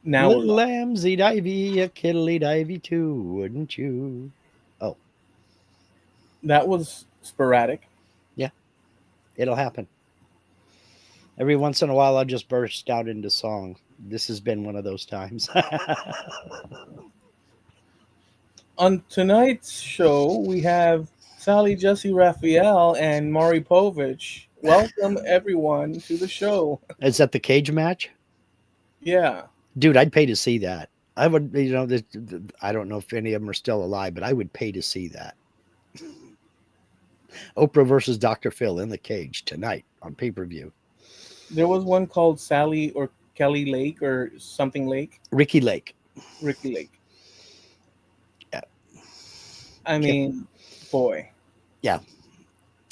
Now we're Little lambsy divey, a kiddly divey too, wouldn't you? Oh, that was sporadic. yeah, it'll happen. Every once in a while, I'll just burst out into song. This has been one of those times. On tonight's show, we have Sally Jesse Raphael and Maury Povich. Welcome everyone to the show. Is that the cage match? Yeah. Dude, I'd pay to see that. I would, I don't know if any of them are still alive, but I would pay to see that. Oprah versus Dr. Phil in the cage tonight on pay per view. There was one called Sally or Kelly Lake or something Lake, Ricky Lake. Ricky Lake. Yeah. I mean, boy. Yeah.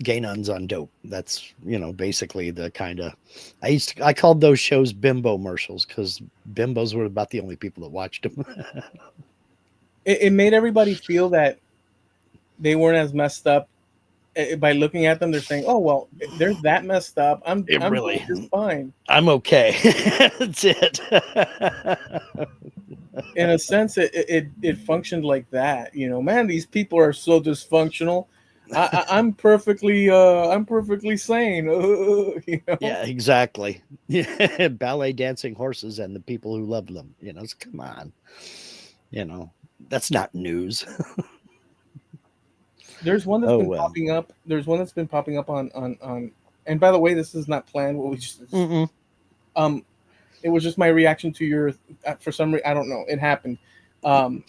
Gay nuns on dope. That's, basically the kind of. I called those shows bimbo commercials because bimbos were about the only people that watched them. It made everybody feel that they weren't as messed up by looking at them. They're saying, "Oh well, they're that messed up. It I'm doing really. just fine." I'm okay. That's it. In a sense, it functioned like that. Man, these people are so dysfunctional. I'm perfectly sane. Yeah, exactly. Yeah, ballet dancing horses and the people who loved them. Come on. You know, that's not news. There's one that's Oh been well. popping up. There's one that's been popping up on. And by the way, this is not planned. What we just Mm-mm. um, it was just my reaction to your. For some reason, I don't know. It happened. Um,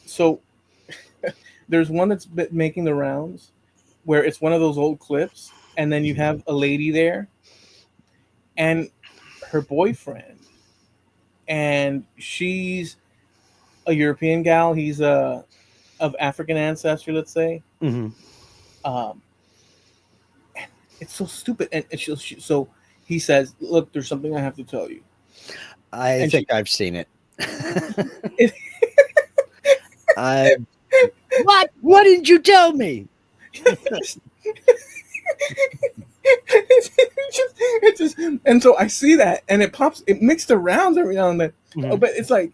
so there's one that's been making the rounds, where it's one of those old clips, and then you have a lady there, and her boyfriend, and she's a European gal. He's of African ancestry, let's say. Mm-hmm. Um, it's so stupid, and so he says, "Look, there's something I have to tell you," I and she, think I've seen it. it, I what? What didn't you tell me? and so I see that, and it pops, it makes the rounds every now and then. Oh, Mm-hmm. but it's like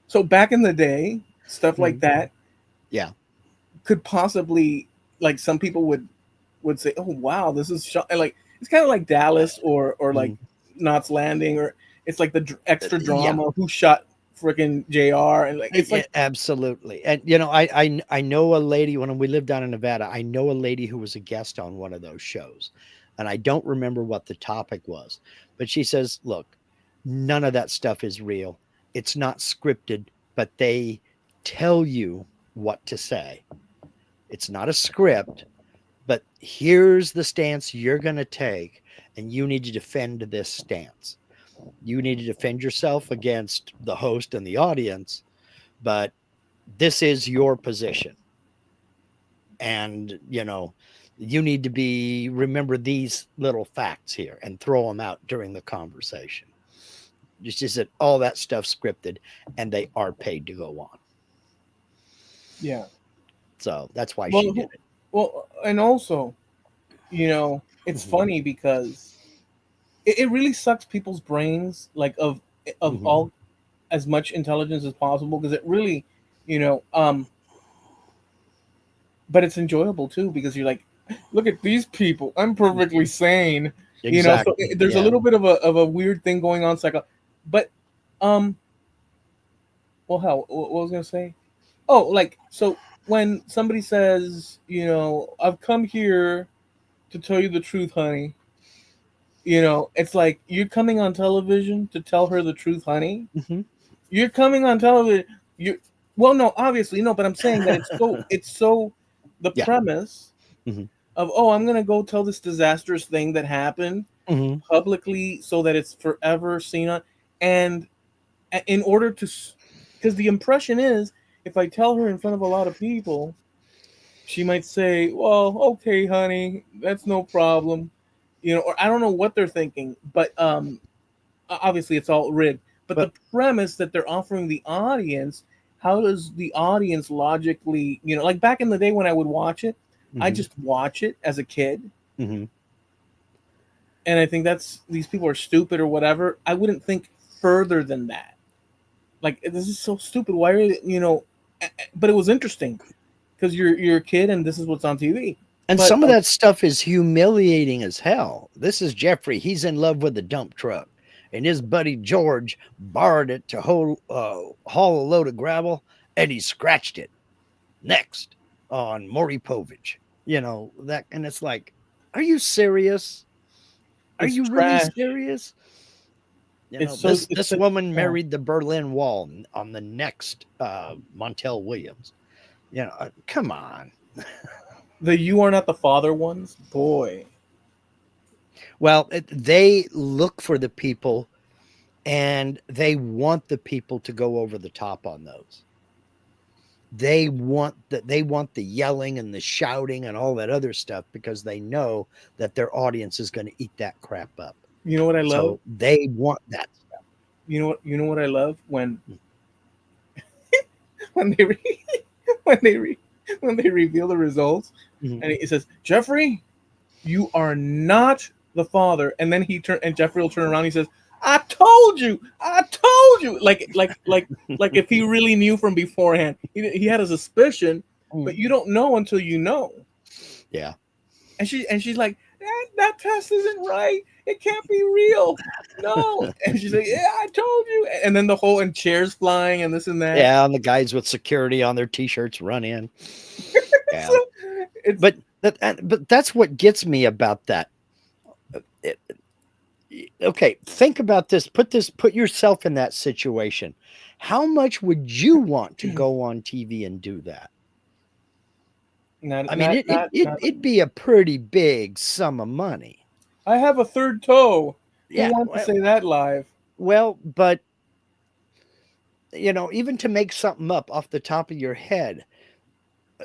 so back in the day, stuff like Mm-hmm. that Yeah. could possibly, like, some people would say, "Oh wow, this is like it's kind of like Dallas or like Mm-hmm. Knots Landing, or it's like the extra Yeah. drama who shot freaking Jr. and like it's Yeah, like absolutely. And I know a lady when we lived down in Nevada. I know a lady who was a guest on one of those shows, and I don't remember what the topic was, but she says, "Look, none of that stuff is real. It's not scripted, but they tell you what to say. It's not a script, but here's the stance you're going to take, and you need to defend this stance. You need to defend yourself against the host and the audience, but this is your position. And, you need to be remember these little facts here and throw them out during the conversation. It's just that all that stuff scripted and they are paid to go on. yeah. So that's why she Well, did it. and also, it's Mhm. funny because it really sucks people's brains, like of Mhm. all as much intelligence as possible, because it really, you know, um, but it's enjoyable too because you're like, look at these people, I'm perfectly sane. So Exactly. there's a Yeah. little bit of a weird thing going on, but um, well, hell, what was I gonna say? Oh, like, so when somebody says, I've come here to tell you the truth, honey. It's like you're coming on television to tell her the truth, honey. Hmm. You're coming on television. You Well, no, obviously no, but I'm saying that it's so the Yeah. premise Hmm. of, oh, I'm gonna go tell this disastrous thing that happened Hmm. publicly so that it's forever seen on, and in order to, because the impression is, if I tell her in front of a lot of people, she might say, "Well, okay, honey, that's no problem," or I don't know what they're thinking, but obviously it's all rigged. But But the premise that they're offering the audience, how does the audience logically, like back in the day when I would watch it, I hmm just watch it as a kid, hmm and I think that's these people are stupid or whatever. I wouldn't think further than that. Like this is so stupid. Why are But it was interesting because you're a kid and this is what's on TV. And But some of that stuff is humiliating as hell. This is Jeffrey. He's in love with a dump truck, and his buddy George borrowed it to haul a load of gravel, and he scratched it. Next on Maury Povich, that, and it's like, are you serious? Are it's you really trash. serious? It's This such woman yeah. married the Berlin Wall on the next Montel Williams. Come on. The "You Are Not the Father" ones, boy. Well, they look for the people, and they want the people to go over the top on those. They want the yelling and the shouting and all that other stuff because they know that their audience is going to eat that crap up. You know what I love? So they want that stuff. You know what I love when they re- when they re- when they reveal the results, Mhm. and it says, "Jeffrey, you are not the father," and then Jeffrey will turn around. And he says, "I told you, I told you." Like if he really knew from beforehand, he had a suspicion, but you don't know until you know. Yeah. And she's like, that test isn't right. It can't be real. No. And she's like, yeah, I told you. And then and chairs flying and this and that. Yeah, and the guys with security on their t-shirts run in. Yeah. So it's But that's what gets me about that. It, okay, think about this. Put yourself in that situation. How much would you want to go on TV and do that? not I mean, not not not. it'd be a pretty big sum of money. I have a third toe. Who Yeah. wants to say that live? But even to make something up off the top of your head,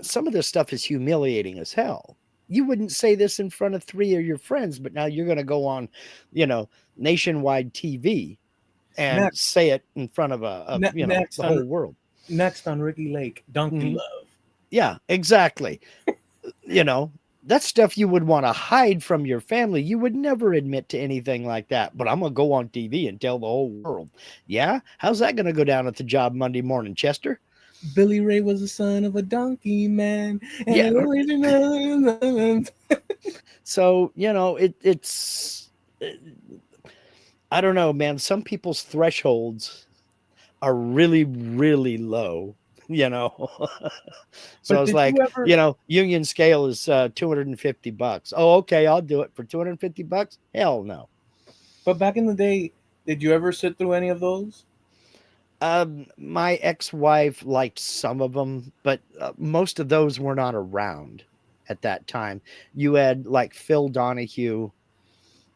some of this stuff is humiliating as hell. You wouldn't say this in front of 3 of your friends, but now you're going to go on, nationwide TV and Next, say it in front of next the whole on world. Ricky Lake, Donkey Mhm. Love. Yeah, exactly. That's stuff you would want to hide from your family. You would never admit to anything like that. But I'm going to go on TV and tell the whole world. Yeah? How's that going to go down at the job Monday morning, Chester? Billy Ray was the son of a donkey man. Yeah. And So, it's I don't know, man. Some people's thresholds are really, really low, you know. So But it's did you like, ever? union scale is $250. Oh, okay, I'll do it for $250. Hell no. But back in the day, did you ever sit through any of those? My ex-wife liked some of them, but most of those were not around at that time. You had like Phil Donahue,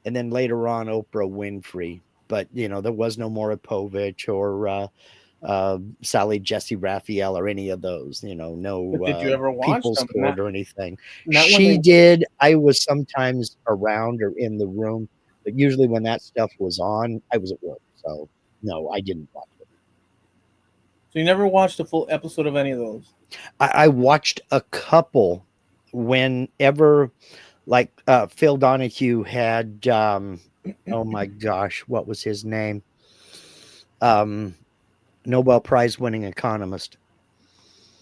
and then later on Oprah Winfrey. But there was no Maury Povich or Sally Jesse Raphael or any of those. But No did you ever watch People's them? Court or anything. Not when She they. did. I was sometimes around or in the room, but usually when that stuff was on, I was at work. So no, I didn't watch it. So you never watched a full episode of any of those? I watched a couple whenever, like Phil Donahue had. Oh my gosh, what was his name? Nobel Prize winning economist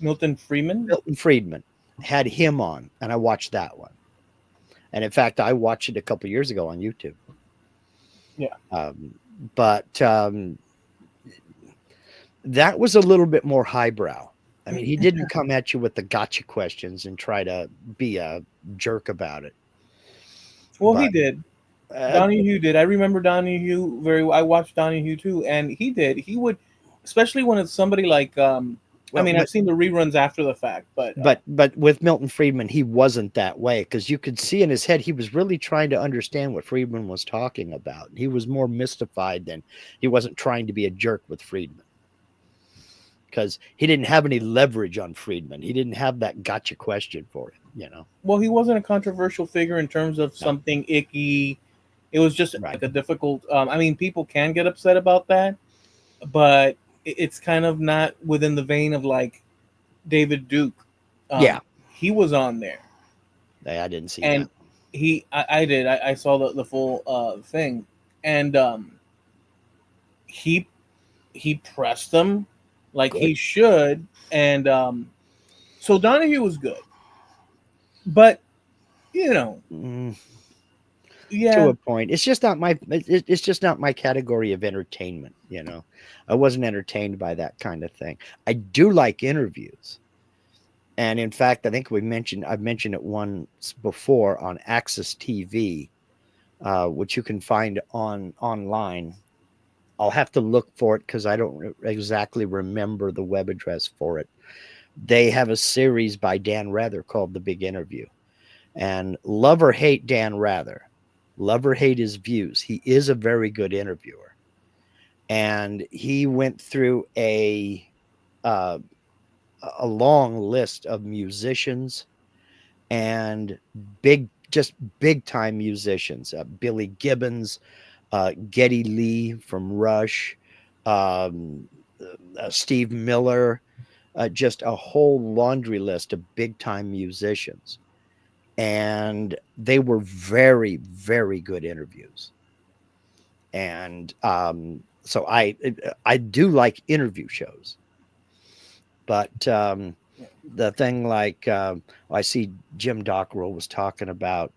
Milton Freeman. Milton Friedman had him on, and I watched that one. And in fact, I watched it a couple years ago on YouTube. Yeah. But that was a little bit more highbrow. I mean, he didn't come at you with the gotcha questions and try to be a jerk about it. Well, But he did. Donahue did. I remember Donahue very well. I watched Donahue too, and he did. He would, especially when it's somebody like. I mean, I've seen the reruns after the fact, but with Milton Friedman, he wasn't that way because you could see in his head he was really trying to understand what Friedman was talking about. He was more mystified than he wasn't trying to be a jerk with Friedman because he didn't have any leverage on Friedman. He didn't have that gotcha question for him. Well, he wasn't a controversial figure in terms of something icky. It was just Right. like a difficult. I mean, people can get upset about that, but it's kind of not within the vein of like David Duke. Yeah, he was on there. I didn't see And that. I did. I saw the full thing, and he he pressed them like Good. he should, and so Donahue was good, but you know, Mm, to yeah, a point. It's just not my it's just not my category of entertainment, you know. I wasn't entertained by that kind of thing. I do like interviews. And in fact, I think I've mentioned it once before on Access TV, which you can find online. I'll have to look for it because I don't exactly remember the web address for it. They have a series by Dan Rather called The Big Interview. And love or hate Dan Rather, love or hate his views, he is a very good interviewer. And he went through uh, a long list of musicians and just big time musicians, Billy Gibbons, Geddy Lee from Rush, um, Steve Miller, just a whole laundry list of big time musicians. And they were very, very good interviews. And so I do like interview shows, but the thing like I see Jim Dockrell was talking about.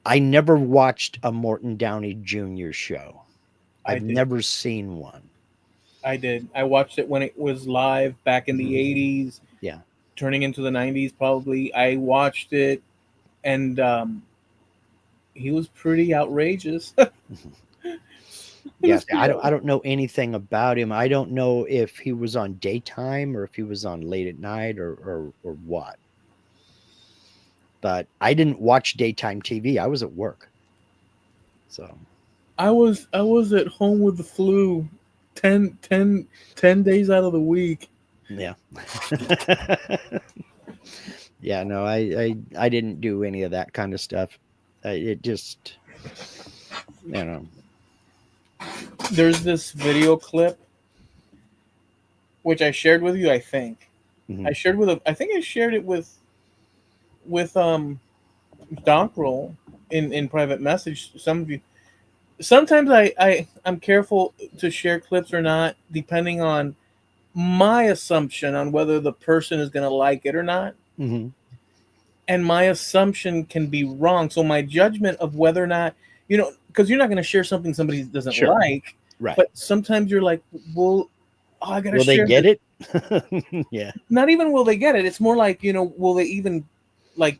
I never watched a Morton Downey Jr. show. I I've did. never seen one. I did. I watched it when it was live back in the Mhm. '80s, Yeah. turning into the '90s. Probably, I watched it, and he was pretty outrageous. Mhm. He was Yes, pretty I outrageous. don't know anything about him. I don't know if he was on daytime or if he was on late at night or what. But I didn't watch daytime TV. I was at work. So, I was at home with the flu, 10 days out of the week. yeah. Yeah, no, I didn't do any of that kind of stuff. It just, you know. There's this video clip which I shared with you. I think Mhm. I think I shared it with Dockrell in private message. Some of you. Sometimes I'm careful to share clips or not, depending on my assumption on whether the person is going to like it or not, Mhm. and my assumption can be wrong. So my judgment of whether or not, because you're not going to share something somebody doesn't Sure. like, Right. but sometimes you're like, well, oh, I got to Will they share get this. it? Yeah. Not even will they get it. It's more like, will they even like,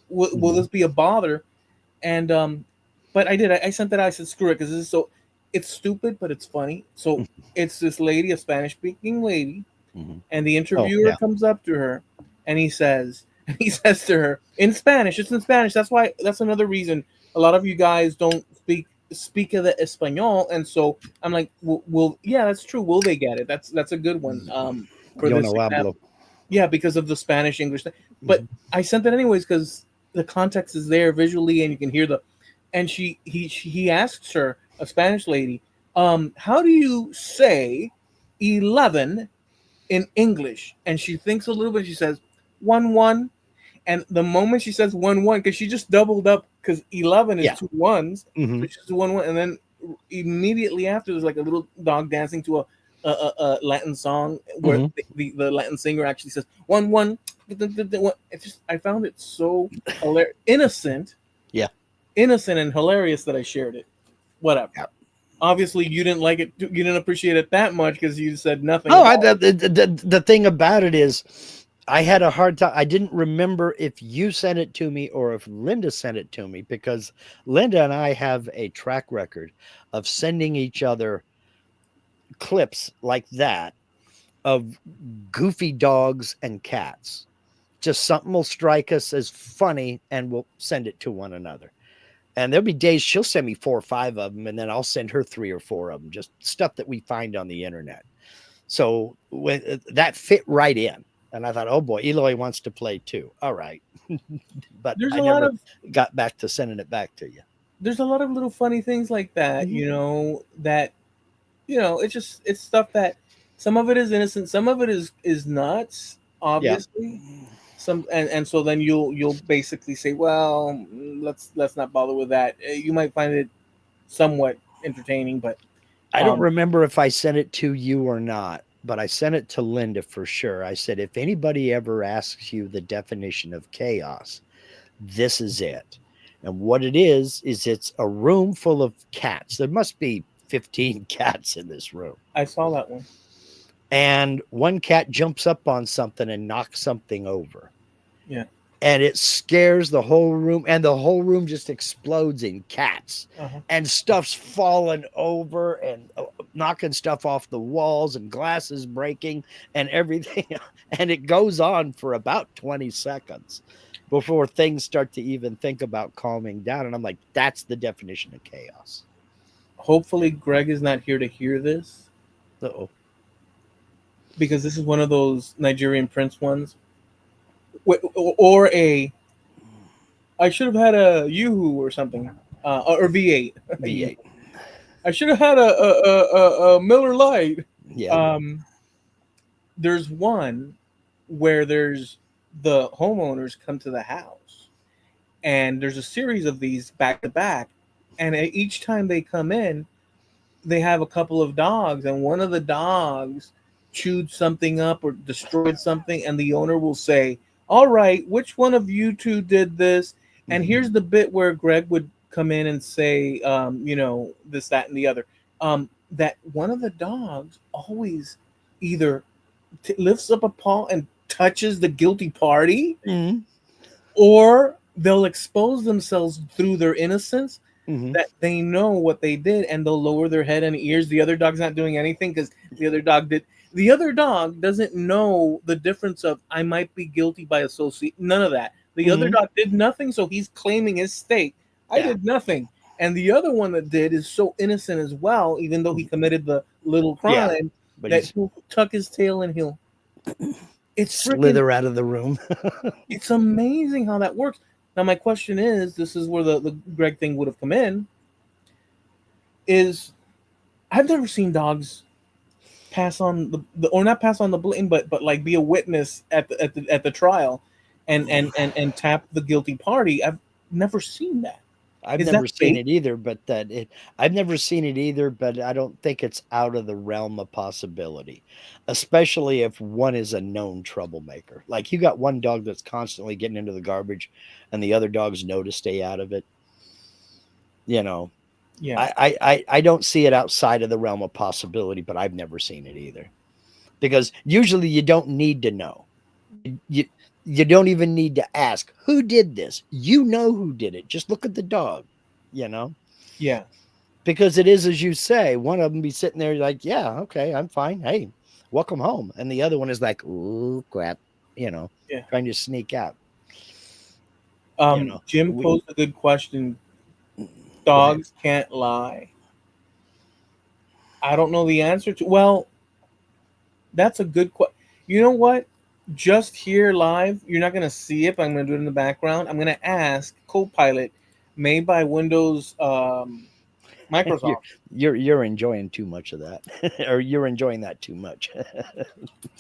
will Mhm. this be a bother? And but I did. I sent that out. I said, screw it, because this is so. It's stupid, but it's funny. So it's this lady, a Spanish speaking lady, Mhm. and the Oh, interviewer yeah. comes up to her, and he says to her in Spanish. It's in Spanish. That's why. That's another reason a lot of you guys don't speak of the Espanol, and so I'm like, will yeah, that's true. Will they get it? That's a good one. For Yo this no example, hablo. yeah, because of the Spanish English thing. But Mhm. I sent it anyways because the context is there visually, and you can hear the. And he asks her, a Spanish lady, how do you say 11 in English? And she thinks a little bit. She says 1 1. And the moment she says 1 1, because she just doubled up, because 11 is Yeah. two ones, so Mhm. she's 1 1, and then immediately after there's like a little dog dancing to a Latin song where Mhm. the Latin singer actually says 1 1. It's just, I found it so Yeah. innocent and hilarious that I shared it. Whatever. Yeah. Obviously, you didn't like it. You didn't appreciate it that much because you said nothing Oh, about the thing about it is, I had a hard time. I didn't remember if you sent it to me or if Linda sent it to me because Linda and I have a track record of sending each other clips like that of goofy dogs and cats. Just something will strike us as funny and we'll send it to one another. And there'll be days she'll send me 4 or 5 of them, and then I'll send her 3 or 4 of them, just stuff that we find on the internet. So when that fit right in, and I thought, oh boy, Eloy wants to play too. All right, but there's I a lot never of got back to sending it back to you. there's a lot of little funny things like that, Mhm. that it's stuff that some of it is innocent, some of it is nuts, Yeah. obviously. Some and so then you'll basically say, well, let's not bother with that. You might find it somewhat entertaining, but I don't remember if I sent it to you or not, but I sent it to Linda for sure. I said, if anybody ever asks you the definition of chaos, this is it. And what it is it's a room full of cats. There must be 15 cats in this room. I saw that one. And one cat jumps up on something and knocks something over. Yeah. And it scares the whole room, and the whole room just explodes in cats. And stuff's falling over and knocking stuff off the walls and glasses breaking and everything. And it goes on for about 20 seconds before things start to even think about calming down. And I'm like, that's the definition of chaos. Hopefully, Greg is not here to hear this. Uh-oh. Because this is one of those Nigerian prince ones. Or I should have had a Yoo-hoo or something. Or V8. V8. I should have had a Miller Lite. Yeah. There's one where there's the homeowners come to the house, and there's a series of these back to back, and each time they come in, they have a couple of dogs, and one of the dogs chewed something up or destroyed something, and the owner will say, all right, which one of you two did this? And here's the bit where Greg would come in and say, this, that, and the other. That one of the dogs always either lifts up a paw and touches the guilty party, or they'll expose themselves through their innocence, that they know what they did, and they'll lower their head and ears. The other dog's not doing anything because the other dog did. The other dog doesn't know the difference of I might be guilty by association. None of that. The other dog did nothing, so he's claiming his stake. I did nothing. And the other one that did is so innocent as well, even though he committed the little crime, that he'll tuck his tail and he'll slither out of the room. It's amazing how that works. Now, my question is, this is where the Greg thing would have come in, is I've never seen dogs pass on the or not pass on the blame, but like be a witness at the trial and tap the guilty party. I've never seen that. I've never seen it either, but I've never seen it either, but I don't think it's out of the realm of possibility, especially if one is a known troublemaker. Like you got one dog that's constantly getting into the garbage and the other dogs know to stay out of it. Yeah. I don't see it outside of the realm of possibility, but I've never seen it either. Because usually you don't need to know. You don't even need to ask who did this. You know who did it. Just look at the dog, Yeah. Because it is, as you say, one of them be sitting there like, yeah, okay, I'm fine. Hey, welcome home. And the other one is like, ooh, crap, trying to sneak out. Jim posed a good question. Dogs can't lie. I don't know the answer to. Well, that's a good question. You know what? Just here live, you're not going to see it, but I'm going to do it in the background. I'm going to ask Copilot, made by Windows Microsoft. You're enjoying too much of that, or you're enjoying that too much.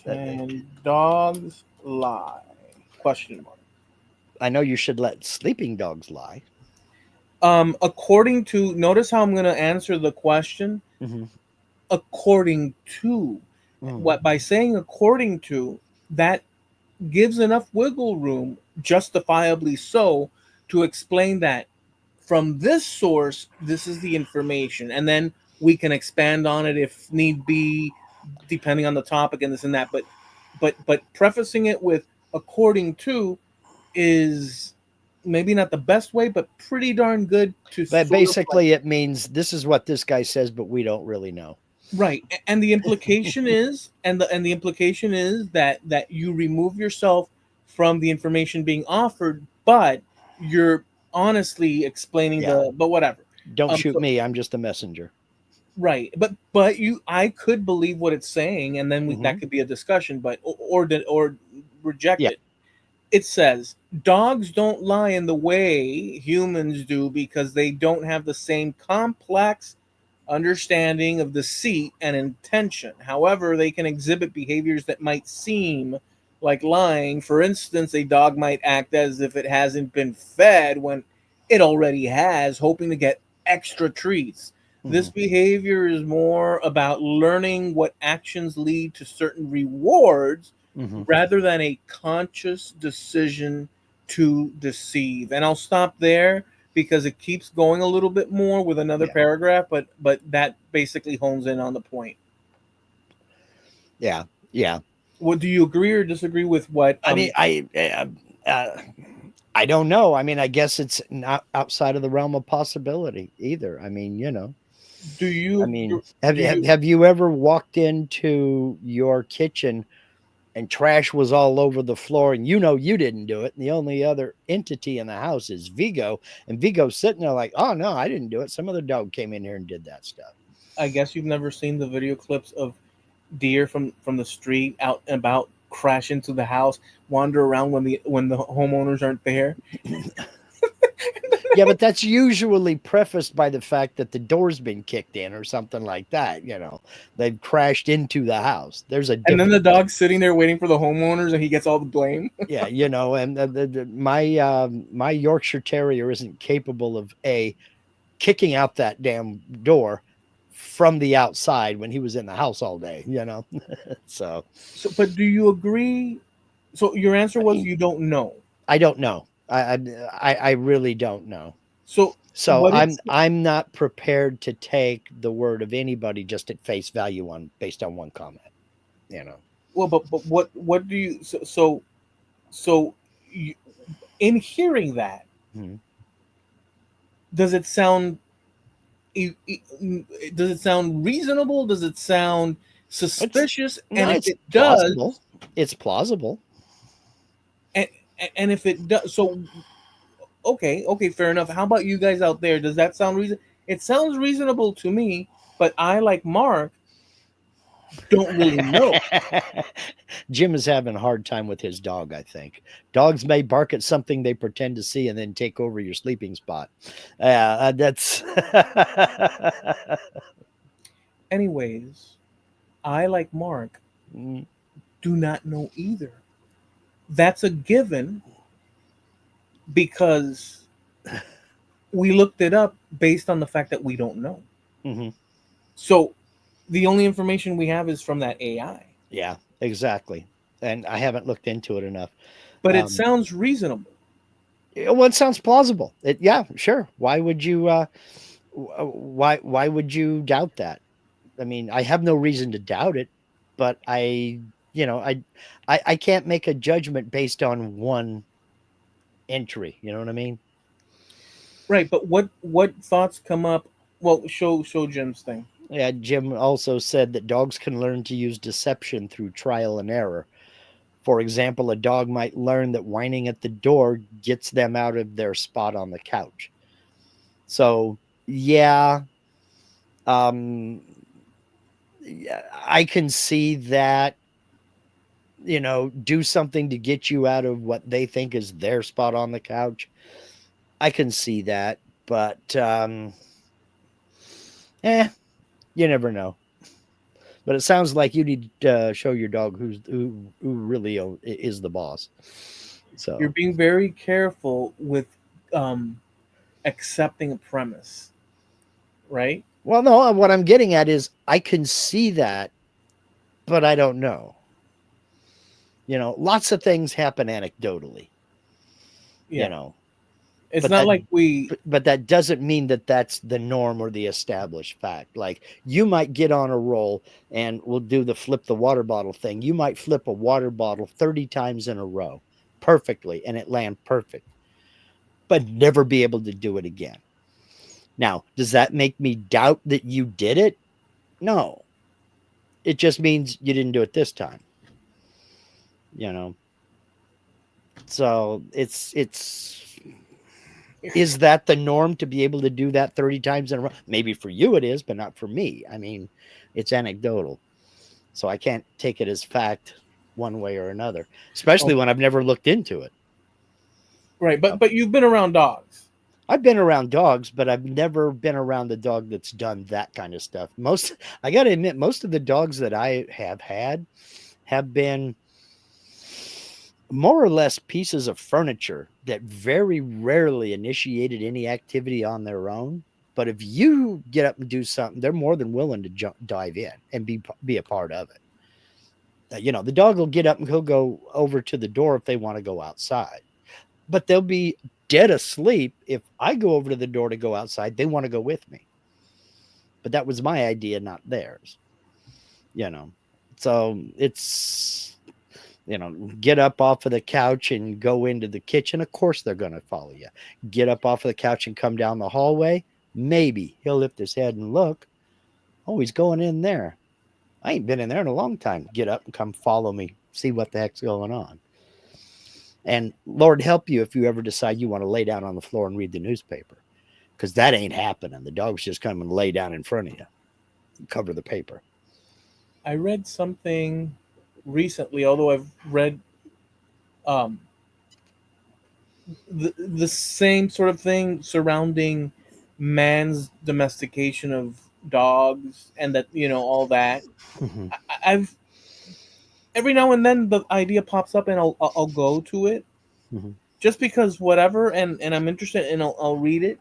And dogs lie? Question mark. I know you should let sleeping dogs lie. According to, notice how I'm going to answer the question. According to what, by saying according to, that gives enough wiggle room, justifiably so, to explain that from this source, this is the information, and then we can expand on it if need be, depending on the topic and this and that. But prefacing it with according to is maybe not the best way, but pretty darn good to. But basically, it means this is what this guy says, but we don't really know. Right, and the implication is, the implication is that you remove yourself from the information being offered, but you're honestly explaining but whatever. Don't shoot me. I'm just a messenger. Right, but I could believe what it's saying, and then that could be a discussion, but or reject it. It says dogs don't lie in the way humans do because they don't have the same complex understanding of deceit and intention. However, they can exhibit behaviors that might seem like lying. For instance, a dog might act as if it hasn't been fed when it already has, hoping to get extra treats. This Mhm. behavior is more about learning what actions lead to certain rewards Mhm. rather than a conscious decision to deceive. And I'll stop there because it keeps going a little bit more with another Yeah. paragraph, but that basically hones in on the point. Yeah. Yeah. What do you agree or disagree with what I mean, I don't know. I mean, I guess it's not outside of the realm of possibility either. I mean, do I you mean, do you have you ever walked into your kitchen and trash was all over the floor and you didn't do it, and the only other entity in the house is Vigo, and Vigo's sitting there like, "Oh no, I didn't do it. Some other dog came in here and did that stuff." I guess you've never seen the video clips of deer from the street out and about crash into the house, wander around when the homeowners aren't there. Yeah, but that's usually prefaced by the fact that the door's been kicked in or something like that. They've crashed into the house. There's a And then the difference. dog's sitting there waiting for the homeowners and he gets all the blame. Yeah, and my Yorkshire Terrier isn't capable of kicking out that damn door from the outside when he was in the house all day. So So, but do you agree? So your answer I was mean, you don't know. I don't know. I really don't know. So So what I'm it's I'm not prepared to take the word of anybody just at face value on based on one comment. You know. well, but what do you so you, in hearing that, Mhm. does it sound does it sound reasonable? Does it sound It's suspicious? And no, if it's it plausible. does, It's plausible. and, and if it does, so okay, fair enough. How about you guys out there? Does that sound reason? It sounds reasonable to me, but I, like Mark, don't really know. Jim is having a hard time with his dog, I think. Dogs may bark at something they pretend to see and then take over your sleeping spot. That's Anyways, I, like Mark, Mm, do not know either. That's a given because we looked it up based on the fact that we don't know. mhm. So the only information we have is from that AI. Yeah, exactly. And I haven't looked into it enough. But it Um, sounds reasonable. well, it sounds plausible. Yeah, sure. Why would you? Why would you doubt that? I mean, I have no reason to doubt it, but you know, I can't make a judgment based on one entry. You know what I mean? Right, but what thoughts come up? Well, show Jim's thing. Yeah, Jim also said that dogs can learn to use deception through trial and error. For example, a dog might learn that whining at the door gets them out of their spot on the couch. So, yeah, um, yeah, I can see that, do something to get you out of what they think is their spot on the couch. I can see that, but eh, you never know. But it sounds like you need to show your dog who really is the boss. You're So, being very careful with um, accepting a premise, right? well, no, what I'm getting at is I can see that, but I don't know. Lots of things happen anecdotally, you Yeah, know, it's but not that like we. but that doesn't mean that that's the norm or the established fact. Like you might get on a roll and we'll do the flip the water bottle thing. You might flip a water bottle 30 times in a row perfectly and it land perfect, but never be able to do it again. Now, does that make me doubt that you did it? No. It just means you didn't do it this time, you know. So it's is that the norm to be able to do that 30 times in a row? Maybe for you it is, but not for me. I mean, it's anecdotal. So I can't take it as fact one way or another, especially when Okay, I've never looked into it. right, Uh, but you've been around dogs. I've been around dogs, but I've never been around a dog that's done that kind of stuff. I got to admit, most of the dogs that I have had have been more or less pieces of furniture that very rarely initiated any activity on their own, But if you get up and do something, they're more than willing to dive in and be a part of it. The dog will get up and he'll go over to the door if they want to go outside, but they'll be dead asleep if I go over to the door to go outside. They want to go with me, but that was my idea, not theirs. you know so it's get up off of the couch and go into the kitchen. Of course they're going to follow you. Get up off of the couch and come down the hallway. Maybe he'll lift his head and look. Oh, he's going in there. I ain't been in there in a long time. Get up and come follow me, see what the heck's going on. And Lord help you if you ever decide you want to lay down on the floor and read the newspaper, because that ain't happening. The dog's just coming to lay down in front of you, cover the paper. I read something recently, although I've read um, the same sort of thing surrounding man's domestication of dogs, and that all that. Mm-hmm. I've every now and then the idea pops up, and I'll go to it Mm-hmm. just because whatever, and I'm interested, and I'll read it,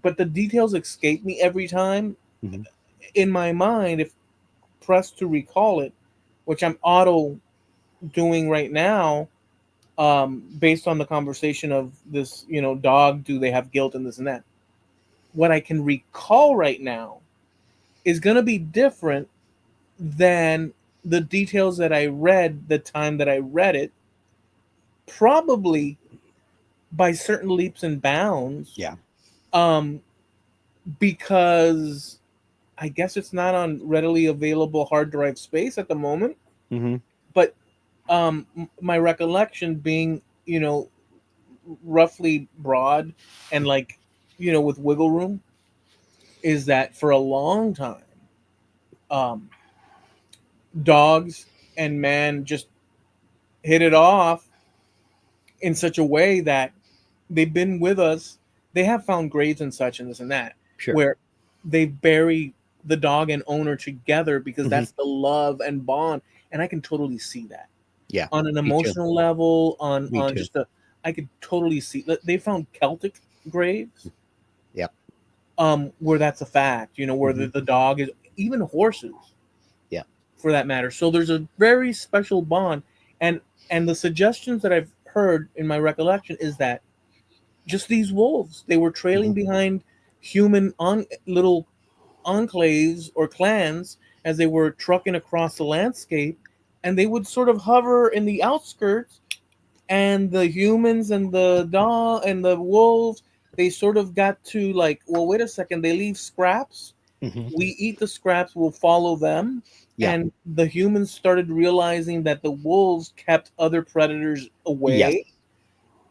but the details escape me every time. Mm-hmm. In my mind, if pressed to recall it, which I'm auto doing right now, based on the conversation of this, dog, do they have guilt and this and that. What I can recall right now is going to be different than the details that I read the time that I read it, probably by certain leaps and bounds. Yeah. Um, because I guess it's not on readily available hard drive space at the moment. Mm-hmm. But my recollection being, roughly broad and like, with wiggle room, is that for a long time, um, dogs and man just hit it off in such a way that they've been with us. They have found graves and such and this and that, Sure. where they bury the dog and owner together because Mm-hmm. that's the love and bond. And I can totally see that Yeah. on an Me too. emotional level, on Me too. just a. I could totally see that they found Celtic graves, Yep. where that's a fact. Where Mm-hmm. the dog is, even horses, Yeah. for that matter. So there's a very special bond, and the suggestions that I've heard in my recollection is that just these wolves, they were trailing Mm-hmm. behind human on little enclaves or clans as they were trucking across the landscape, and they would sort of hover in the outskirts, and the humans and the dog and the wolves, they sort of got to like, well, wait a second, they leave scraps, Mm-hmm. we eat the scraps, we'll follow them. Yeah. And the humans started realizing that the wolves kept other predators Yes. away,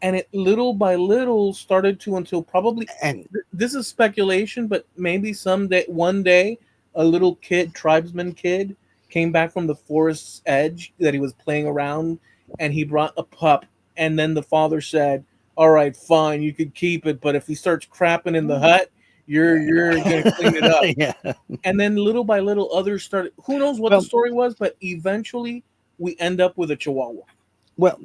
and it little by little started to, until probably, And this is speculation, but maybe someday, one day, a little kid, tribesman kid, came back from the forest's edge that he was playing around, and he brought a pup, and then the father said, all right, fine, you could keep it, but if he starts crapping in the hut, you're gonna clean it up. yeah. And then little by little, others started. Who knows what the Well, story was, but eventually we end up with a Chihuahua.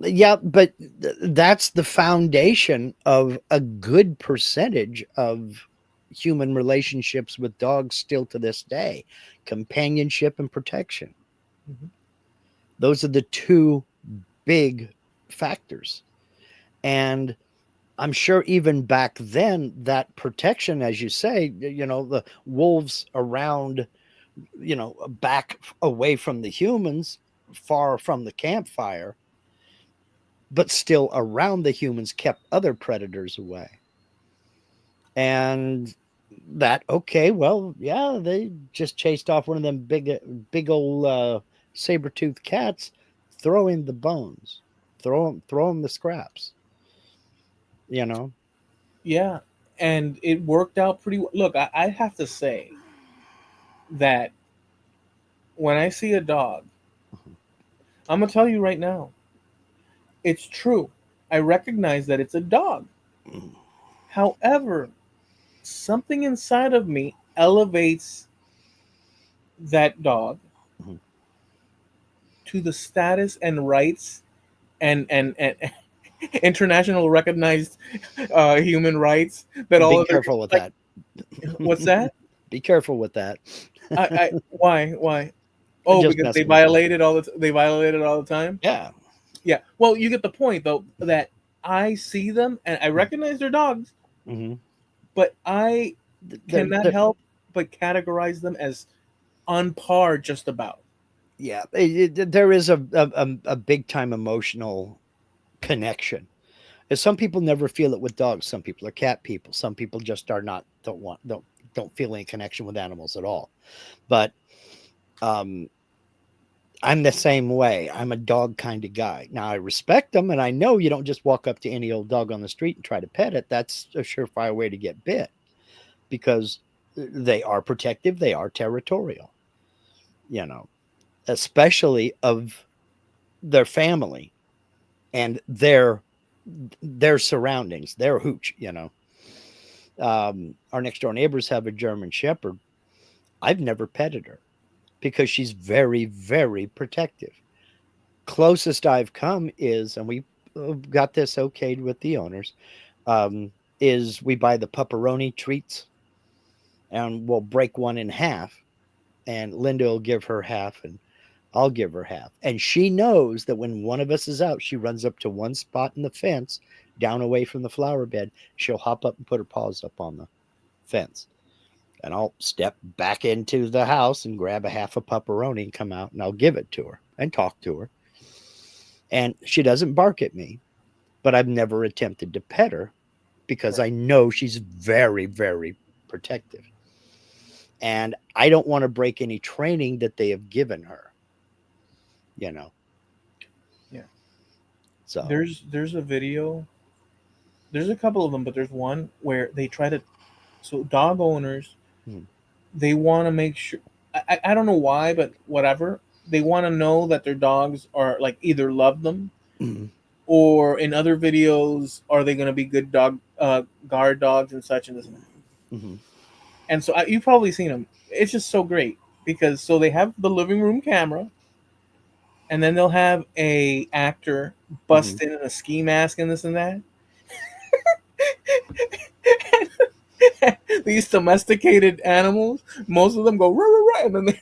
yeah, but that's the foundation of a good percentage of human relationships with dogs still to this day: companionship and protection. Mhm. Those are the two big factors. And I'm sure even back then, that protection, as you say, the wolves around, back away from the humans, far from the campfire, but still around the humans, kept other predators away. And that, okay, well, yeah, they just chased off one of them big old saber-toothed cats. Throw in the bones, throw him the scraps, you know. Yeah, and it worked out pretty well. Look, I have to say that when I see a dog, I'm gonna tell you right now, it's true. I recognize that it's a dog. However, something inside of me elevates that dog Mhm. to the status and rights and international recognized human rights that Be all other, careful with like, that. What's that? Be careful with that. I why? Oh, Just because messing with you. they violate it all the time. Yeah. Yeah. Well, you get the point though that I see them and I recognize their dogs, Hmm. but I They're, cannot they're, help but categorize them as on par just about. yeah, there is a big time emotional connection. And some people never feel it with dogs. Some people are cat people. Some people just are not don't feel any connection with animals at all. But um, I'm the same way. I'm a dog kind of guy. Now I respect them, and I know you don't just walk up to any old dog on the street and try to pet it. That's a surefire way to get bit because they are protective. They are territorial. You know, especially of their family and their surroundings, their hooch. Our next door neighbors have a German Shepherd. I've never petted her because she's very, very protective. Closest I've come is, and we got this okayed with the owners, is we buy the pepperoni treats and we'll break one in half, and Linda will give her half, and I'll give her half. And she knows that when one of us is out, she runs up to one spot in the fence, down away from the flower bed. She'll hop up and put her paws up on the fence. And I'll step back into the house and grab a half a pepperoni and come out and I'll give it to her and talk to her. And she doesn't bark at me, but I've never attempted to pet her because Right. I know she's very, very protective. And I don't want to break any training that they have given her, you know. Yeah. So, There's a video. There's a couple of them, but there's one where they try to. So dog owners, mm, they want to make sure. I don't know why, but whatever. They want to know that their dogs are like either love them, mm, or in other videos, are they going to be good dog guard dogs and such and this and that. mhm, And so you've probably seen them. It's just so great because so they have the living room camera, and then they'll have a actor mhm. bust in a ski mask and this and that. These domesticated animals, most of them go rah, rah, rah, and then they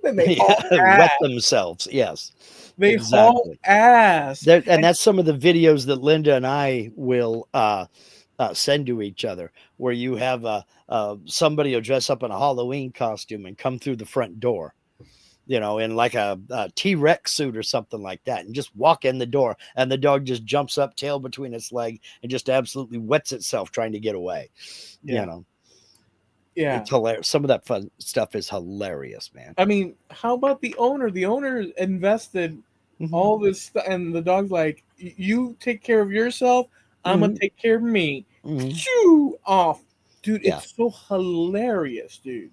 then they haul Yeah, ass. wet themselves. Yes, They haul exactly. ass. There, and And that's some of the videos that Linda and I will send to each other, where you have somebody will dress up in a Halloween costume and come through the front door, in like a T-Rex suit or something like that, and just walk in the door, and the dog just jumps up, tail between its leg, and just absolutely wets itself trying to get away. You yeah, know, yeah. it's hilarious. Some of that fun stuff is hilarious, man. I mean, how about the owner? The owner invested Hmm. all this, and the dog's like, "You take care of yourself. I'm gonna Hmm. take care of me." Hmm. Shoo off, dude. Yeah. It's so hilarious, dude.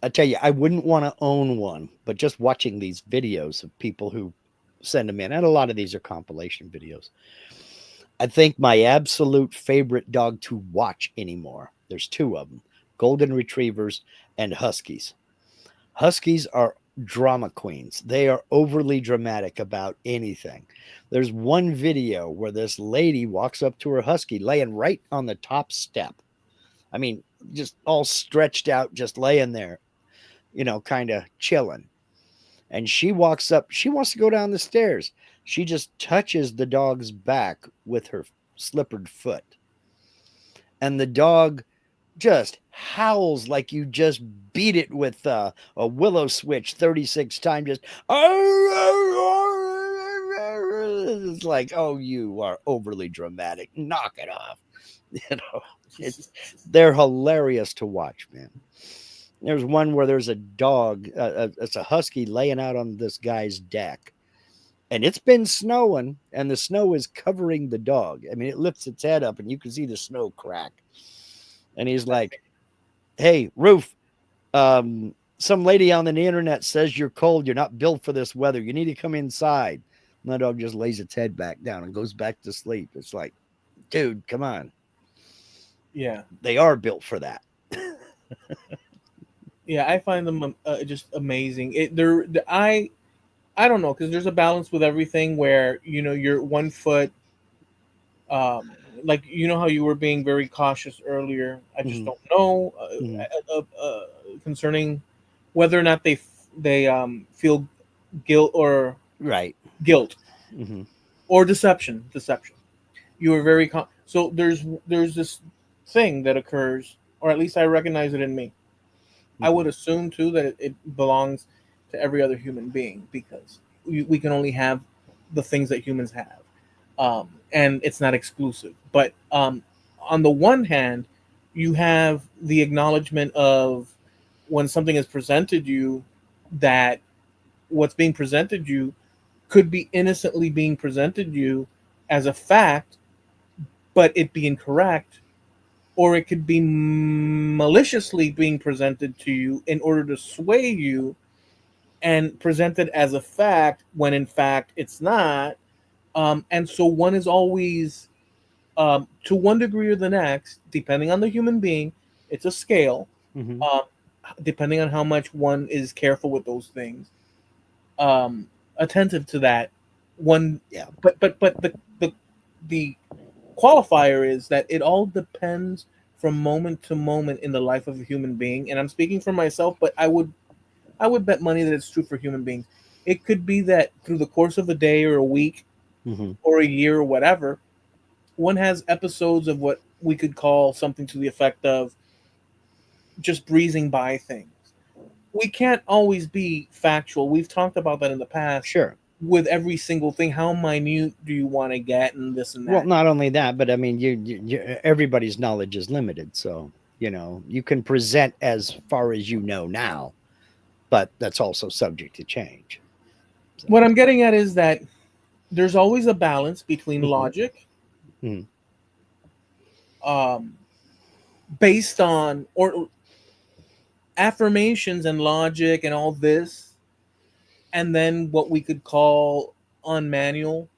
I tell you, I wouldn't want to own one, but just watching these videos of people who send them in, and a lot of these are compilation videos. I think my absolute favorite dog to watch anymore, there's two of them, golden retrievers and huskies. Huskies are drama queens. They are overly dramatic about anything. There's one video where this lady walks up to her husky laying right on the top step. I mean, just all stretched out, just laying there, kind of chilling. And she walks up, she wants to go down the stairs. She just touches the dog's back with her slippered foot. And the dog just howls like you just beat it with a willow switch 36 times. Just, it's like, oh, you are overly dramatic. Knock it off. You know, it's they're hilarious to watch, man. There's one where there's a dog, it's a husky laying out on this guy's deck, and it's been snowing, and the snow is covering the dog. I mean, it lifts its head up, and you can see the snow crack. And he's like, "Hey, Roof, some lady on the internet says you're cold. You're not built for this weather. You need to come inside." And the dog just lays its head back down and goes back to sleep. It's like, dude, come on. Yeah, They are built for that. yeah. I find them just amazing. I don't know because there's a balance with everything where you're 1 foot. like how you were being very cautious earlier. I just Mhm, don't know mhm. concerning whether or not they feel guilt or Right. guilt Mhm, or deception. You were very so there's this thing that occurs, or at least I recognize it in me. I mhm. would assume too that it belongs to every other human being because we can only have the things that humans have, and it's not exclusive. But on the one hand, you have the acknowledgement of when something is presented you, that what's being presented you could be innocently being presented you as a fact, but it be incorrect, or it could be maliciously being presented to you in order to sway you and presented as a fact when in fact it's not. And so one is always, to one degree or the next, depending on the human being, it's a scale. Mhm. Um, Depending on how much one is careful with those things, um, attentive to that one. Yeah. But the qualifier is that it all depends from moment to moment in the life of a human being. And I'm speaking for myself, but I would bet money that it's true for human beings. It could be that through the course of a day or a week Mhm. or a year or whatever, one has episodes of what we could call something to the effect of just breezing by things. We can't always be factual. We've talked about that in the past Sure. with every single thing. How minute do you want to get and this and Well, that? not only that, but I mean, everybody's knowledge is limited, so you can present as far as you know now, but that's also subject to change. So, What I'm getting at is that there's always a balance between mhm, logic, mhm, um, based on or affirmations and logic and all this, and then what we could call unmanual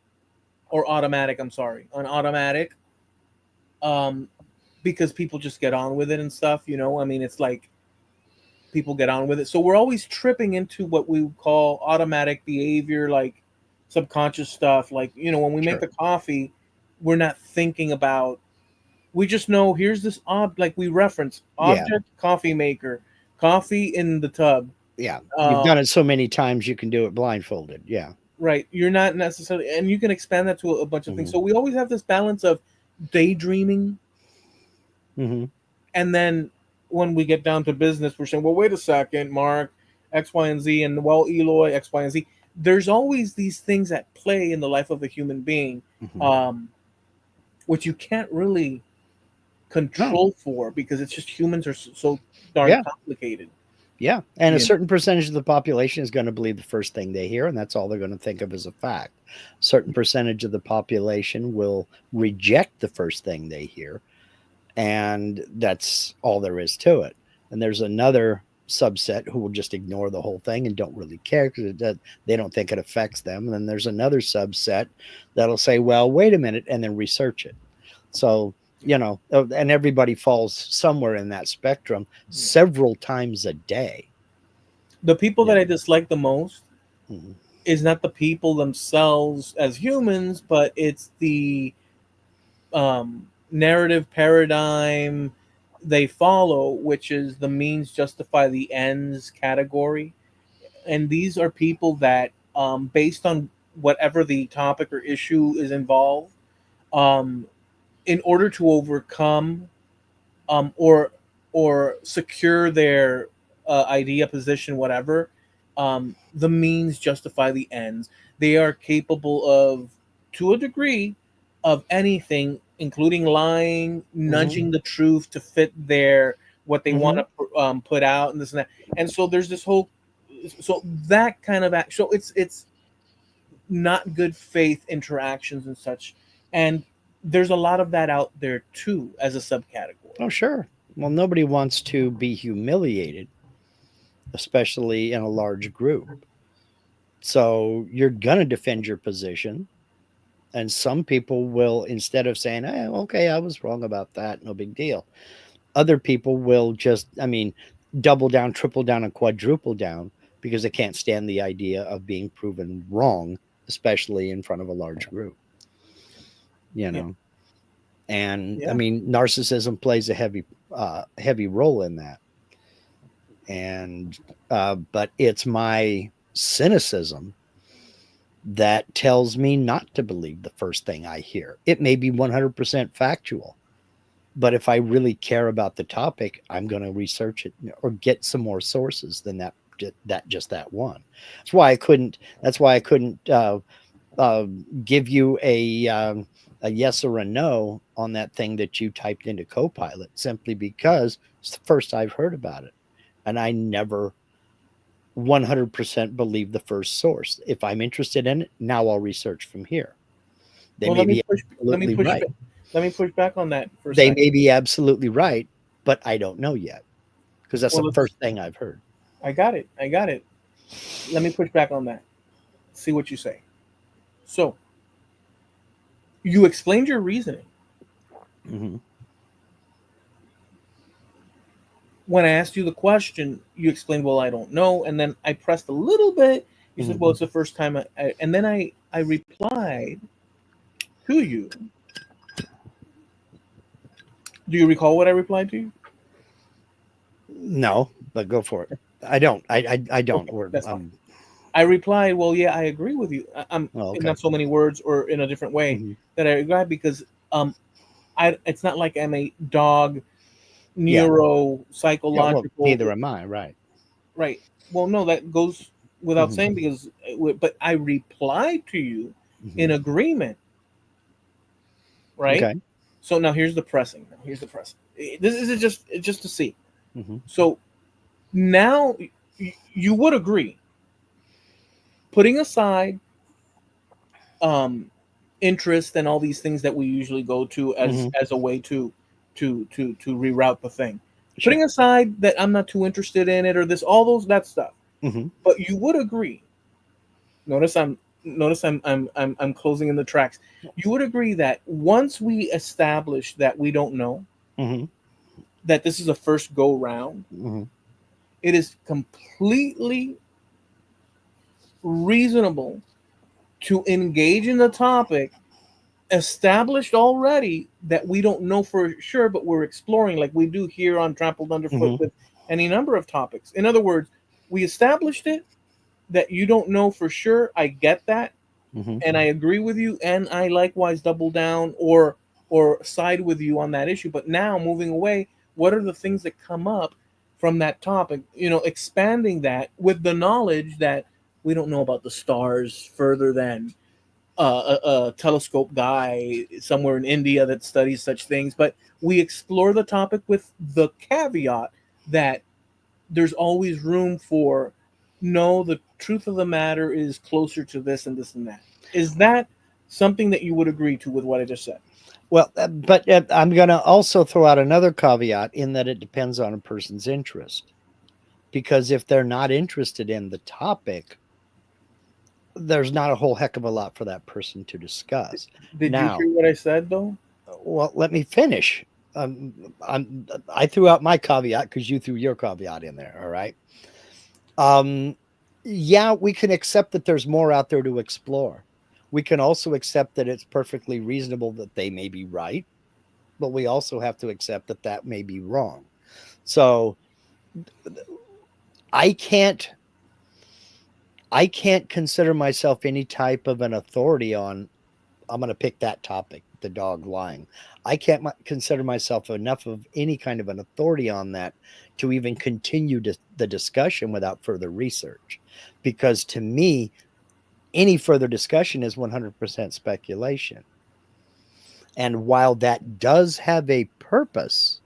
or automatic. I'm sorry, on automatic, um, because people just get on with it and stuff. I mean, it's like people get on with it. So we're always tripping into what we call automatic behavior, like subconscious stuff. Like when we make sure. the coffee, we're not thinking about. We just know here's this like we reference Yeah, object coffee maker, coffee in the tub. yeah. You've Um, done it so many times you can do it blindfolded. Yeah. right. You're not necessarily, and you can expand that to a bunch of things. Mhm, So we always have this balance of daydreaming, mhm, and then when we get down to business, we're saying, well, wait a second, Mark, X, Y, and Z, and well, Eloy, X, Y, and Z. There's always these things at play in the life of a human being, mhm. um, which you can't really No. control for because it's just humans are so darn Yeah. complicated. Yeah, and a You know, certain percentage of the population is gonna believe the first thing they hear, and that's all they're gonna think of as a fact. Certain percentage of the population will reject the first thing they hear, and that's all there is to it. And there's another subset who will just ignore the whole thing and don't really care because they don't think it affects them. And then there's another subset that'll say, "Well, wait a minute," and then research it. So, and everybody falls somewhere in that spectrum several times a day. the people You that I know. dislike the most Mhm. is not the people themselves as humans, but it's the narrative paradigm they follow, which is the means justify the ends category. And these are people that, based on whatever the topic or issue is involved, um, in order to overcome, or secure their idea, position, whatever, the means justify the ends. They are capable of, to a degree, of anything, including lying, Mhm. nudging the truth to fit their what they want Mhm. to put out, and this and that. And so there's this whole, so that kind of act. So it's not good faith interactions and such, and there's a lot of that out there too as a subcategory. Oh, sure. Well, nobody wants to be humiliated, especially in a large group. So you're going to defend your position. And some people will, instead of saying, okay, I was wrong about that, no big deal. Other people will just, I mean, double down, triple down, and quadruple down because they can't stand the idea of being proven wrong, especially in front of a large group, you Yeah. know? And I Yeah. mean, narcissism plays a heavy role in that. And but it's my cynicism that tells me not to believe the first thing I hear. It may be 100% factual, but if I really care about the topic, I'm going to research it or get some more sources than that one. That's why I couldn't. That's why I couldn't uh, give you a yes or a no on that thing that you typed into Copilot, simply because it's the first I've heard about it, and I never 100% believe the first source. If I'm interested in it, now I'll research from here. They Well, may be let me absolutely push right. let me push back on that for a They second. may be absolutely right, but I don't know yet because that's Well, the first thing I've heard. I got it. I got it. Let me push back on that. See what you say. So, you explained your reasoning. Hmm. When I asked you the question, you explained, well, I don't know. And then I pressed a little bit. You said, Hmm. well, it's the first time. And then I replied to you. Do you recall what I replied to you? No, but go for it. I don't. I don't. Okay, Or that's fine. I replied, well, yeah, I agree with you. I'm oh, in okay. not so many words or in a different way Hmm. that I agree because um, it's not like I'm a dog Yeah. neuro Yeah. Well, psychological. neither am I. Right. Right. Well, no, that goes without Hmm. saying because, but I replied to you Hmm. in agreement, right? Okay. So now here's the pressing. Now here's the pressing. This is just to see. Hmm. So now you would agree, putting aside um, interest and all these things that we usually go to Hmm. as a way to reroute the thing. Sure. Putting aside that I'm not too interested in it or this all those that stuff, Hmm. but you would agree. Notice I'm closing in the tracks. You would agree that once we establish that we don't know, Hmm. that this is a first go round, Hmm. it is completely reasonable to engage in the topic established already that we don't know for sure, but we're exploring like we do here on Trampled Underfoot Hmm. with any number of topics. In other words, we established it that you don't know for sure. I get that. Hmm. And I agree with you, and I likewise double down or side with you on that issue. But now moving away, what are the things that come up from that topic? Expanding that with the knowledge that we don't know about the stars further than a telescope guy somewhere in India that studies such things. But we explore the topic with the caveat that there's always room for no, the truth of the matter is closer to this and this and that. Is that something that you would agree to with what I just said? Well, but I'm going to also throw out another caveat in that it depends on a person's interest. Because if they're not interested in the topic, there's not a whole heck of a lot for that person to discuss. Did you Now, hear what I said though? well, let me finish. I threw out my caveat because you threw your caveat in there. All right. Um, yeah, we can accept that there's more out there to explore. We can also accept that it's perfectly reasonable that they may be right, but we also have to accept that that may be wrong. So I can't I can't consider myself any type of an authority on I'm going to pick that topic, the dog lying. I can't consider myself enough of any kind of an authority on that to even continue the discussion without further research. Because to me, any further discussion is 100% speculation. And while that does have a purpose,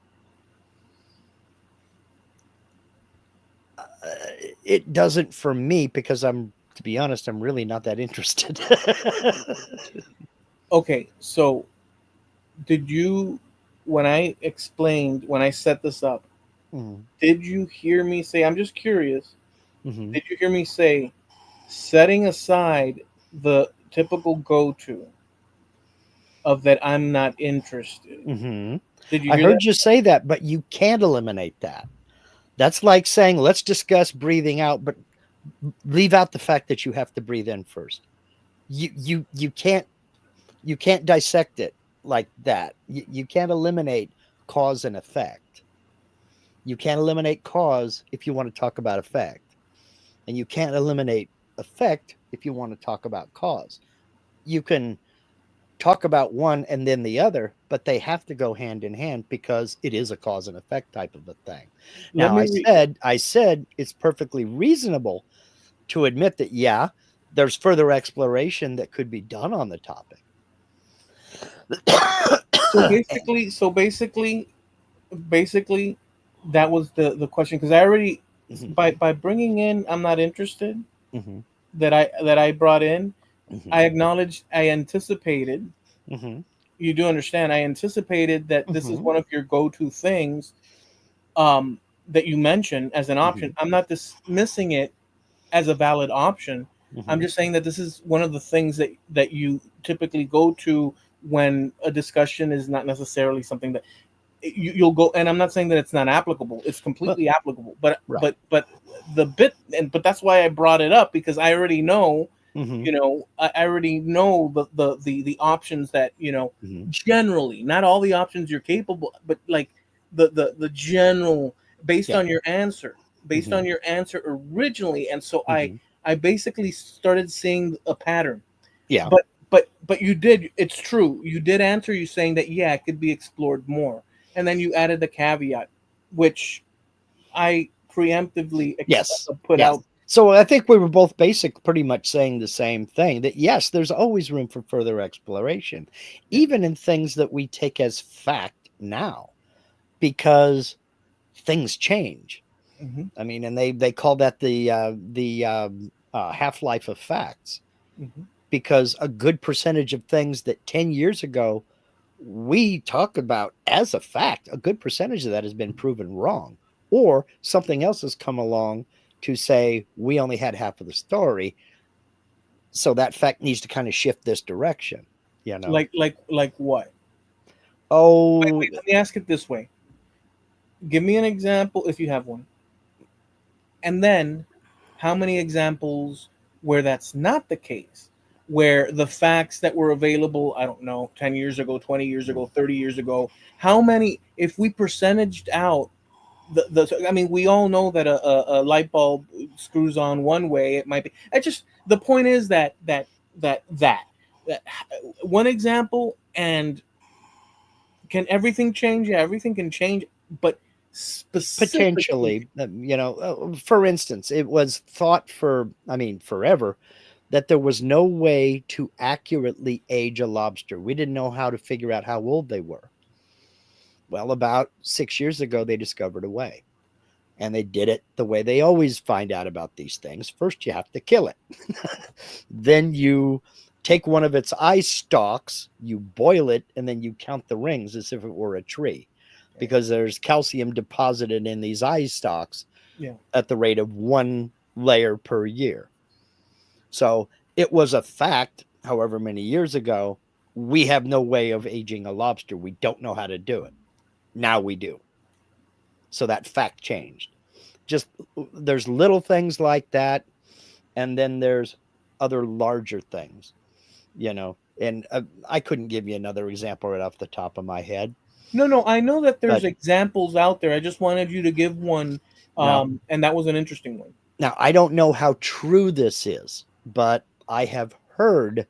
uh, it doesn't for me because to be honest, I'm really not that interested. Okay, so did you, when I set this up, Mhm. did you hear me say, I'm just curious, Mhm. did you hear me say, setting aside the typical go to of that I'm not interested? Mhm. Did you I hear that? heard you say that, but you can't eliminate that. That's like saying, let's discuss breathing out, but leave out the fact that you have to breathe in first. You can't dissect it. like that. You can't eliminate cause and effect. You can't eliminate cause if you want to talk about effect. And you can't eliminate effect if you want to talk about cause. You can talk about one and then the other, but they have to go hand in hand because it is a cause and effect type of a thing. Let Now, me I said it's perfectly reasonable to admit that, yeah, there's further exploration that could be done on the topic. so basically basically that was the question, because I already, Mhm, by bringing in I'm not interested, mhm, that I brought in, mhm, I acknowledged, I anticipated, mhm, you do understand, I anticipated that this is mhm, one of your go-to things, um, that you mentioned as an option. mhm, I'm not dismissing it as a valid option. I'm mhm. just saying that this is one of the things that you typically go to when a discussion is not necessarily something that you'll go. And I'm not saying that it's not applicable, it's Well, completely applicable, but right. the bit, but that's why I brought it up, because I already know, Mhm, I already know the options that, mhm. generally, not all the options you're capable, but like the general, based Yeah. on your answer, Mhm, originally. And so I mhm. I basically started seeing a pattern. Yeah. But you did, it's true, you did answer, you saying that, yeah, it could be explored more, and then you added the caveat, which I preemptively Yes. put Yes. out. So I think we were both pretty much saying the same thing, that yes, there's always room for further exploration, Yeah. even in things that we take as fact now, because things change. Hmm. I mean, and they call that the half life of facts, Hmm. because a good percentage of things that 10 years ago we talk about as a fact, a good percentage of that has been proven wrong, or something else has come along to say we only had half of the story, so that fact needs to kind of shift this direction, you know. Like what? Oh, Let me ask it this way: give me an example if you have one, and then how many examples where that's not the case, where the facts that were available, I don't know, 10 years ago, 20 years ago, 30 years ago, how many, if we percentaged out I mean, we all know that a light bulb screws on one way, it might be, I just, the point is that one example, and can everything change? Yeah, everything can change, but specifically. potentially, for instance, it was thought for, I mean, forever, that there was no way to accurately age a lobster. We didn't know how to figure out how old they were. Well, about 6 years ago, they discovered a way, and they did it the way they always find out about these things. First, you have to kill it. Then you take one of its eye stalks, you boil it, and then you count the rings as if it were a tree, because there's calcium deposited in these eye stalks Yeah. at the rate of one layer per year. So it was a fact, however many years ago, we have no way of aging a lobster. We don't know how to do it. Now we do. So that fact changed. Just there's little things like that, and then there's other larger things, And I couldn't give you another example right off the top of my head, No, no, I know that there's but examples out there. I just wanted you to give one, now, and that was an interesting one. now I don't know how true this is, but I have heard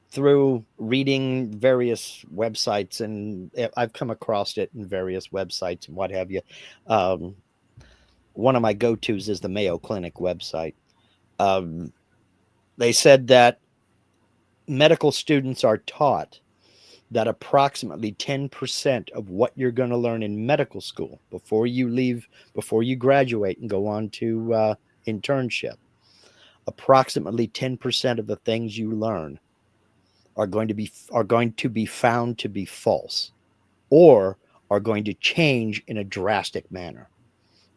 through reading various websites, and I've come across it in various websites and what have you. Um, One of my go tos is the Mayo Clinic website. Um, they said that medical students are taught that approximately 10% of what you're going to learn in medical school before you leave, before you graduate and go on to internship, approximately 10% of the things you learn are going to be found to be false, or are going to change in a drastic manner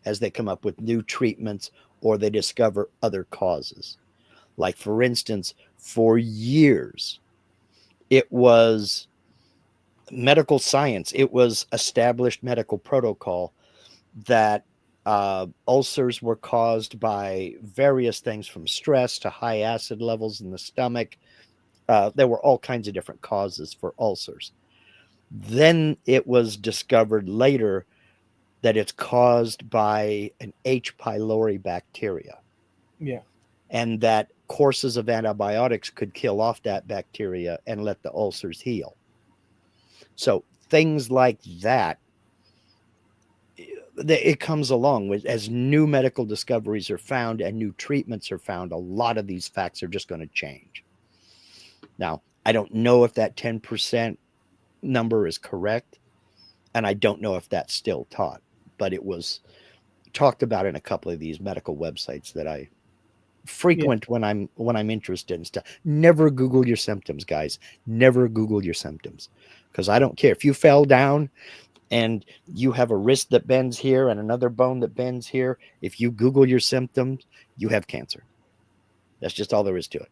as they come up with new treatments or they discover other causes. Like, for instance, for years, it was medical science, it was established medical protocol that ulcers were caused by various things, from stress to high acid levels in the stomach, There were all kinds of different causes for ulcers. Then it was discovered later that it's caused by an H. pylori bacteria, Yeah. and that courses of antibiotics could kill off that bacteria and let the ulcers heal. So things like that, it comes along with as new medical discoveries are found and new treatments are found. A lot of these facts are just going to change. Now, I don't know if that 10% number is correct, and I don't know if that's still taught, but it was talked about in a couple of these medical websites that I Yeah. frequent when I'm interested in stuff. Never Google your symptoms, guys. Never Google your symptoms, because I don't care if you fell down and you have a wrist that bends here and another bone that bends here. If you Google your symptoms, you have cancer. That's just all there is to it.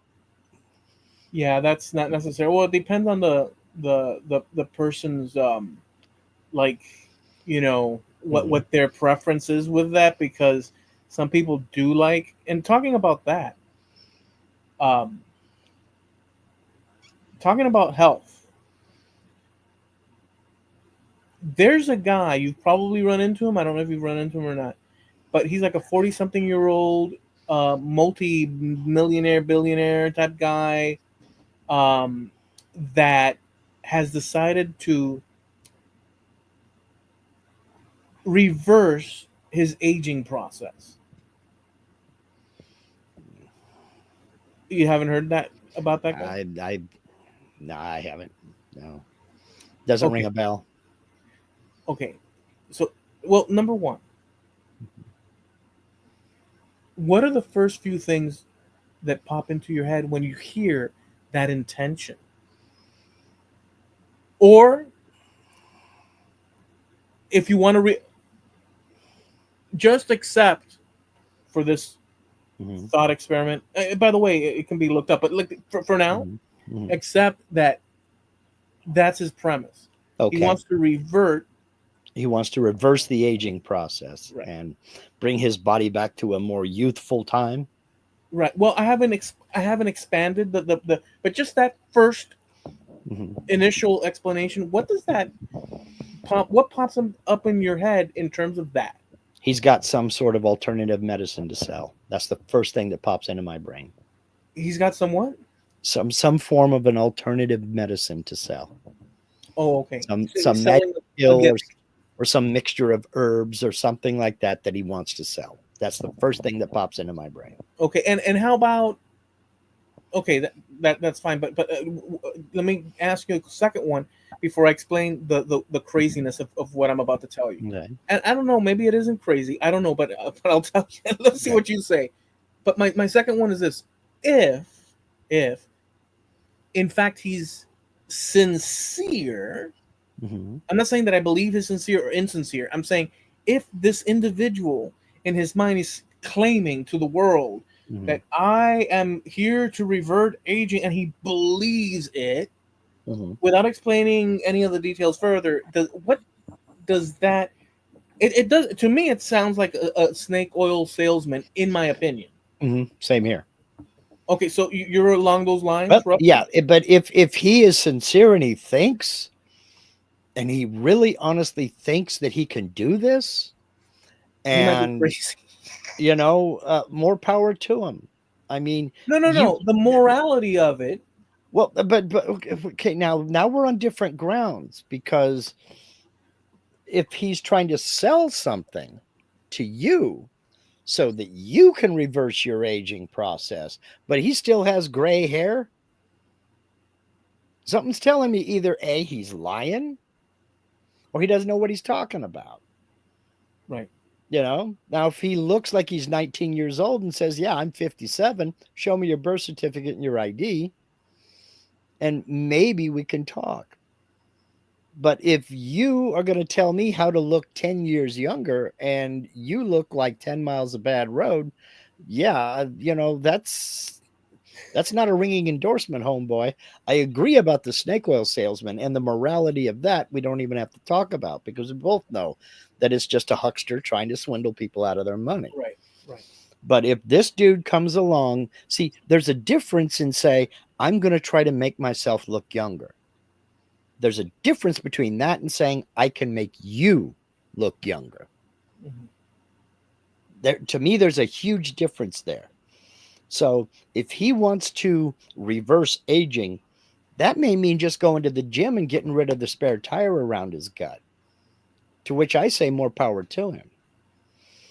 Yeah, that's not necessary. Well, it depends on the person's like, Mm-hmm. what their preference is with that, because some people do like, and talking about that, um talking about health, there's a guy, you've probably run into him. I don't know if you've run into him or not, but he's like a 40 something year old multi-millionaire billionaire type guy, um that has decided to reverse his aging process. You haven't heard that about that guy? I no, I haven't. No, doesn't ring Okay. a bell. Okay. So, well, number one, what are the first few things that pop into your head when you hear that intention? Or if you want to just accept for this Mm-hmm. thought experiment. By the way, it can be looked up, but look, for now, Mm-hmm. Mm-hmm. accept that that's his premise. He Okay. wants to revert. He wants to reverse the aging process Right. and bring his body back to a more youthful time. Right. Well, I haven't expanded but just that first Mm-hmm. initial explanation. What does that pop? What pops up in your head in terms of that? He's got some sort of alternative medicine to sell. That's the first thing that pops into my brain. He's got some what? Some form of an alternative medicine to sell. Oh, okay. So he's Some magic selling a pill, gimmick. or some mixture of herbs or something like that he wants to sell. That's the first thing that pops into my brain. Okay, and how about, okay, that's fine, but let me ask you a second one before I explain the craziness of what I'm about to tell you. Okay. And I don't know, maybe it isn't crazy. I don't know, but I'll tell you. Let's see Okay. what you say. But my second one is this: if if in fact he's sincere, Mm-hmm. I'm not saying that I believe he's sincere or insincere. I'm saying if this individual in his mind is claiming to the world Mm-hmm. that I am here to revert aging, and he believes it Mm-hmm. without explaining any of the details further, what does that? It does, to me. It sounds like a snake oil salesman, in my opinion. Mm-hmm. Same here. Okay, so you're along those lines, But roughly. yeah, but if he is sincere and he thinks, and he really honestly thinks that he can do this, He might be and crazy. more power to him. I mean, No, no, you no. The morality of it. well, but okay, now we're on different grounds, because if he's trying to sell something to you so that you can reverse your aging process, but he still has gray hair, something's telling me either A, he's lying, or he doesn't know what he's talking about. Right. Now if he looks like he's 19 years old and says, yeah, I'm 57, show me your birth certificate and your ID, and maybe we can talk. But if you are going to tell me how to look 10 years younger and you look like 10 miles of bad road, yeah, that's not a ringing endorsement, homeboy. I agree about the snake oil salesman, and the morality of that we don't even have to talk about, because we both know that it's just a huckster trying to swindle people out of their money. Right. Right. But if this dude comes along, see, there's a difference in, say, I'm going to try to make myself look younger. There's a difference between that and saying, I can make you look younger. Mhm. There, to me, there's a huge difference there. So if he wants to reverse aging, that may mean just going to the gym and getting rid of the spare tire around his gut, to which I say more power to him.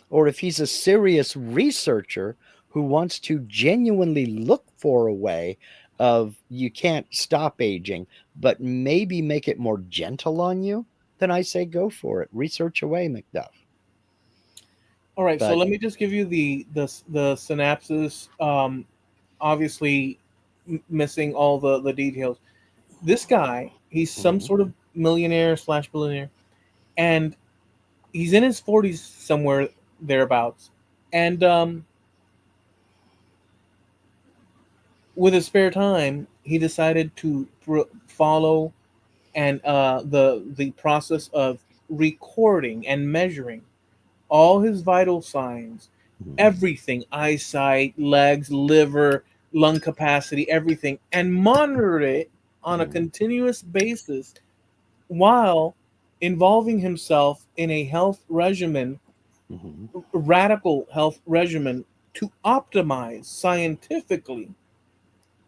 Or if he's a serious researcher who wants to genuinely look for a way of you can't stop aging, but maybe make it more gentle on you, then I say go for it. Research away, McDuff. All right, so But let me just give you the synapses. Obviously, missing all the details. This guy, he's some mhm, sort of millionaire slash billionaire, and he's in his 40s somewhere thereabouts, and with his spare time, he decided to follow and the process of recording and measuring all his vital signs, mhm, everything, eyesight, legs, liver, lung capacity, everything, and monitor it on a mhm, continuous basis while involving himself in a health regimen, mhm. radical health regimen, to optimize scientifically.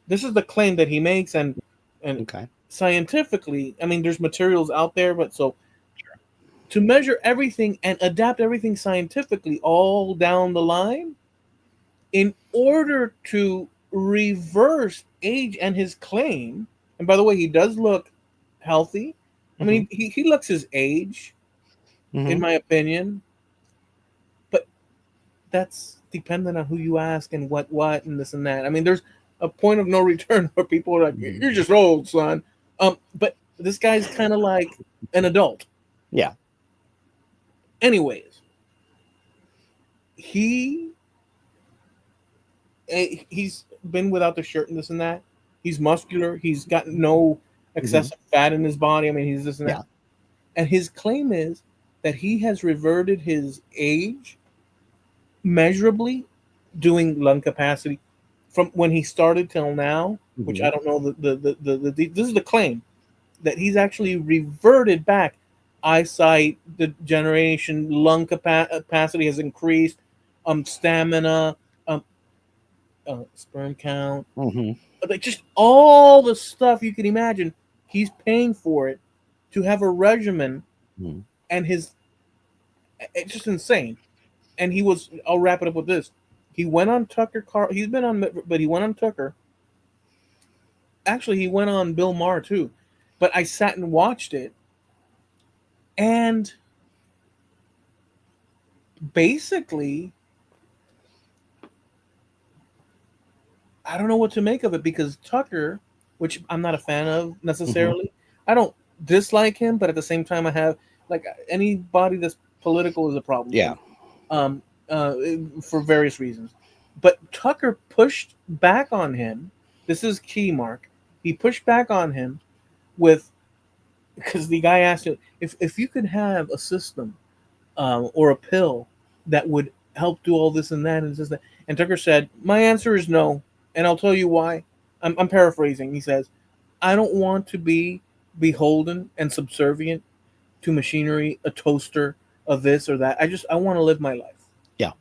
This is the claim that he makes, and Okay. scientifically, I mean, there's materials out there, but so to measure everything and adapt everything scientifically all down the line in order to reverse age and his claim. And by the way, he does look healthy. I Mhm, mean, he looks his age, in mhm, my opinion, but that's dependent on who you ask and what and this and that. I mean, there's a point of no return where people are like, mhm. "You're just old, son." But this guy's kind of like an adult. Yeah. Anyways, he he's been without the shirt and this and that. He's muscular. He's got no Mhm. excessive fat in his body. I mean, he's this and that. Yeah. And his claim is that he has reverted his age measurably doing lung capacity from when he started till now, which Mhm. I don't know this is the claim that he's actually reverted back. Eyesight, the generation, lung capacity has increased, stamina, um, sperm count, Mhm. like just all the stuff you can imagine. He's paying for it to have a regimen, Mhm. and his it's just insane. And he was. I'll wrap it up with this. He went on Tucker Car. He's been on, but he went on Tucker. Actually, he went on Bill Maher too. But I sat and watched it, and basically, I don't know what to make of it because Tucker, which I'm not a fan of Mhm. necessarily, I don't dislike him, but at the same time, I have like anybody that's political is a problem for Yeah. me, um, uh, for various reasons. But Tucker pushed back on him. This is key, Mark. He pushed back on him with because the guy asked him if you could have a system or a pill that would help do all this and that and this that. And Tucker said, "My answer is no, and I'll tell you why." I'm paraphrasing. He says, "I don't want to be beholden and subservient to machinery, a toaster, of this or that. I want to live my life." Yeah.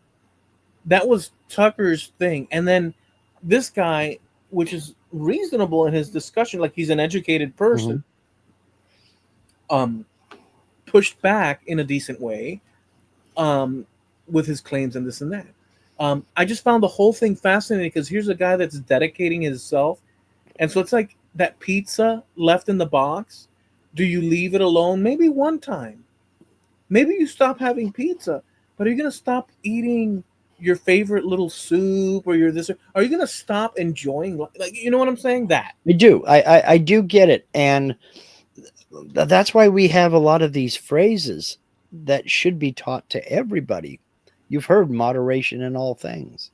That was Tucker's thing. And then this guy, which is reasonable in his discussion, like he's an educated person, Mhm. um, pushed back in a decent way, um, with his claims and this and that. I just found the whole thing fascinating because here's a guy that's dedicating himself, and so it's like that pizza left in the box. Do you leave it alone? Maybe one time. Maybe you stop having pizza, but are you gonna stop eating your favorite little soup or your this? Are you gonna stop enjoying like you know what I'm saying? That I do. I do get it, and that's why we have a lot of these phrases that should be taught to everybody. You've heard moderation in all things.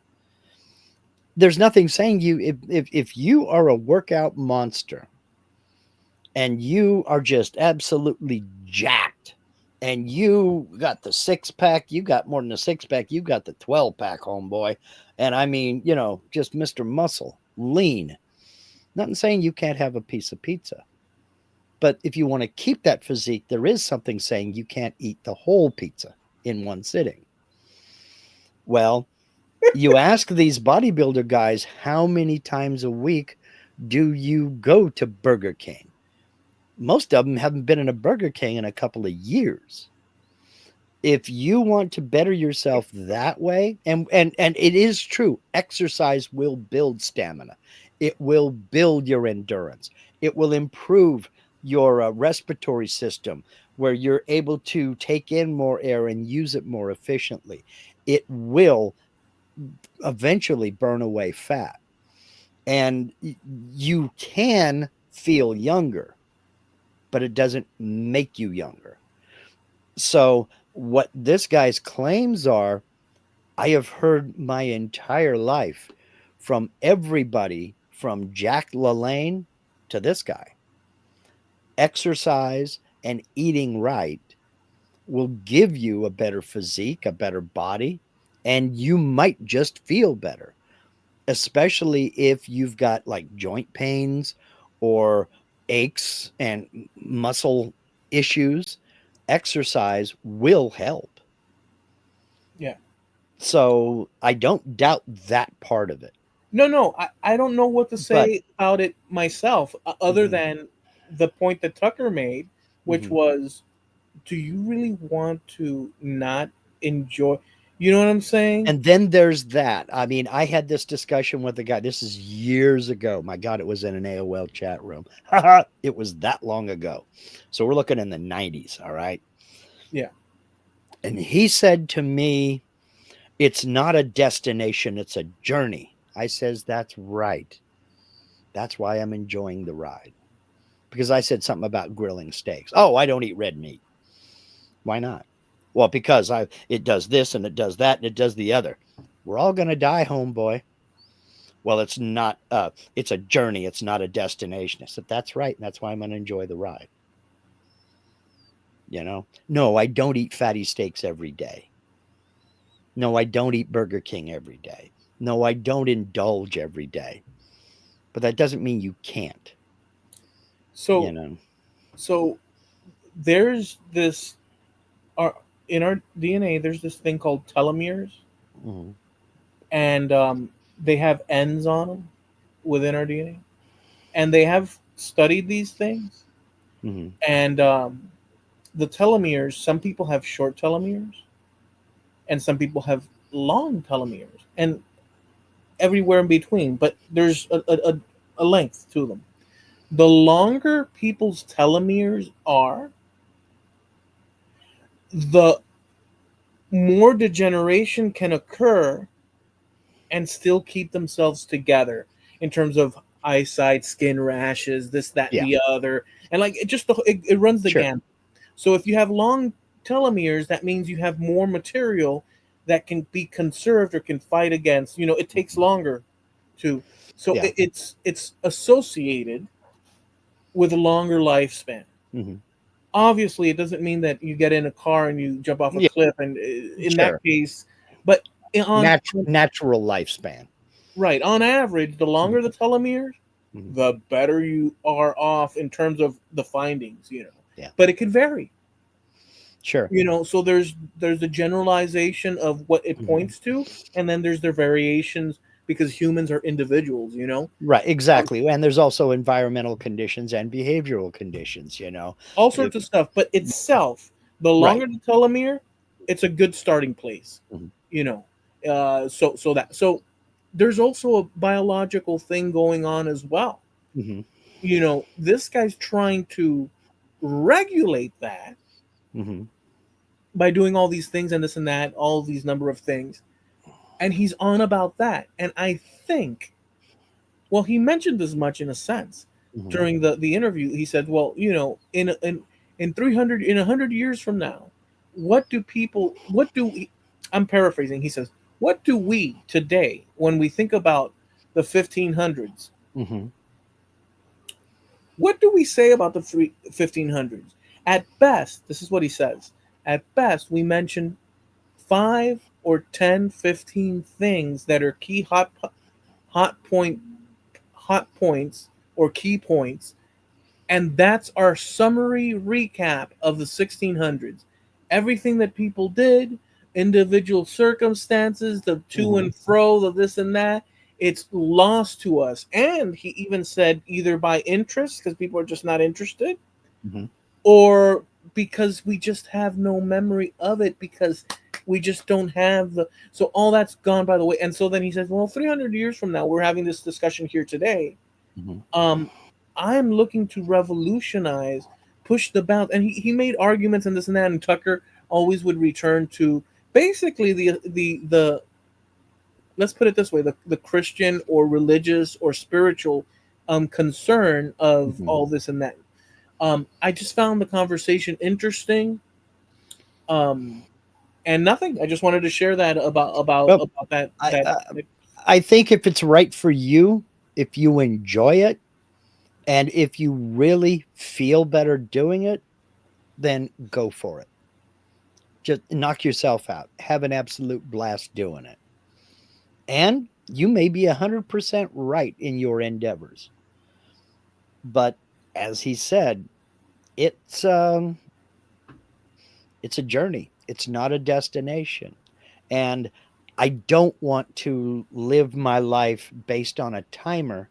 There's nothing saying you if you are a workout monster and you are just absolutely jacked and you got the six pack, you got more than a six pack, you got the 12 pack, homeboy. And I mean, just Mr. Muscle, lean. Nothing saying you can't have a piece of pizza. But if you want to keep that physique, there is something saying you can't eat the whole pizza in one sitting. Well, you ask these bodybuilder guys, how many times a week do you go to Burger King? Most of them haven't been in a Burger King in a couple of years. If you want to better yourself that way, and it is true, exercise will build stamina. It will build your endurance. It will improve your respiratory system, where you're able to take in more air and use it more efficiently. It will eventually burn away fat, and you can feel younger, but it doesn't make you younger. So what this guy's claims are, I have heard my entire life from everybody from Jack LaLanne to this guy. Exercise and eating right will give you a better physique, a better body, and you might just feel better, especially if you've got like joint pains or aches and muscle issues. Exercise will help. Yeah. So I don't doubt that part of it. No, I don't know what to But say about it myself, other mhm, than the point that Tucker made, which mhm. was, do you really want to not enjoy? You know what I'm saying? And then there's that. I mean, I had this discussion with a guy. This is years ago. My God, it was in an AOL chat room. It was that long ago. So we're looking in the 90s. All right. Yeah. And he said to me, it's not a destination, it's a journey. I says, that's right. That's why I'm enjoying the ride. Because I said something about grilling steaks. Oh, I don't eat red meat. Why not? Well, because I it does this and it does that and it does the other. We're all gonna die, homeboy. Well, it's not. It's a journey. It's not a destination. I said that's right, and that's why I'm gonna enjoy the ride. No, I don't eat fatty steaks every day. No, I don't eat Burger King every day. No, I don't indulge every day. But that doesn't mean you can't. You So know. so there's this, our in our DNA. There's this thing called telomeres, Mm-hmm. and they have ends on them within our DNA, and they have studied these things, Mm-hmm. and the telomeres. Some people have short telomeres, and some people have long telomeres, and everywhere in between. But there's a length to them. The longer people's telomeres are, the more degeneration can occur and still keep themselves together in terms of eyesight, skin rashes, this, that, and Yeah. the other. And like it runs the Sure. gamut. So if you have long telomeres, that means you have more material that can be conserved or can fight against. It takes Mm-hmm. longer to. So Yeah. it's associated with a longer lifespan. Mm-hmm. Obviously, it doesn't mean that you get in a car and you jump off a Yeah. cliff, and in that Sure. case, but on Natural lifespan. right, on average, the longer the Mm-hmm. telomeres, Mm-hmm. the better you are off in terms of the findings. Yeah. But it can vary. Sure. So there's the generalization of what it Mm-hmm. points to, and then there's their variations, because humans are individuals. Right, Um, exactly. And there's also environmental conditions and behavioral conditions. all If sorts of stuff. But itself, the right. longer the telomere, it's a good starting place. Mhm, You know, so there's also a biological thing going on as well. mhm, This guy's trying to regulate that mhm. by doing all these things and this and that, all these number of things, and he's on about that. And I think, well, he mentioned as much in a sense Mhm. during the interview. He said, well, in 300, in 100 years from now, what do we, I'm paraphrasing. He says, what do we today, when we think about the 1500s, Mhm. what do we say about the 1500s? At best, this is what he says. At best, we mention 5 or 10, 15 things that are key hot point hot points or key points, and that's our summary recap of the 1600s. Everything that people did, individual circumstances, the to Mhm. and fro, the this and that, it's lost to us. And he even said either by interest, because people are just not interested, Mhm. or because we just have no memory of it, because we just don't have the, so all that's gone by the way. And so then he says, well, 300 years from now, we're having this discussion here today. Mhm. um I'm looking to revolutionize, push the bounds. And he made arguments and this and that, and Tucker always would return to basically the let's put it this way, the Christian or religious or spiritual concern of Mhm. all this and that. I just found the conversation interesting. Um, and nothing. I just wanted to share that Well, about that I that. uh, I think if it's right for you, if you enjoy it, and if you really feel better doing it, then go for it. Just knock yourself out. Have an absolute blast doing it. And you may be 100% right in your endeavors. But as he said, it's um it's a journey. It's not a destination. And I don't want to live my life based on a timer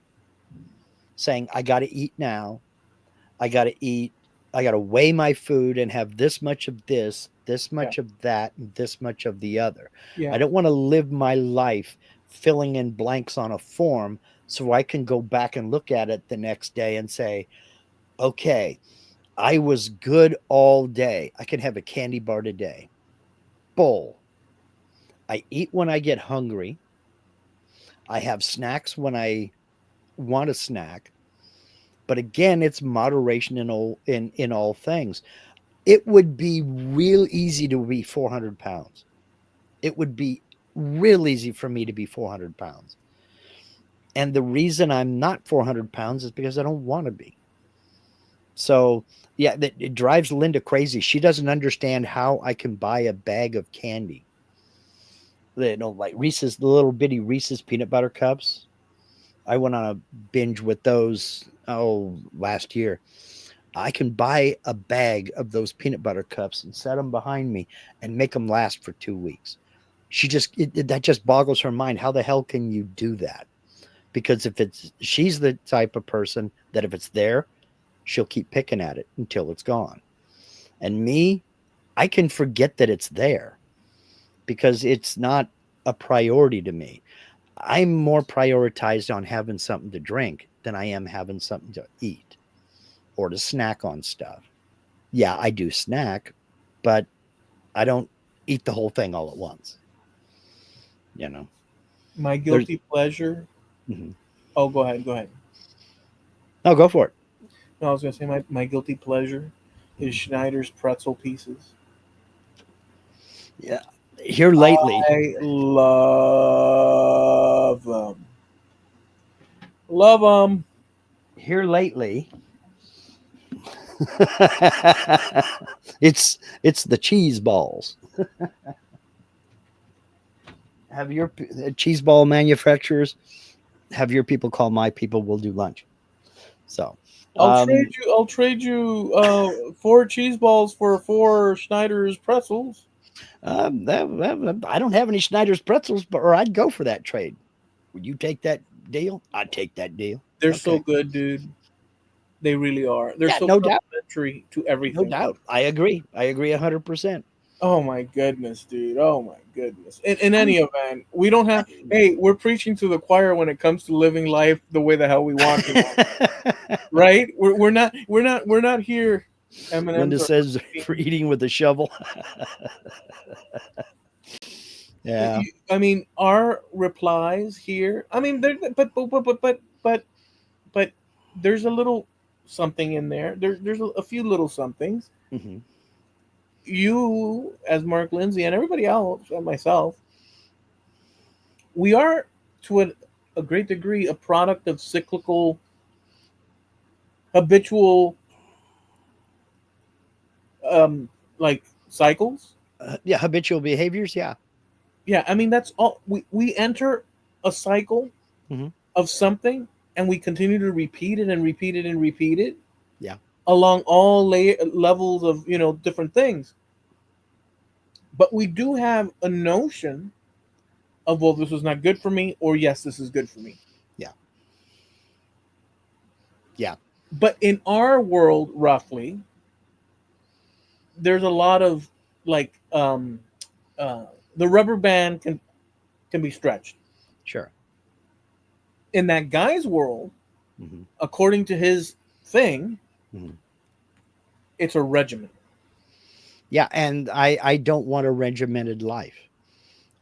saying I got to eat now. I got to eat. I got to weigh my food and have this much of this Yeah, much of that, and this much of the other. I yeah, don't want to live my life filling in blanks on a form so I can go back and look at it the next day and say, okay, I was good all day. I can have a candy bar today. Bull. I eat when I get hungry. I have snacks when I want a snack. But again, it's moderation in all things. It would be real easy to be 400 pounds. It would be real easy for me to be 400 pounds. And the reason I'm not 400 pounds is because I don't want to be. So, yeah, it drives Linda crazy. She doesn't understand how I can buy a bag of candy. Like Reese's, the little bitty Reese's peanut butter cups. I went on a binge with those, last year. I can buy a bag of those peanut butter cups and set them behind me and make them last for 2 weeks. That just boggles her mind. How the hell can you do that? Because she's the type of person that if it's there, she'll keep picking at it until it's gone. And me, I can forget that it's there because it's not a priority to me. I'm more prioritized on having something to drink than I am having something to eat or to snack on stuff. Yeah, I do snack, but I don't eat the whole thing all at once. You know, my there's. guilty pleasure. Mhm. Oh, go ahead, go ahead. No, go for it. No, I was gonna say my guilty pleasure is Mhm. Schneider's pretzel pieces. Yeah, here lately, I love them. Love them. here lately, it's the cheese balls. Have your cheese ball manufacturers have your people call my people? We'll do lunch. So, um, I'll trade you 4 cheese balls for 4 Schneider's pretzels. I don't have any Schneider's pretzels, but or I'd go for that trade. Would you take that deal? I'd take that deal. They're so Okay. good, dude. They really are. They're Yeah, so no doubt. complementary to No everything. doubt. I agree. I agree 100%. Oh my goodness, dude. Oh my goodness. In I'm, any event, we don't have. Hey, we're preaching to the choir when it comes to living life the way the hell we want to, right? We're not here. Linda M&Ms are says for for eating. eating with a shovel. Yeah. I mean, our replies here. I mean, there, but there's a little something in there. There's a few little somethings. Hmm. You, as Mark Lindsay, and everybody else, and myself, we are to a great degree a product of cyclical, habitual, um, like cycles. Yeah, habitual behaviors. Yeah. Yeah, I mean that's all. We enter a cycle Hmm. of something, and we continue to repeat it and repeat it and repeat it Yeah. along all levels of different things. But we do have a notion of, well, this was not good for me, or yes, this is good for me. Yeah. Yeah. But in our world, roughly, there's a lot of like uh, the rubber band can be stretched. Sure. In that guy's world, Hmm. according to his thing, Hmm. it's a regimen. Yeah. And I don't want a regimented life.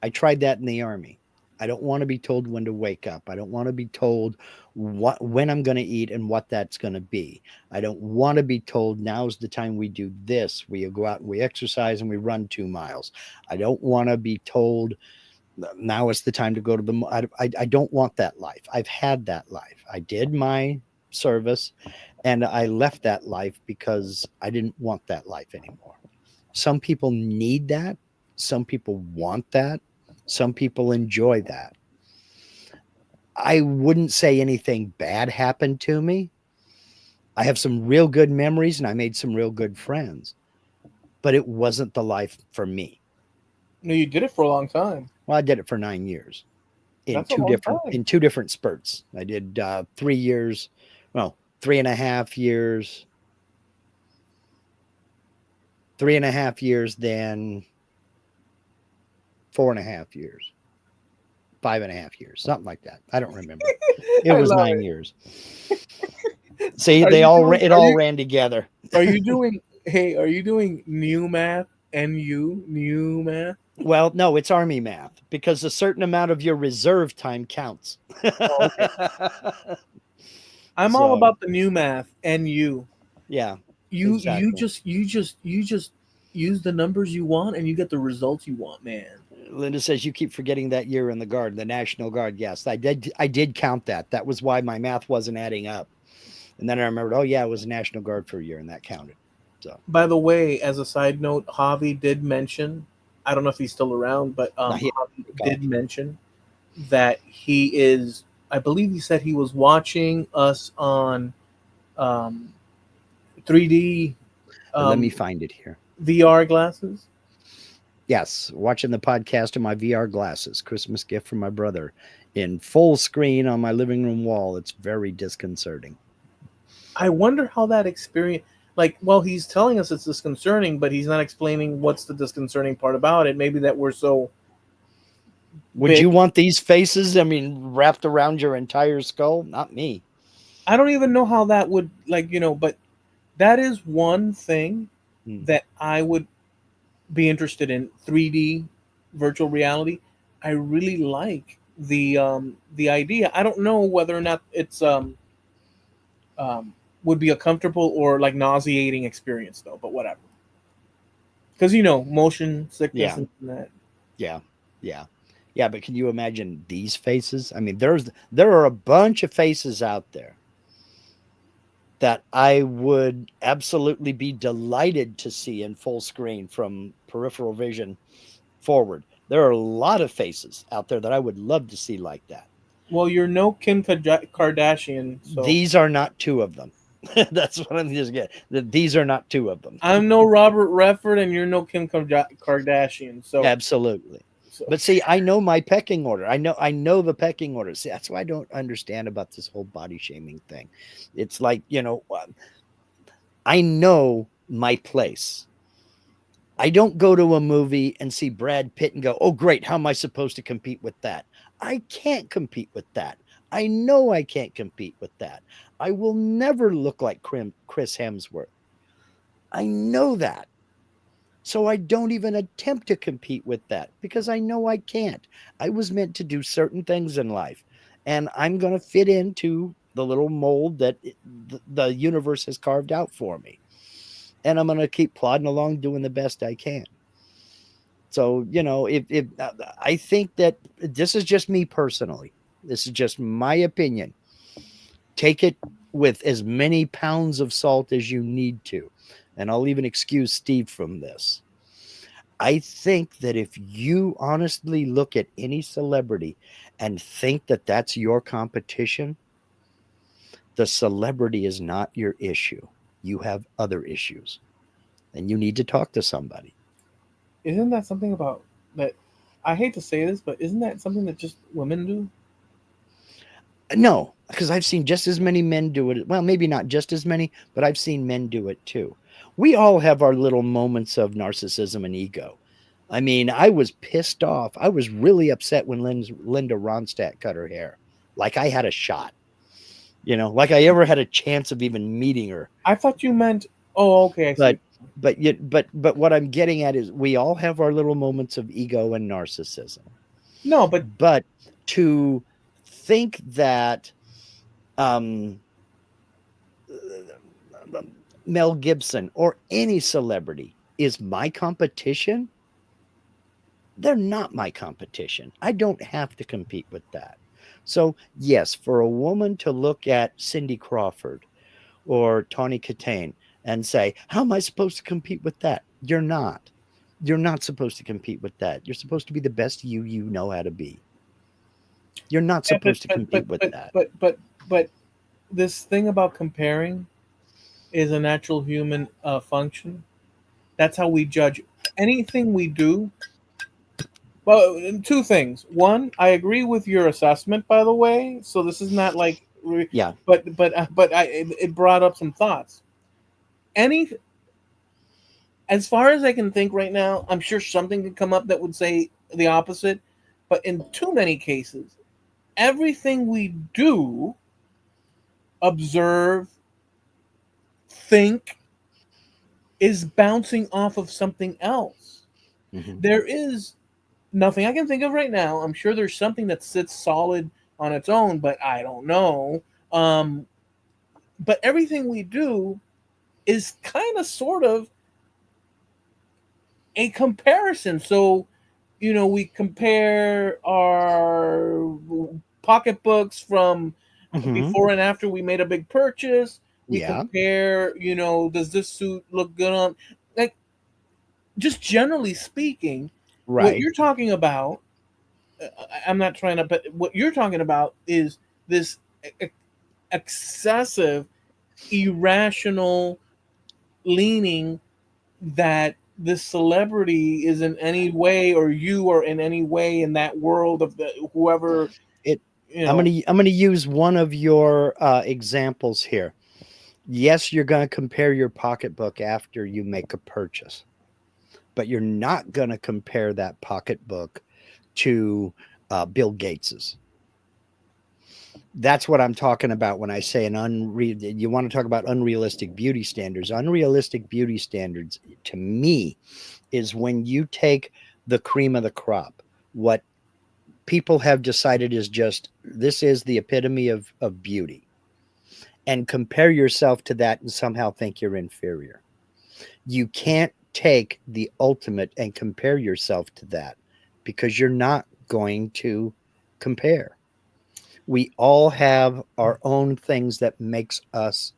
I tried that in the army. I don't want to be told when to wake up. I don't want to be told when I'm going to eat and what that's going to be. I don't want to be told now's the time we do this. We go out and we exercise and we run 2 miles. I don't want to be told now is the time to go to the. I don't want that life. I've had that life. I did my service, and I left that life because I didn't want that life anymore. Some people need that. Some people want that. Some people enjoy that. I wouldn't say anything bad happened to me. I have some real good memories and I made some real good friends, but it wasn't the life for me. No, you did it for a long time. Well, I did it for 9 years That's a long time. in 2 different spurts. I did 3 years, well, 3.5 years, 3.5 years, then 4.5 years, 5.5 years, something like that. I don't remember. It I was love 9 years. See, it. Are you doing? it all ran together. Are you doing? Hey, are you doing new math? New math. Well, no, it's army math because a certain amount of your reserve time counts. Oh, okay. I'm all So, about the new math. Nu. yeah, You exactly. just use the numbers you want, and you get the results you want, man. Linda says you keep forgetting that year in the Guard, the National Guard. Yes, I did. I did count that. That was why my math wasn't adding up. And then I remembered, oh yeah, it was a National Guard for a year, and that counted. So, By the way, as a side note, Javi did mention, I don't know if he's still around, but now he Javi did mention that he is, I believe he said he was watching us on um, 3D let me um, find it here. VR glasses. Yes, watching the podcast in my VR glasses. Christmas gift from my brother in full screen on my living room wall. It's very disconcerting. I wonder how that experience, like, well, he's telling us it's disconcerting, but he's not explaining what's the disconcerting part about it. Maybe that we're so Would big. you want these faces? I mean, wrapped around your entire skull? Not me. I don't even know how that would, like, but that is one thing Hmm. that I would be interested in, 3D virtual reality. I really like the idea. I don't know whether or not it's um would be a comfortable or like nauseating experience though, but whatever. Because motion sickness Yeah, and that. yeah, yeah, yeah. But can you imagine these faces? I mean, there are a bunch of faces out there that I would absolutely be delighted to see in full screen from peripheral vision forward. There are a lot of faces out there that I would love to see like that. Well, you're no Kim Kardashian, so These are not two of them. That's what I'm just getting. These are not two of them. I'm no Robert Redford, and you're no Kim Kardashian. So, Absolutely. so But see, I know my pecking order. I know the pecking order. See, that's why I don't understand about this whole body shaming thing. It's like, I know my place. I don't go to a movie and see Brad Pitt and go, "Oh great, how am I supposed to compete with that?" I can't compete with that. I know I can't compete with that. I will never look like Chris Hemsworth. I know that. So I don't even attempt to compete with that because I know I can't. I was meant to do certain things in life, and I'm going to fit into the little mold that the universe has carved out for me. And I'm going to keep plodding along doing the best I can. So, if I think that this is just me personally, this is just my opinion. Take it with as many pounds of salt as you need to. And I'll even excuse Steve from this. I think that if you honestly look at any celebrity and think that that's your competition, The celebrity is not your issue. You have other issues, and you need to talk to somebody. Isn't that something about that? I hate to say this, but isn't that something that just women do? No, because I've seen just as many men do it. Well, maybe not just as many, but I've seen men do it too. We all have our little moments of narcissism and ego. I mean, I was pissed off. I was really upset when Linda Ronstadt cut her hair. Like I had a shot, like I ever had a chance of even meeting her. I thought you meant. Oh, okay, I see. But but what I'm getting at is we all have our little moments of ego and narcissism. No, but But to think that um Mel Gibson or any celebrity is my competition, they're not my competition. I don't have to compete with that. So, yes, for a woman to look at Cindy Crawford or Tawny Katane and say, how am I supposed to compete with that? You're not. You're not supposed to compete with that. You're supposed to be the best you know how to be. You're not yeah, supposed to compete with that. but this thing about comparing is a natural human function. That's how we judge anything we do. Well, two things. One, I agree with your assessment, by the way. So this is not like, Yeah. it brought up some thoughts. Any, as far as I can think right now, I'm sure something could come up that would say the opposite. But in too many cases, everything we do, observe, think, is bouncing off of something else. Hmm. There is nothing I can think of right now. I'm sure there's something that sits solid on its own, but I don't know. Um, but everything we do is kind of sort of a comparison. So, we compare our pocketbooks from Hmm. before and after we made a big purchase. We Yeah. compare, does this suit look good on, like, just generally speaking, what Right. you're talking about, I'm not trying to, but what you're talking about is this excessive, irrational leaning that this celebrity is in any way, or you are in any way in that world of the whoever, It you I'm know. gonna use one of your examples here. Yes, you're gonna compare your pocketbook after you make a purchase, but you're not gonna compare that pocketbook to Bill Gates's. That's what I'm talking about when I say an unreal. You want to talk about unrealistic beauty standards? Unrealistic beauty standards, to me, is when you take the cream of the crop. What people have decided is just this is the epitome of beauty, and compare yourself to that and somehow think you're inferior. You can't take the ultimate and compare yourself to that because you're not going to compare. We all have our own things that makes us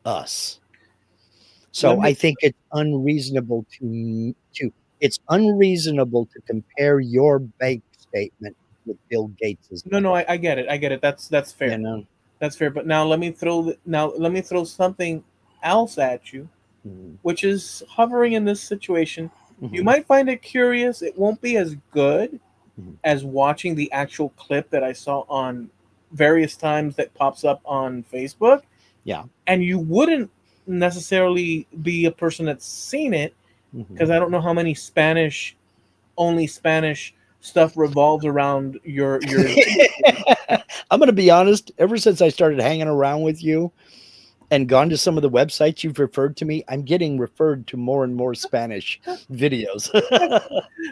us. Let So I me think it's unreasonable to it's unreasonable to compare your bank statement with Bill Gates's No, bank. no, I get it. I get it. That's You fair. know. That's fair. But now let me throw something else at you, Mhm. which is hovering in this situation. You Mhm. might find it curious. It won't be as good Mhm. as watching the actual clip that I saw on various times that pops up on Facebook. Yeah. And you wouldn't necessarily be a person that's seen it, Mhm. because I don't know how many only Spanish stuff revolves around your video feed. I'm going to be honest. Ever since I started hanging around with you and gone to some of the websites you've referred to me, I'm getting referred to more and more Spanish videos.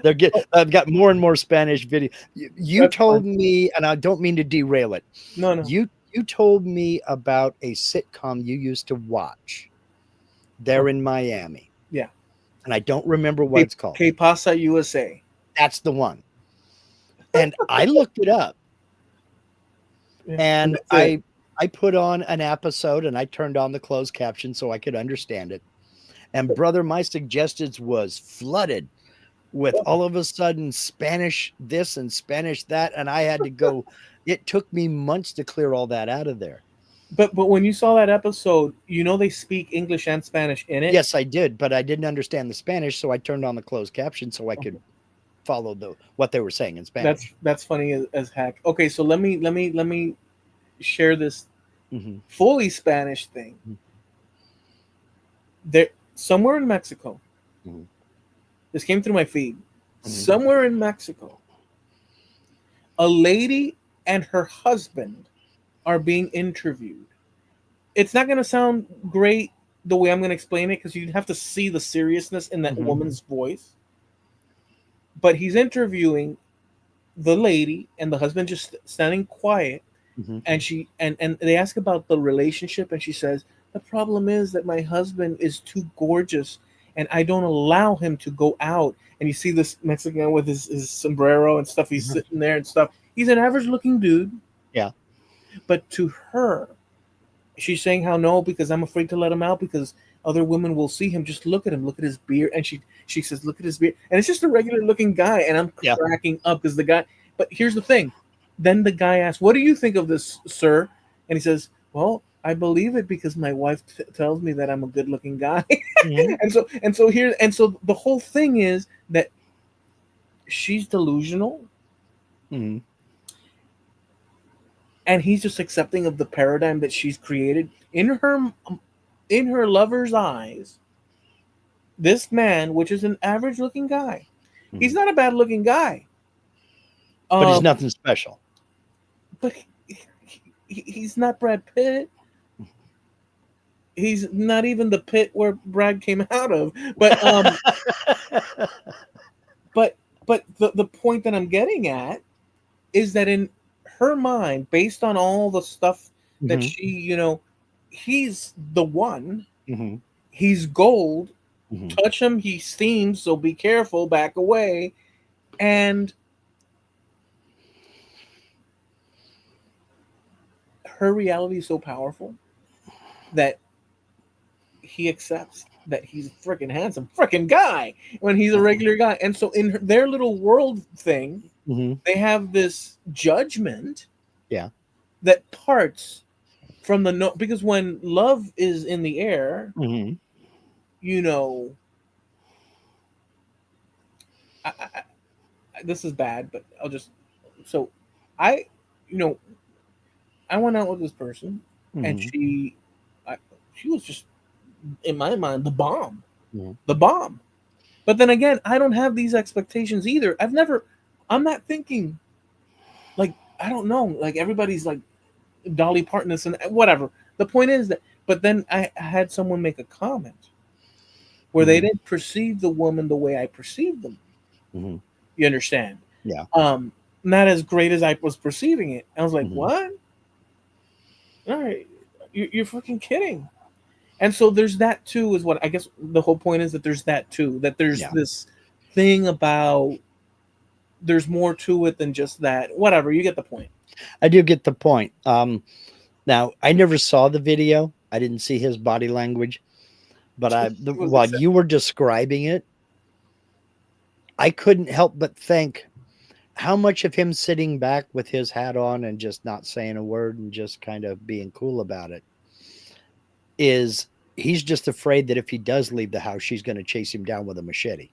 Oh, I've got more and more Spanish video. You that's fine. told me, and I don't mean to derail it. No, no. You told me about a sitcom you used to watch there in Miami, Yeah. and I don't remember what it's called. Que pasa USA? That's the one. And I looked it up, Yeah. And and that's it. I put on an episode and I turned on the closed caption so I could understand it. And brother, my suggestions was flooded with all of a sudden Spanish this and Spanish that, and I had to go. It took me months to clear all that out of there. but when you saw that episode, they speak English and Spanish in it. Yes, I did, but I didn't understand the Spanish, so I turned on the closed caption so I could follow what they were saying in Spanish. That's funny as heck. Okay, so let me share this Hmm. fully Spanish thing. There, somewhere in Mexico, Hmm. this came through my feed. Hmm. Somewhere in Mexico, a lady and her husband are being interviewed. It's not going to sound great the way I'm going to explain it because you'd have to see the seriousness in that Hmm. woman's voice. But he's interviewing the lady and the husband just standing quiet, Hmm. and she and they ask about the relationship, and she says the problem is that my husband is too gorgeous and I don't allow him to go out. And you see this Mexican with his sombrero and stuff, he's Hmm. sitting there and stuff. He's an average looking dude, Yeah. but to her, she's saying how no, because I'm afraid to let him out because other women will see him. Just look at him, look at his beard. And she says, look at his beard. And it's just a regular looking guy. And I'm Yeah. cracking up because the guy, but here's the thing. Then the guy asks, what do you think of this, sir? And he says, well, I believe it because my wife tells me that I'm a good looking guy. Hmm. And so the whole thing is that she's delusional Hmm. and he's just accepting of the paradigm that she's created in her lover's eyes. This man, which is an average looking guy, he's Hmm. not a bad looking guy. But he's Um, nothing special. but he's not Brad Pitt. He's not even the pit where Brad came out of. But but the point that I'm getting at is that in her mind, based on all the stuff that Hmm. he's the one. Hmm. He's gold. Hmm. Touch him, he steams. So be careful. Back away. And her reality is so powerful that he accepts that he's a freaking handsome freaking guy when he's a regular guy. And so in their little world thing, Hmm. they have this judgment Yeah. that parts from the no, because when love is in the air, Hmm. you know, this is bad, but I'll just so I, you know, I went out with this person, and Hmm. she was just in my mind Hmm. the bomb. But then again, I don't have these expectations either. I'm not thinking like I don't know, like everybody's like Dolly Parton and whatever. The point is that, but then I had someone make a comment where they Hmm. didn't perceive the woman the way I perceived them. Hmm. You understand? Yeah. Um, Not as great as I was perceiving it. I was like, Hmm. what? All right, you're fucking kidding. And so there's that too. Is what I guess the whole point is, that there's that too. That there's Yeah. this thing about there's more to it than just that. Whatever, you get the point. I do get the point. Now I never saw the video. I didn't see his body language, but He was while accepting. you were describing it, I couldn't help but think how much of him sitting back with his hat on and just not saying a word and just kind of being cool about it is he's just afraid that if he does leave the house, she's going to chase him down with a machete.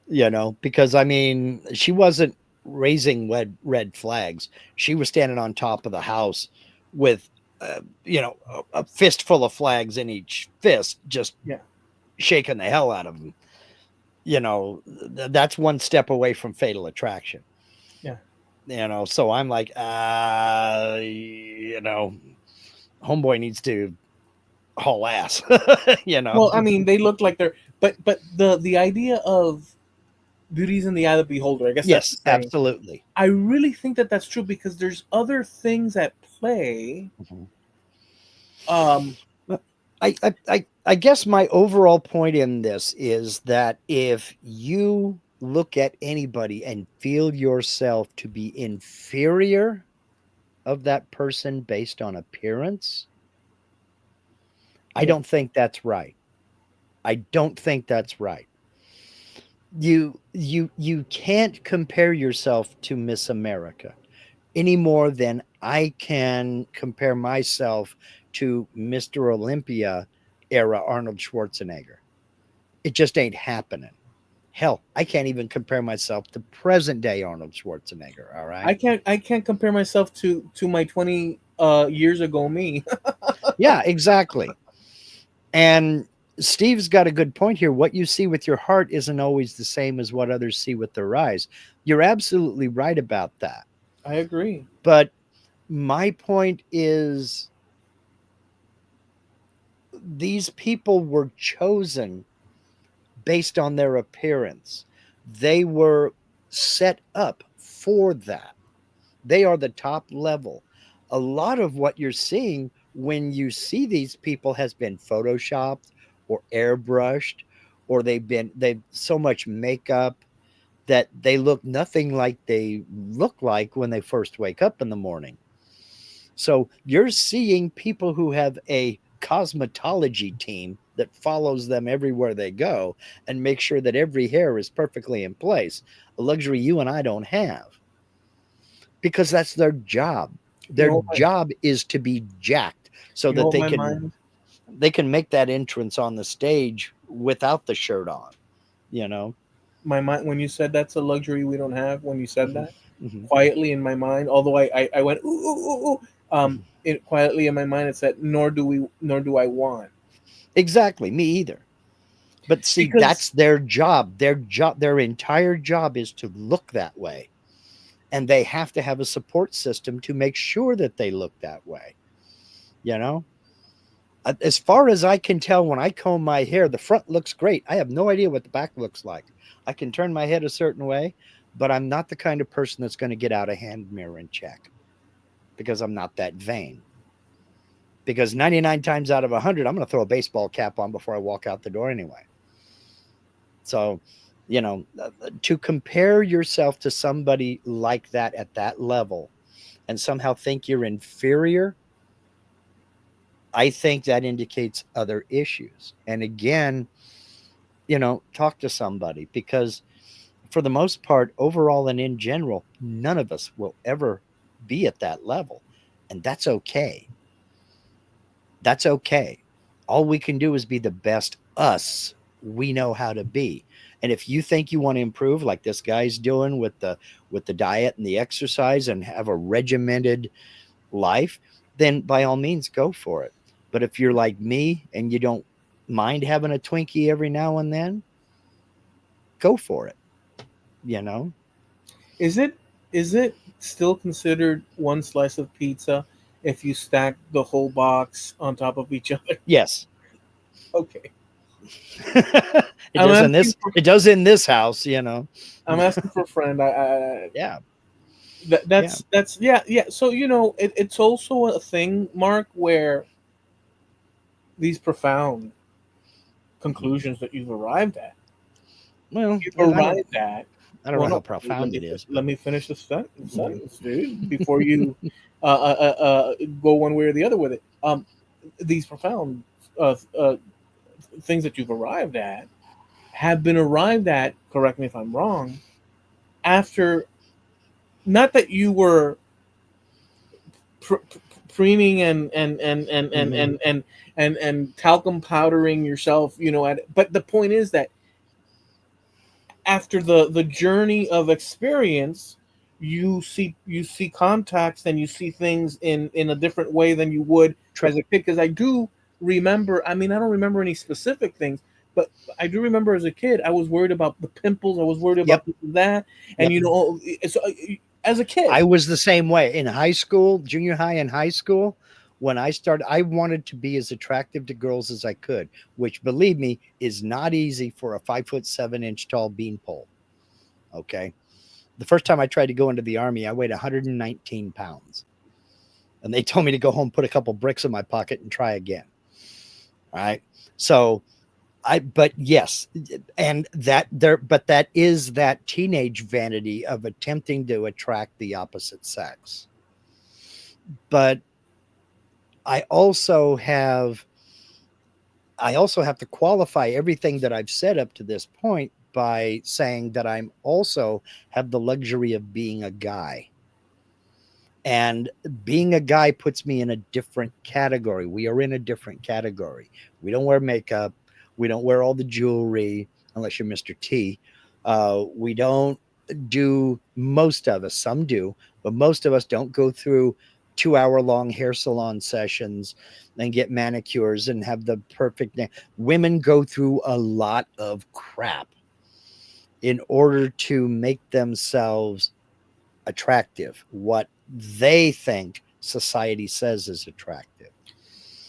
Yeah, Because I mean, she wasn't raising red flags. She was standing on top of the house with, a fistful of flags in each fist, just yeah, shaking the hell out of them. That's one step away from fatal attraction. yeah. So I'm like, homeboy needs to haul ass, you know. Well, I mean, they look like they're, but the idea of beauty's in the eye of the beholder. I guess that's the Yes, saying. absolutely. I really think that that's true because there's other things at play. Mhm. Um, But I guess my overall point in this is that if you look at anybody and feel yourself to be inferior of that person based on appearance, I yeah, don't think that's right. I don't think that's right. You can't compare yourself to Miss America. any more than I can compare myself to Mr. Olympia era Arnold Schwarzenegger. It just ain't happening. Hell, I can't even compare myself to present day Arnold Schwarzenegger. All right. I can't compare myself to my 20 years ago me. Yeah, exactly. And Steve's got a good point here. What you see with your heart isn't always the same as what others see with their eyes. You're absolutely right about that. I agree. But my point is, these people were chosen based on their appearance. They were set up for that. They are the top level. A lot of what you're seeing when you see these people has been photoshopped or airbrushed, or they've so much makeup that they look nothing like they look like when they first wake up in the morning. So you're seeing people who have a cosmetology team that follows them everywhere they go and make sure that every hair is perfectly in place, a luxury you and I don't have, because that's their job. You Their know what job is to be jacked so you know that what my mind they can make that entrance on the stage without the shirt on, you know. my mind when you said that's a luxury we don't have, when you said Mhm, that mhm, quietly in my mind, although I went ooh, ooh, ooh, ooh, mhm. it quietly in my mind it said nor do I want, Exactly, me either. But see, because that's their job. Their entire job is to look that way. And they have to have a support system to make sure that they look that way. You know, as far as I can tell, when I comb my hair, the front looks great. I have no idea what the back looks like. I can turn my head a certain way, but I'm not the kind of person that's going to get out a hand mirror and check, because I'm not that vain. Because 99 times out of 100, I'm going to throw a baseball cap on before I walk out the door anyway. So, to compare yourself to somebody like that at that level and somehow think you're inferior, I think that indicates other issues. And again, talk to somebody, because for the most part, overall and in general, none of us will ever be at that level. And that's okay. That's okay. All we can do is be the best us we know how to be. And if you think you want to improve like this guy's doing with the diet and the exercise and have a regimented life, then by all means go for it. But if you're like me and you don't mind having a Twinkie every now and then, go for it, you know? is it still considered one slice of pizza if you stack the whole box on top of each other? Yes. Okay. It I'm does in asking this for it does in this house. I'm asking for a friend. Yeah. Yeah. That's yeah. So it's also a thing, Mark, where these profound Mhm. conclusions that you've arrived at, Well, you've I don't arrived at. I don't know Well, how no, profound it is, but let me finish the mhm. sentence, dude, before you go one way or the other with it. These profound uh, uh, things that you've arrived at have been arrived at. Correct me if I'm wrong. After, not that you were preening Mhm. and talcum powdering yourself, but the point is that after the journey of experience, you see context and you see things in a different way than you would True. as a kid. Because I do remember, I mean, I don't remember any specific things, but I do remember as a kid I was worried about the pimples, I was worried Yep. about this and that. And Yep. so, as a kid. I was the same way in high school, junior high and high school. When I started, I wanted to be as attractive to girls as I could, which, believe me, is not easy for a 5'7" tall beanpole. Okay. The first time I tried to go into the army, I weighed 119 pounds. And they told me to go home, put a couple bricks in my pocket, and try again. All right. So but yes, and but that is that teenage vanity of attempting to attract the opposite sex. But I also have I also have to qualify everything that I've said up to this point by saying that I'm also have the luxury of being a guy. And being a guy puts me in a different category. We are in a different category. We don't wear makeup. We don't wear all the jewelry unless you're Mr. T. We don't do, most of us, some do, but most of us don't go through 2 hour long hair salon sessions and get manicures and have the perfect name. Women go through a lot of crap in order to make themselves attractive, what they think society says is attractive.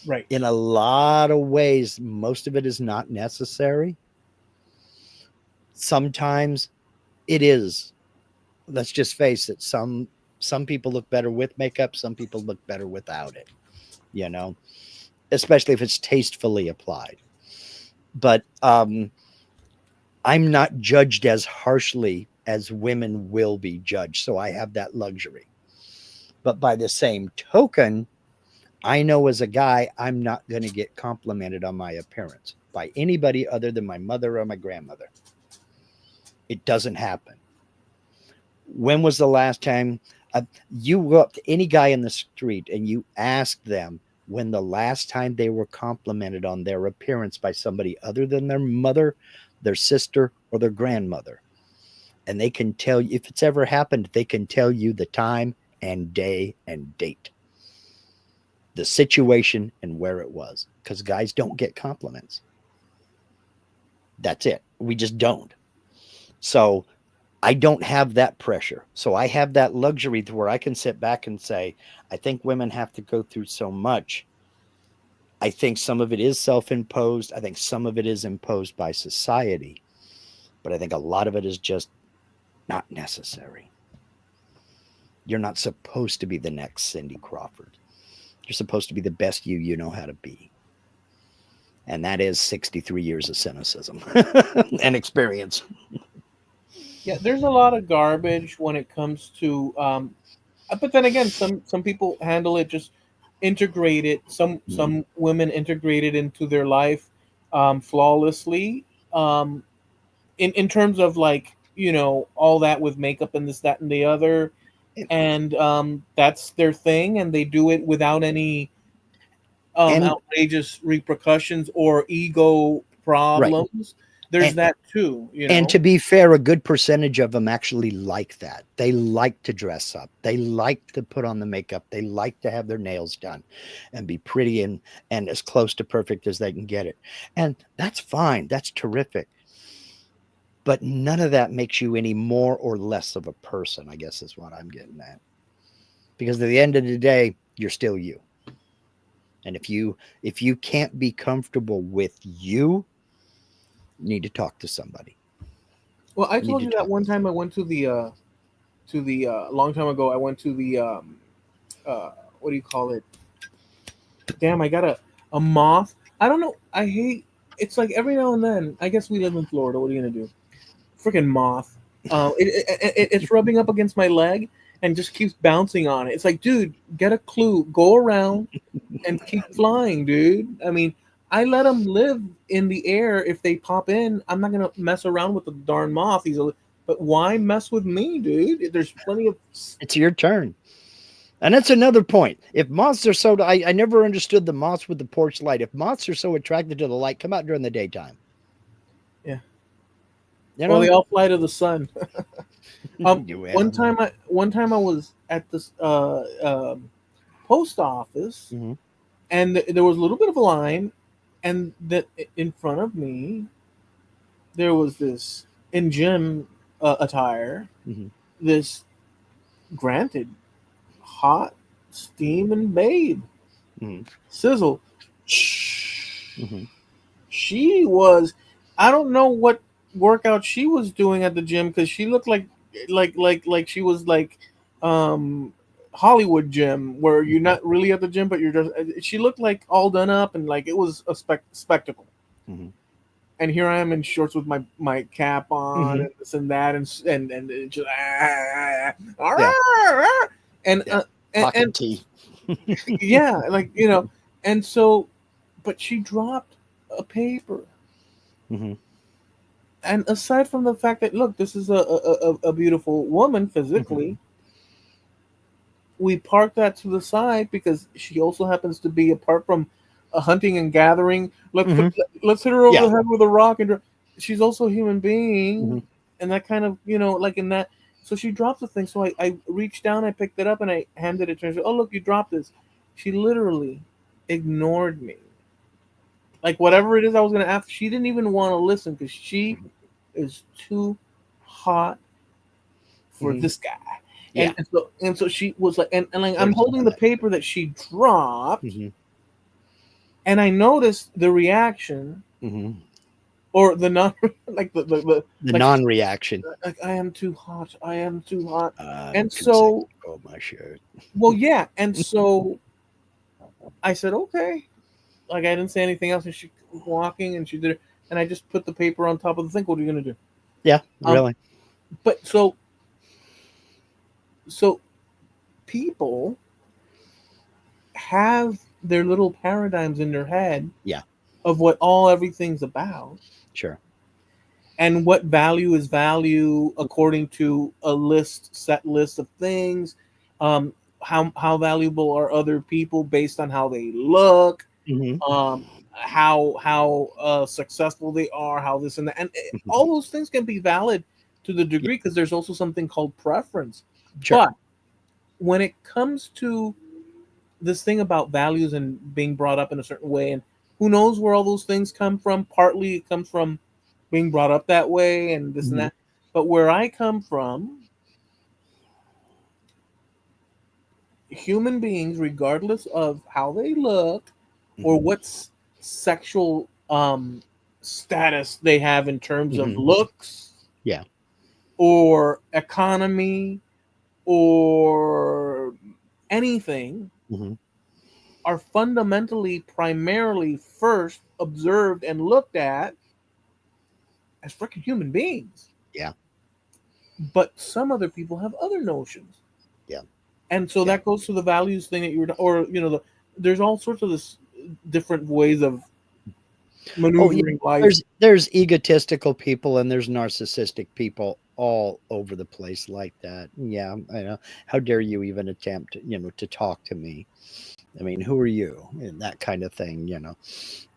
Right. In a lot of ways, most of it is not necessary. Sometimes it is. Let's just face it. Some people look better with makeup, some people look better without it, you know, especially if it's tastefully applied. But I'm not judged as harshly as women will be judged, so I have that luxury. But by the same token, I know as a guy, I'm not going to get complimented on my appearance by anybody other than my mother or my grandmother. It doesn't happen. When was the last time you go up to any guy in the street and you ask them when the last time they were complimented on their appearance by somebody other than their mother, their sister, or their grandmother? And they can tell you, if it's ever happened, they can tell you the time and day and date, the situation and where it was, because guys don't get compliments. That's it. We just don't. So I don't have that pressure. So I have that luxury to where I can sit back and say, I think women have to go through so much. I think some of it is self imposed. I think some of it is imposed by society. But I think a lot of it is just not necessary. You're not supposed to be the next Cindy Crawford. You're supposed to be the best you know how to be. And that is 63 years of cynicism and experience. Yeah, there's a lot of garbage when it comes to but then again, some people handle it, just integrate it. Mhm. Some women integrate it into their life flawlessly. Um, in terms of, like, all that with makeup and this, that, and the other, and that's their thing, and they do it without any And outrageous repercussions or ego right. problems. There's And that too, And to be fair, a good percentage of them actually like that. They like to dress up. They like to put on the makeup. They like to have their nails done and be pretty and as close to perfect as they can get it. And that's fine. That's terrific. But none of that makes you any more or less of a person, I guess is what I'm getting at. Because at the end of the day, you're still you. And if you can't be comfortable with you need to talk to somebody. Well, I You need told to you that talk one to time I somebody. went to the long time ago. I went to the uh what do you call it? Damn, I got a moth. I don't know. I hate. It's like every now and then. I guess we live in Florida. What are you gonna do? Freaking moth. It's rubbing up against my leg and just keeps bouncing on it. It's like, dude, get a clue. Go around and keep flying, dude. I mean, I let them live in the air. If they pop in, I'm not gonna mess around with the darn moth. But why mess with me, dude? There's plenty of. It's your turn. And that's another point. If moths are so, I never understood the moths with the porch light. If moths are so attracted to the light, come out during the daytime. Yeah. You Well, they know, all fly to the sun. Um, you animal. one time I was at this post office, Hmm. and there was a little bit of a line, and that in front of me there was this, in gym attire, Hmm. this, granted, hot steaming babe, Hmm. sizzle. Hmm. She was, I don't know what workout she was doing at the gym, because she looked like she was like um Hollywood gym, where you're not really at the gym, but you're just, she looked like all done up, and like it was a spectacle. Hmm. And here I am in shorts with my cap on Hmm. and this and that, and it just, Yeah, and yeah. and Pocket tea. yeah, like, and so, but she dropped a paper. Hmm. And aside from the fact that, look, this is a beautiful woman Hmm. physically, we park that to the side because she also happens to be, apart from a hunting and gathering. Hmm. Let's hit her over Yeah. the head with a rock, and she's also a human Hmm. being, and that kind of, like in that. So she dropped the thing. So I reached down, I picked it up, and I handed it to her. I said, "Oh, look, you dropped this." She literally ignored me. Like whatever it is I was gonna ask, she didn't even want to listen because she is too hot for Hmm. this guy. Yeah. And so she was like, and like I'm There's some holding of the that. paper that she dropped, Hmm. and I noticed the reaction, Hmm. or the non like the The like non-reaction. like I am too hot, I am too hot. I'm And too sexy so, for my shirt. well, yeah, and so I said, okay. Like I didn't say anything else, and she was walking, and she did it, and I just put the paper on top of the thing. What are you gonna do? Yeah, Um, really. but so people have their little paradigms in their head Yeah, of what all everything's about, sure. and what value is value according to a set list of things. How valuable are other people based on how they look, Hmm. how successful they are, how this and that, and Hmm. all those things can be valid to the Yeah, degree, because there's also something called preference. sure. But when it comes to this thing about values and being brought up in a certain way, and who knows where all those things come from, partly it comes from being brought up that way and this and Hmm. that, but where I come from, human beings, regardless of how they look or Hmm. what sexual status they have in terms of Hmm. looks Yeah. or economy or anything, Hmm. are fundamentally, primarily, first observed and looked at as freaking human beings. Yeah. But some other people have other notions, Yeah. and so Yeah. that goes to the values thing that you were, or there's all sorts of this different ways of Oh, yeah. maneuvering life. There's egotistical people and there's narcissistic people all over the place like that. Yeah, I know. How dare you even attempt, to talk to me? I mean, who are you? And that kind of thing,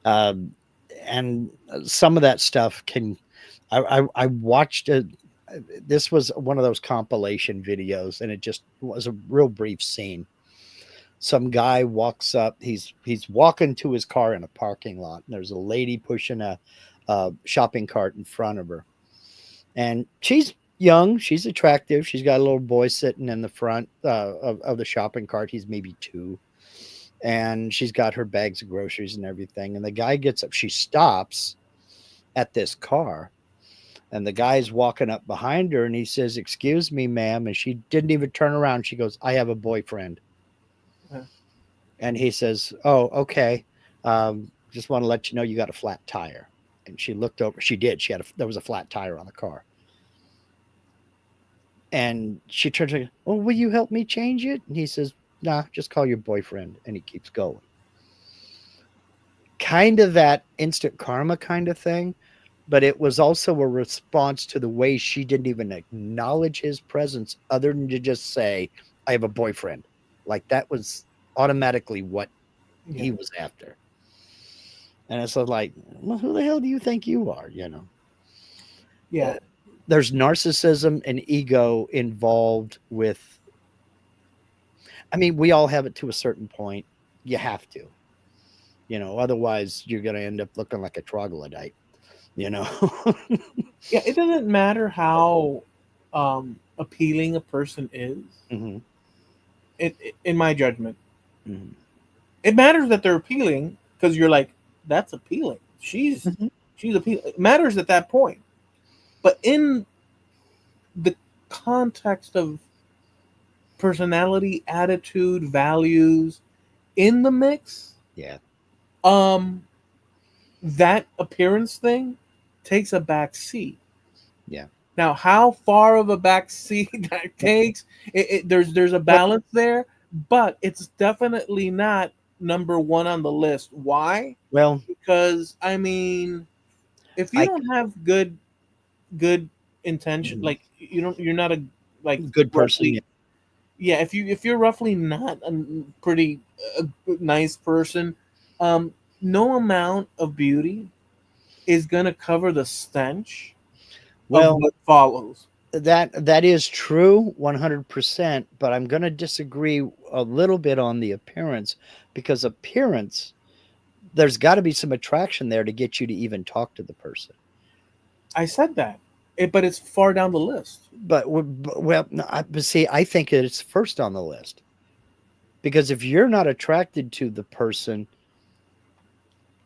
Um, and some of that stuff can. I watched a. This was one of those compilation videos, and it just was a real brief scene. Some guy walks up. He's walking to his car in a parking lot, and there's a lady pushing a shopping cart in front of her, and she's young. She's attractive. She's got a little boy sitting in the front of the shopping cart. He's maybe two, and she's got her bags of groceries and everything. And the guy gets up. She stops at this car, and the guy's walking up behind her, and he says, "Excuse me, ma'am," and she didn't even turn around. She goes, "I have a boyfriend." Uh, And he says, "Oh, okay. Just want to let you know you got a flat tire." And she looked over. She did. There was a flat tire on the car. And she turns to, "Oh, will you help me change it?" And he says, "Nah, just call your boyfriend." And he keeps going. Kind of that instant karma kind of thing. But it was also a response to the way she didn't even acknowledge his presence, other than to just say, "I have a boyfriend." Like that was automatically what yeah, he was after. And it's like, well, who the hell do you think you are? yeah, Uh, there's narcissism and ego involved with, I mean, we all have it to a certain point. You have to, otherwise you're going to end up looking like a troglodyte, you know? yeah. It doesn't matter how appealing a person is. Hmm. In my judgment, Hmm. it matters that they're appealing, because you're like, that's appealing. Hmm. She's appealing. It matters at that point. But in the context of personality, attitude, values in the mix, Yeah. um, that appearance thing takes a back seat. Yeah. Now, how far of a back seat that takes, there's a Well, balance there, but it's definitely not number one on the list. Why? well, Because I mean, if you I, don't have good intention, mhm. like you're not a like Good person. Yeah. correctly, yeah, if you're roughly not a pretty nice person, no amount of beauty is gonna cover the stench of Well, what follows. that is true 100%, but I'm going to disagree a little bit on the appearance, because appearance, there's got to be some attraction there to get you to even talk to the person. I said that, but it's far down the list. Well, no, but see, I think it's first on the list, because if you're not attracted to the person,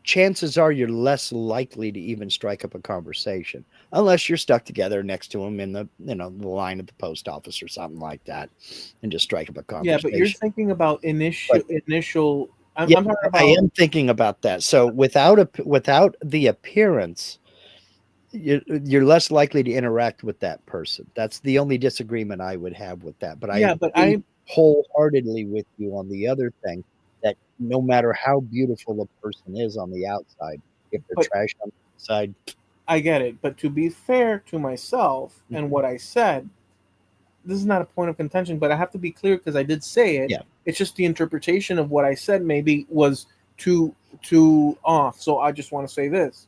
chances are you're less likely to even strike up a conversation, unless you're stuck together next to them in the line at the post office or something like that, and just strike up a Yeah, but you're conversation. thinking about But initial. yeah, I'm talking I about. am thinking about that. So without the appearance, you're less likely to interact with that person. That's the only disagreement I would have with that. But I Yeah, but agree wholeheartedly with you on the other thing, that no matter how beautiful a person is on the outside, if they're but trash on the inside, I get it. But to be fair to myself and mhm, what I said, this is not a point of contention, but I have to be clear because I did say it. yeah, It's just the interpretation of what I said maybe was too off. So I just want to say this.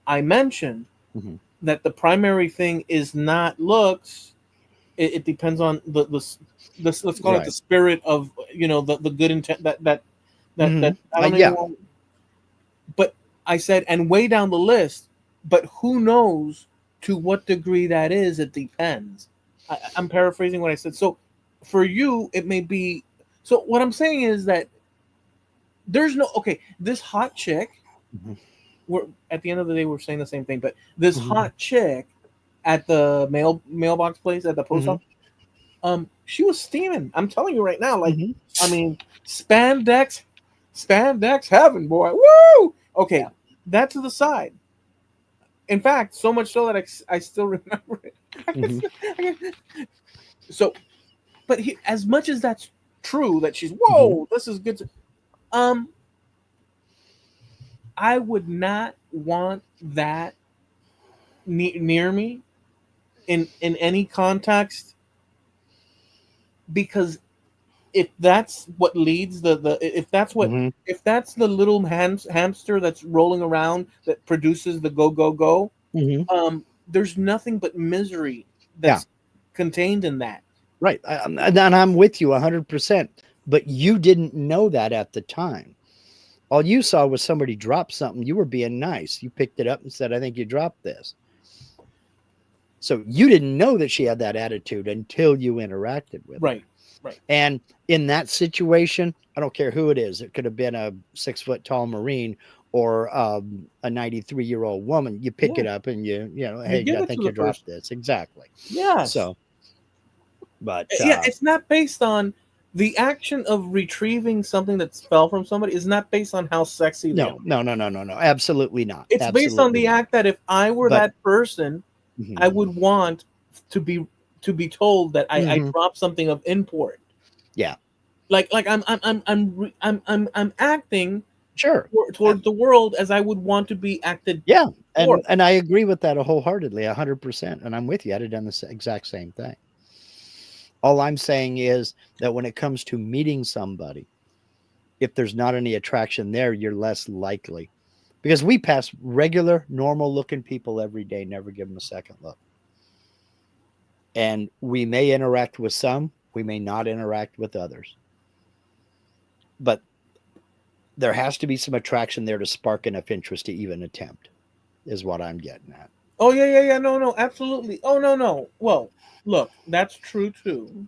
I mentioned mhm, that the primary thing is not looks. It depends on the let's call it the right, spirit of the good intent that I don't even yeah, want. But I said, and way down the list, but who knows to what degree that is? It depends. I'm paraphrasing what I said. So for you, it may be. So what I'm saying is that there's no okay. This hot chick. mhm, We're at the end of the day, we're saying the same thing. But this mhm, hot chick at the mailbox place at the post mhm, office, she was steaming. I'm telling you right now. Like, mhm, I mean, spandex, spandex heaven, boy. Woo! Okay, yeah, that to the side. In fact, so much so that I still remember it. mhm, So, but as much as that's true, that she's mhm, whoa, this is good. Um, I would not want that near me in any context, because if that's what leads the mhm, if that's the little hamster that's rolling around that produces the go go go, mhm, there's nothing but misery yeah. that's contained in that. Right. And I'm with you 100%. But you didn't know that at the time. All you saw was somebody drop something. You were being nice. You picked it up and said, I think you dropped this. So you didn't know that she had that attitude until you interacted with her. Right, right. And in that situation, I don't care who it is. It could have been a 6 foot tall Marine or a 93-year-old woman. You pick Yeah, it up and you hey, give I it to think the you dropped person. this. Exactly. Yes. So, but Yeah, it's not based on the action of retrieving something that fell from somebody is not based on how sexy they are. no, no, no, no, no, no. Absolutely not. It's based on Absolutely the not. act that if I were But that person, mhm, I would want to be told that I mhm, dropped something of import. yeah, Like I'm acting sure. Uh, towards the world as I would want to be acted yeah, for. and I agree with that wholeheartedly, 100%. And I'm with you. I'd have done the exact same thing. All I'm saying is that when it comes to meeting somebody, if there's not any attraction there, you're less likely. Because we pass regular, normal looking people every day, never give them a second look. And we may interact with some, we may not interact with others. But there has to be some attraction there to spark enough interest to even attempt, is what I'm getting at. Oh yeah, yeah, yeah. No, no, absolutely. Oh no, no. Well, look, that's true too.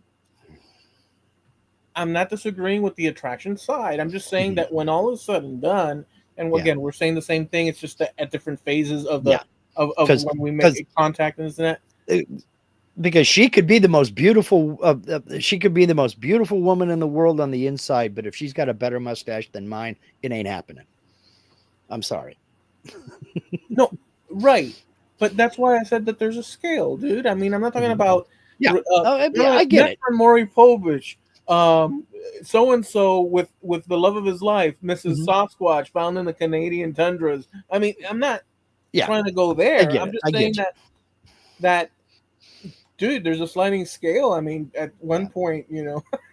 I'm not disagreeing with the attraction side. I'm just saying Mhm. that when all is said and done, and Yeah. again, we're saying the same thing. It's just that at different phases of Yeah. of Because when we make because contact and this and that. because she could be the most beautiful she could be the most beautiful woman in the world on the inside, but if she's got a better mustache than mine, it ain't happening. I'm sorry. No, right. But that's why I said that there's a scale, dude. I mean, I'm not talking Mhm. about Yeah. Oh, yeah, I get met it. from Maury Povich, so and so with the love of his life, Mrs. Mhm. Sasquatch found in the Canadian tundras. I mean, I'm not Yeah, trying to go I there. get I'm it. just I saying get you. that dude, there's a sliding scale. I mean, at one Yeah. point,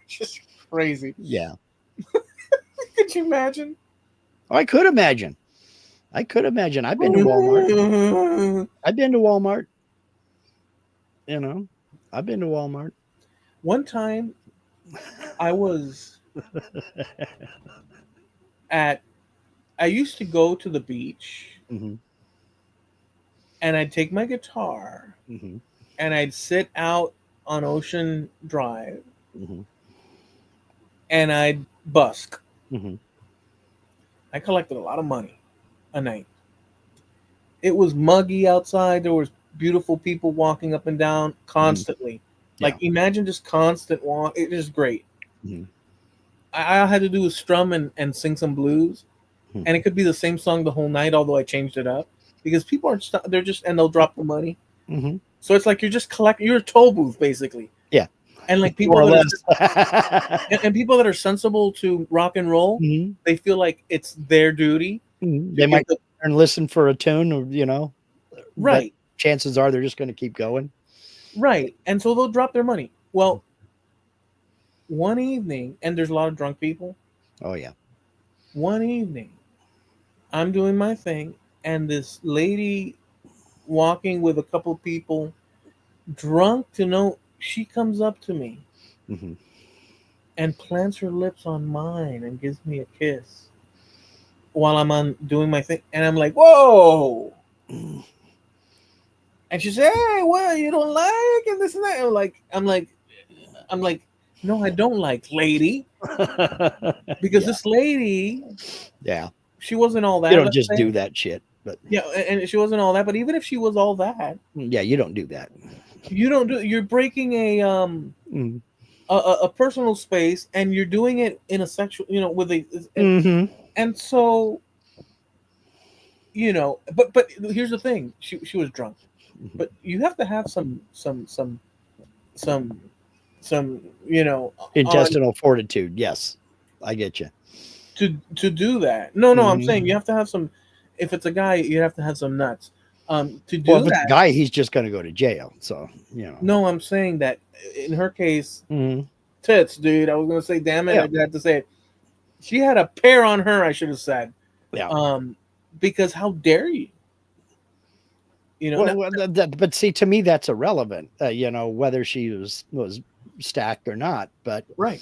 just crazy. Yeah. Could you imagine? Oh, I could imagine. I could imagine. I've been to Walmart. I've been to Walmart. You know, I've been to Walmart. One time, I was at. I used to go to the beach, Mm-hmm. and I'd take my guitar, Mm-hmm. and I'd sit out on Ocean Drive, Mm-hmm. and I'd busk. Mm-hmm. I collected a lot of money a night. It was muggy outside. There was beautiful people walking up and down Mm-hmm. constantly. Yeah. Like imagine just constant walk. It is great. Mm-hmm. I had to do was strum and sing some blues, and it could be the same song the whole night, although I changed it up because people are they're just and they'll drop the money. Mm-hmm. So it's like you're just collecting. You're a toll booth basically, Yeah. and like More people or that less. and people that are sensible to rock and roll, Mm-hmm. they feel like it's their duty Mm-hmm. to They give might the and listen for a tune, or but right, chances are they're just going to keep going. right, and so they'll drop their money. Well, one evening, and there's a lot of drunk people. Oh yeah. One evening, I'm doing my thing, and this lady walking with a couple people, drunk to know, she comes up to me Mm-hmm. and plants her lips on mine and gives me a kiss while I'm on doing my thing, and I'm like, "Whoa!" And she said, "Hey, what you don't like?" And this and that. I'm like, "No, I don't like, lady," because Yeah. this lady, Yeah. she wasn't all You that. don't Let's just say, do that shit, but yeah, and she wasn't all that. But even if she was all that, yeah, you don't do that. you don't do. You're breaking Mm-hmm. a personal space, and you're doing it in a sexual, with a, Mm-hmm. and so but here's the thing, she was drunk, but you have to have some some on Intestinal fortitude. Yes, I get you. to do that. No, I'm Mm-hmm. saying you have to have some. If it's a guy, you have to have some nuts to Well, do if it's a that. guy, he's just going to go to jail. So No, I'm saying that in her case, Mm-hmm. tits, dude. I was gonna say, damn it, Yeah, I had to say it. She had a pair on her, I should have said. yeah. um because how dare you, Well, no, but see, to me, that's irrelevant. Whether she was stacked or not. But right.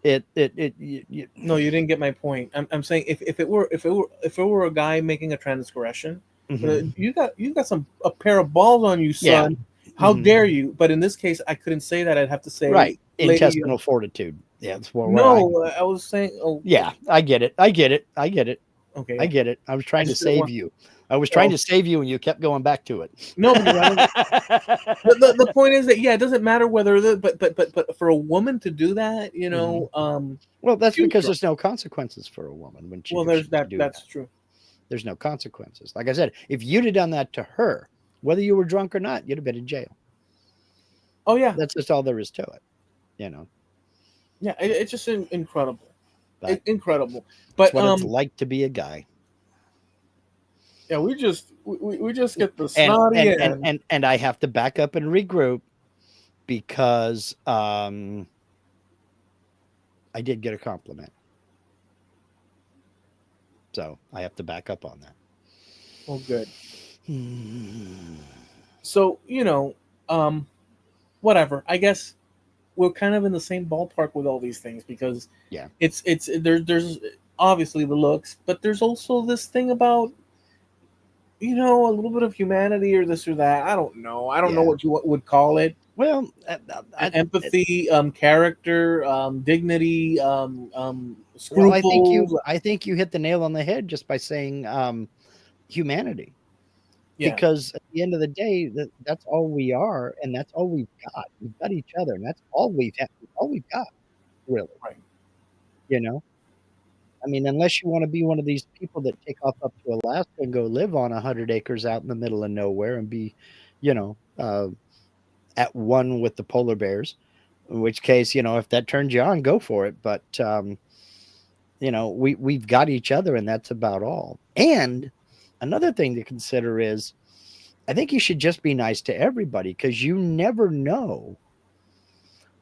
you No, you didn't get my point. I'm saying if it were a guy making a transgression, mhm. you got a pair of balls on you, Yeah. son. How Mhm. dare you? But in this case, I couldn't say that. I'd have to say, Right. lady. Intestinal fortitude. Yeah, that's where I. No, I was saying. Oh, Yeah, I get it. I get it. I get it. I okay. get it. I was I trying to just didn't save want. you. I was trying Oh, to save you, and you kept going back to it. no, because I don't. The point is that, yeah, it doesn't matter whether but for a woman to do that, Mhm. Well, that's she was because drunk. there's no consequences for a woman Well, if she there's was to that. do that. That's true. There's no consequences. Like I said, if you'd have done that to her, whether you were drunk or not, you'd have been in jail. Oh yeah, That's just all there is to it, you know. yeah. It's just incredible, But incredible. it's But what it's like to be a guy. yeah, we just get the And snotty and and end. and and I have to back up and regroup because I did get a compliment. So I have to back up on that. Oh, good. Hmm. So um, whatever. I guess we're kind of in the same ballpark with all these things because Yeah. there's obviously the looks, but there's also this thing about a little bit of humanity or this or that. I don't know. I don't know Yeah. what you would call it. Well, Empathy, character, dignity, well, I think scruples. you hit the nail on the head just by saying humanity. Yeah, Because at the end of the day, that's all we are, and that's all we've got. We've got each other, and that's all all we've got, really. right. You know, I mean, unless you want to be one of these people that take off up to Alaska and go live on 100 acres out in the middle of nowhere and be, you know, at one with the polar bears. In which case, if that turns you on, go for it. But we've got each other, and that's about all. And another thing to consider is I think you should just be nice to everybody because you never know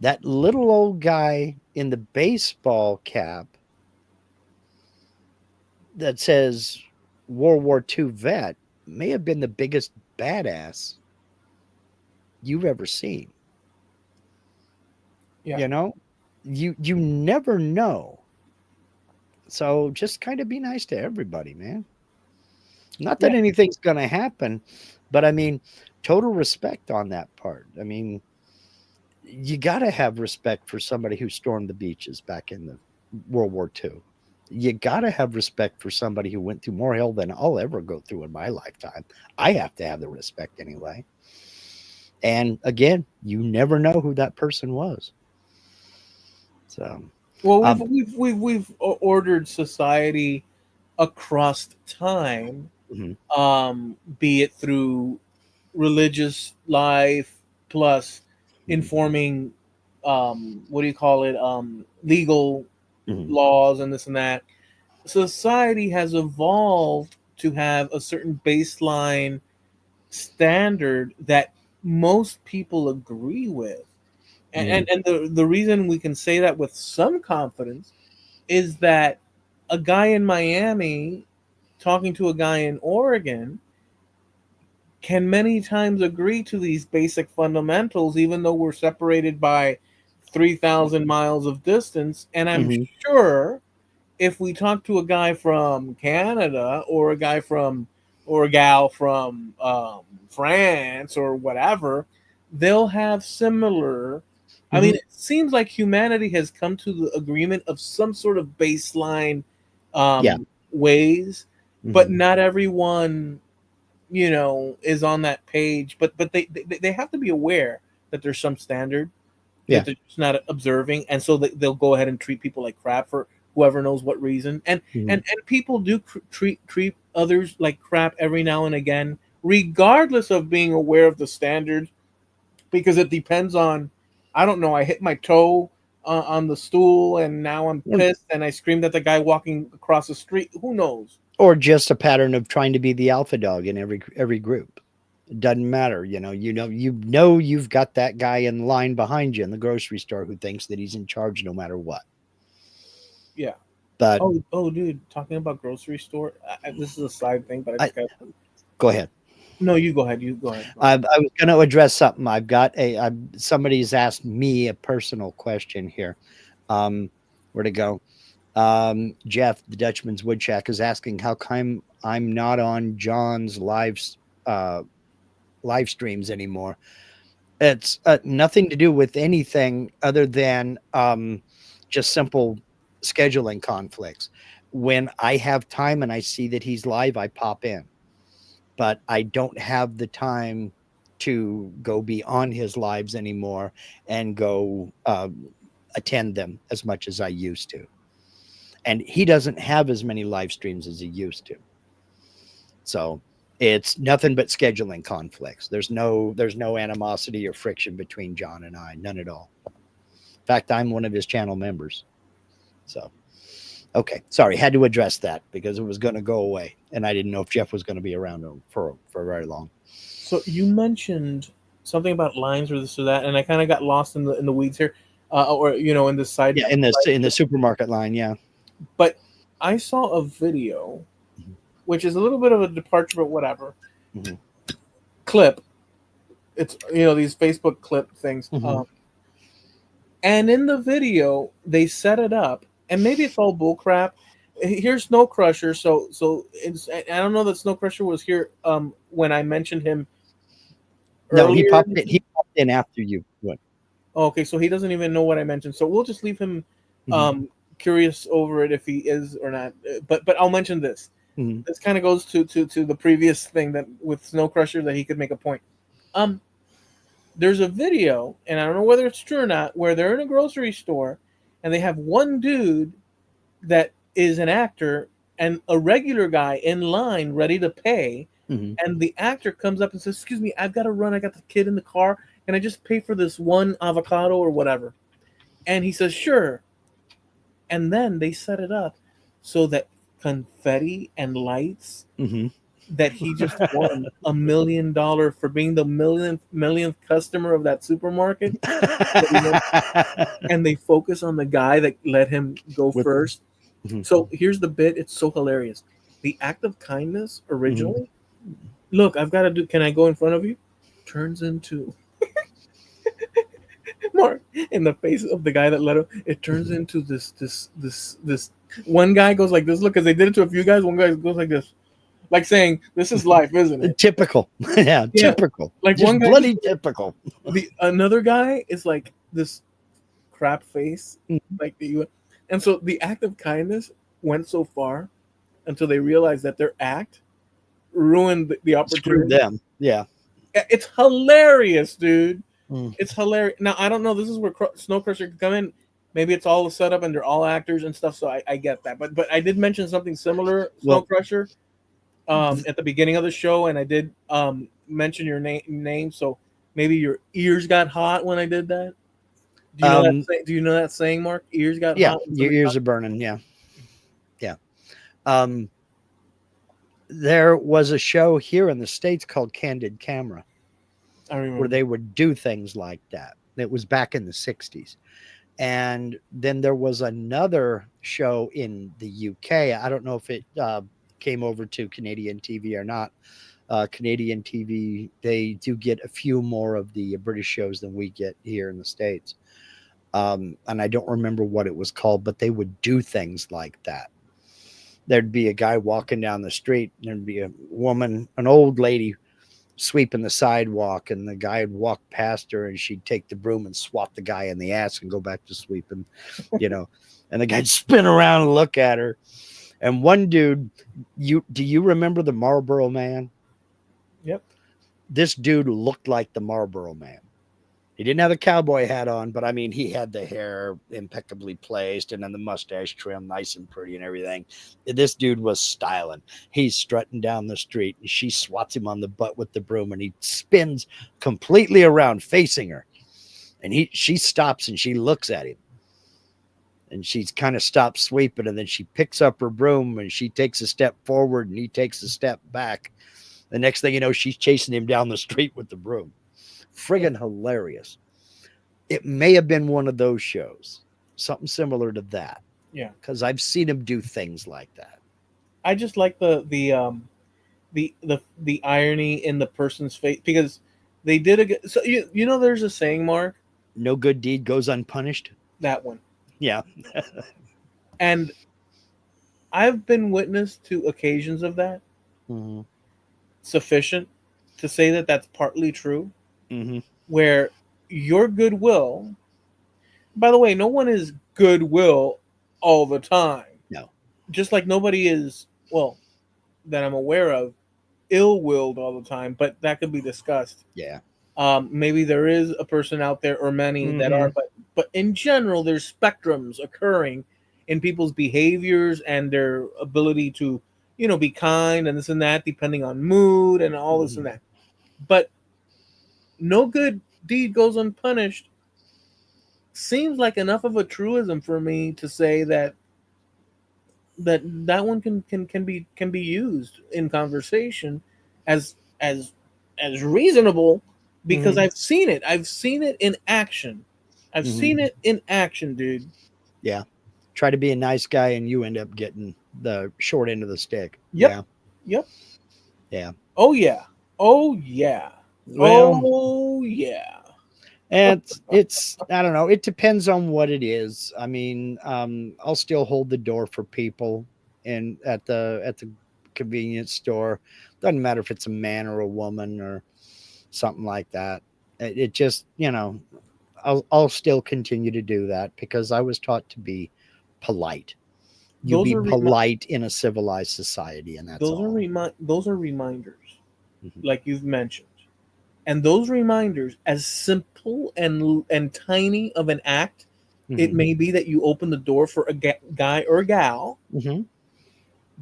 that little old guy in the baseball cap that says World War II vet may have been the biggest badass you've ever seen. Yeah, You know, you never know. So just kind of be nice to everybody, man. Not yeah, that anything's going to happen, but I mean, total respect on that part. I mean, you got to have respect for somebody who stormed the beaches back in the World War II. You got to have respect for somebody who went through more hell than I'll ever go through in my lifetime. I have to have the respect anyway. And again, you never know who that person was. So, well, um, we've ordered society across time, mhm, be it through religious life plus mhm, informing, what do you call it, legal mhm, laws and this and that. Society has evolved to have a certain baseline standard that most people agree with. And, mhm, the reason we can say that with some confidence is that a guy in Miami talking to a guy in Oregon can many times agree to these basic fundamentals, even though we're separated by 3,000 miles of distance. And I'm mhm, sure if we talk to a guy from Canada or a guy from or a gal from France or whatever, they'll have similar. I mean, mhm. it seems like humanity has come to the agreement of some sort of baseline Yeah. ways, but Mhm. not everyone, is on that page. But they have to be aware that there's some standard that Yeah. they're just not observing, and so they'll go ahead and treat people like crap for whoever knows what reason. And Mhm. and people do treat others like crap every now and again, regardless of being aware of the standard, because it depends on. I don't know. I hit my toe on the stool, and now I'm Or pissed, and I screamed at the guy walking across the street. Who knows? or just a pattern of trying to be the alpha dog in every group. It doesn't matter, you've got that guy in line behind you in the grocery store who thinks that he's in charge no matter what. Yeah. But Oh, dude. Talking about grocery store. This is a side thing, but I I just got. go ahead. No, you go ahead. You go ahead. Go I ahead. was going to address something. Somebody's asked me a personal question here. Where to go? Jeff, the Dutchman's Woodshack, is asking how come I'm not on John's uh, live streams anymore. It's nothing to do with anything other than just simple scheduling conflicts. When I have time and I see that he's live, I pop in, but I don't have the time to go be on his lives anymore and go attend them as much as I used to. And he doesn't have as many live streams as he used to. So it's nothing but scheduling conflicts. There's no animosity or friction between John and I, none at all. In fact, I'm one of his channel members. So okay, sorry, had to address that because it was going to go away, and I didn't know if Jeff was going to be around for very long. So you mentioned something about lines or this or that, and I kind of got lost in the weeds here, or in this side. Yeah, in the supermarket line, yeah. But I saw a video, Mhm, which is a little bit of a departure, but whatever. mhm, Clip. It's these Facebook clip things. mhm. And in the video they set it up, and maybe it's all bull crap. Here's Snow Crusher. I don't know that Snow Crusher was here when I mentioned him No, he earlier. popped in. He popped in after you went. Okay, so he doesn't even know what I mentioned. So we'll just leave him Mhm, curious over it if he is or not. But I'll mention this. mhm, This kind of goes to the previous thing that with Snow Crusher that he could make a point. Um, there's a video, and I don't know whether it's true or not, where they're in a grocery store, and they have one dude that is an actor and a regular guy in line ready to pay, mhm. and the actor comes up and says, "Excuse me, I've got to run. I got the kid in the car. Can I just pay for this one avocado or whatever?" And he says, "Sure." And then they set it up so that confetti and lights Mhm. that he just won $1 million for being the millionth customer of that supermarket. That he went, and they focus on the guy that let him go With first. mhm, So here's the bit. It's so hilarious. The act of kindness mhm. originally, look, I've got to do, can I go in front of you? Turns into, Mark, in the face of the guy that let him, it turns into this. One guy goes like this, look, because they did it to a few guys. One guy goes like this, like saying, this is life, isn't it? Typical. Yeah, Yeah. typical. Like one Just guy just, bloody typical. the another guy is like this crap face, Mhm. like the you. And so the act of kindness went so far until they realized that their act ruined the Screwed opportunity. them. Yeah. It's hilarious, dude. Mm. It's hilarious. Now I don't know. This is where Snow Crusher could come in. Maybe it's all a setup and they're all actors and stuff. So I get that. But I did mention something similar, Snow Well, Crusher, at the beginning of the show, and I did mention your name. So maybe your ears got hot when I did that. Do you know that? um, Do you know that saying, Mark? Ears got yeah, hot when your somebody ears talked. are burning. Yeah. Yeah. Um, there was a show here in the States called Candid Camera I where remember. they would do things like that. It was back in the 60s. And then there was another show in the UK. I don't know if it came over to Canadian TV or not. Canadian TV, they do get a few more of the British shows than we get here in the States. And I don't remember what it was called, but they would do things like that. There'd be a guy walking down the street, and there'd be a woman, an old lady, sweeping the sidewalk, and the guy would walk past her, and she'd take the broom and swat the guy in the ass and go back to sweeping, you know. And the guy'd spin around and look at her. And one dude, you remember the Marlboro Man? Yep. This dude looked like the Marlboro Man. He didn't have the cowboy hat on, but I mean, he had the hair impeccably placed and then the mustache trim nice and pretty and everything. This dude was styling. He's strutting down the street and she swats him on the butt with the broom and he spins completely around facing her. And she stops and she looks at him and she's kind of stopped sweeping and then she picks up her broom and she takes a step forward and he takes a step back. The next thing you know, she's chasing him down the street with the broom. Friggin' hilarious. It may have been one of those shows, something similar to that, Yeah. because I've seen him do things like that. I just like the irony in the person's face because they did so you know there's a saying, Mark, No good deed goes unpunished. that one. Yeah. And I've been witness to occasions of that Mm-hmm. sufficient to say that that's partly true, Mm-hmm. where your goodwill, by the way, no one is goodwill all the time. No. Just like nobody is, well, that I'm aware of, ill-willed all the time, but that could be discussed. Yeah. Maybe there is a person out there or many that Mm-hmm. are, but in general, there's spectrums occurring in people's behaviors and their ability to, be kind and this and that, depending on mood and all this and Mm-hmm. that. But no good deed goes unpunished seems like enough of a truism for me to say that one can be used in conversation as as reasonable because Mm-hmm. I've seen it in action. I've Mm-hmm. seen it in action, dude. Yeah. Try to be a nice guy and you end up getting the short end of the stick. Yep. Yeah. Yep. Yeah. Oh yeah. Oh yeah. Well, Oh yeah. it's I don't know. It depends on what it is. I mean, I'll still hold the door for people and at the convenience store. Doesn't matter if it's a man or a woman or something like that. It just, I'll still continue to do that because I was taught to be polite. You Those be are polite in a civilized society, and that's all. those are reminders, Mhm. like you've mentioned. And those reminders, as simple and tiny of an act it Mhm. may be, that you open the door for a guy or gal Mhm.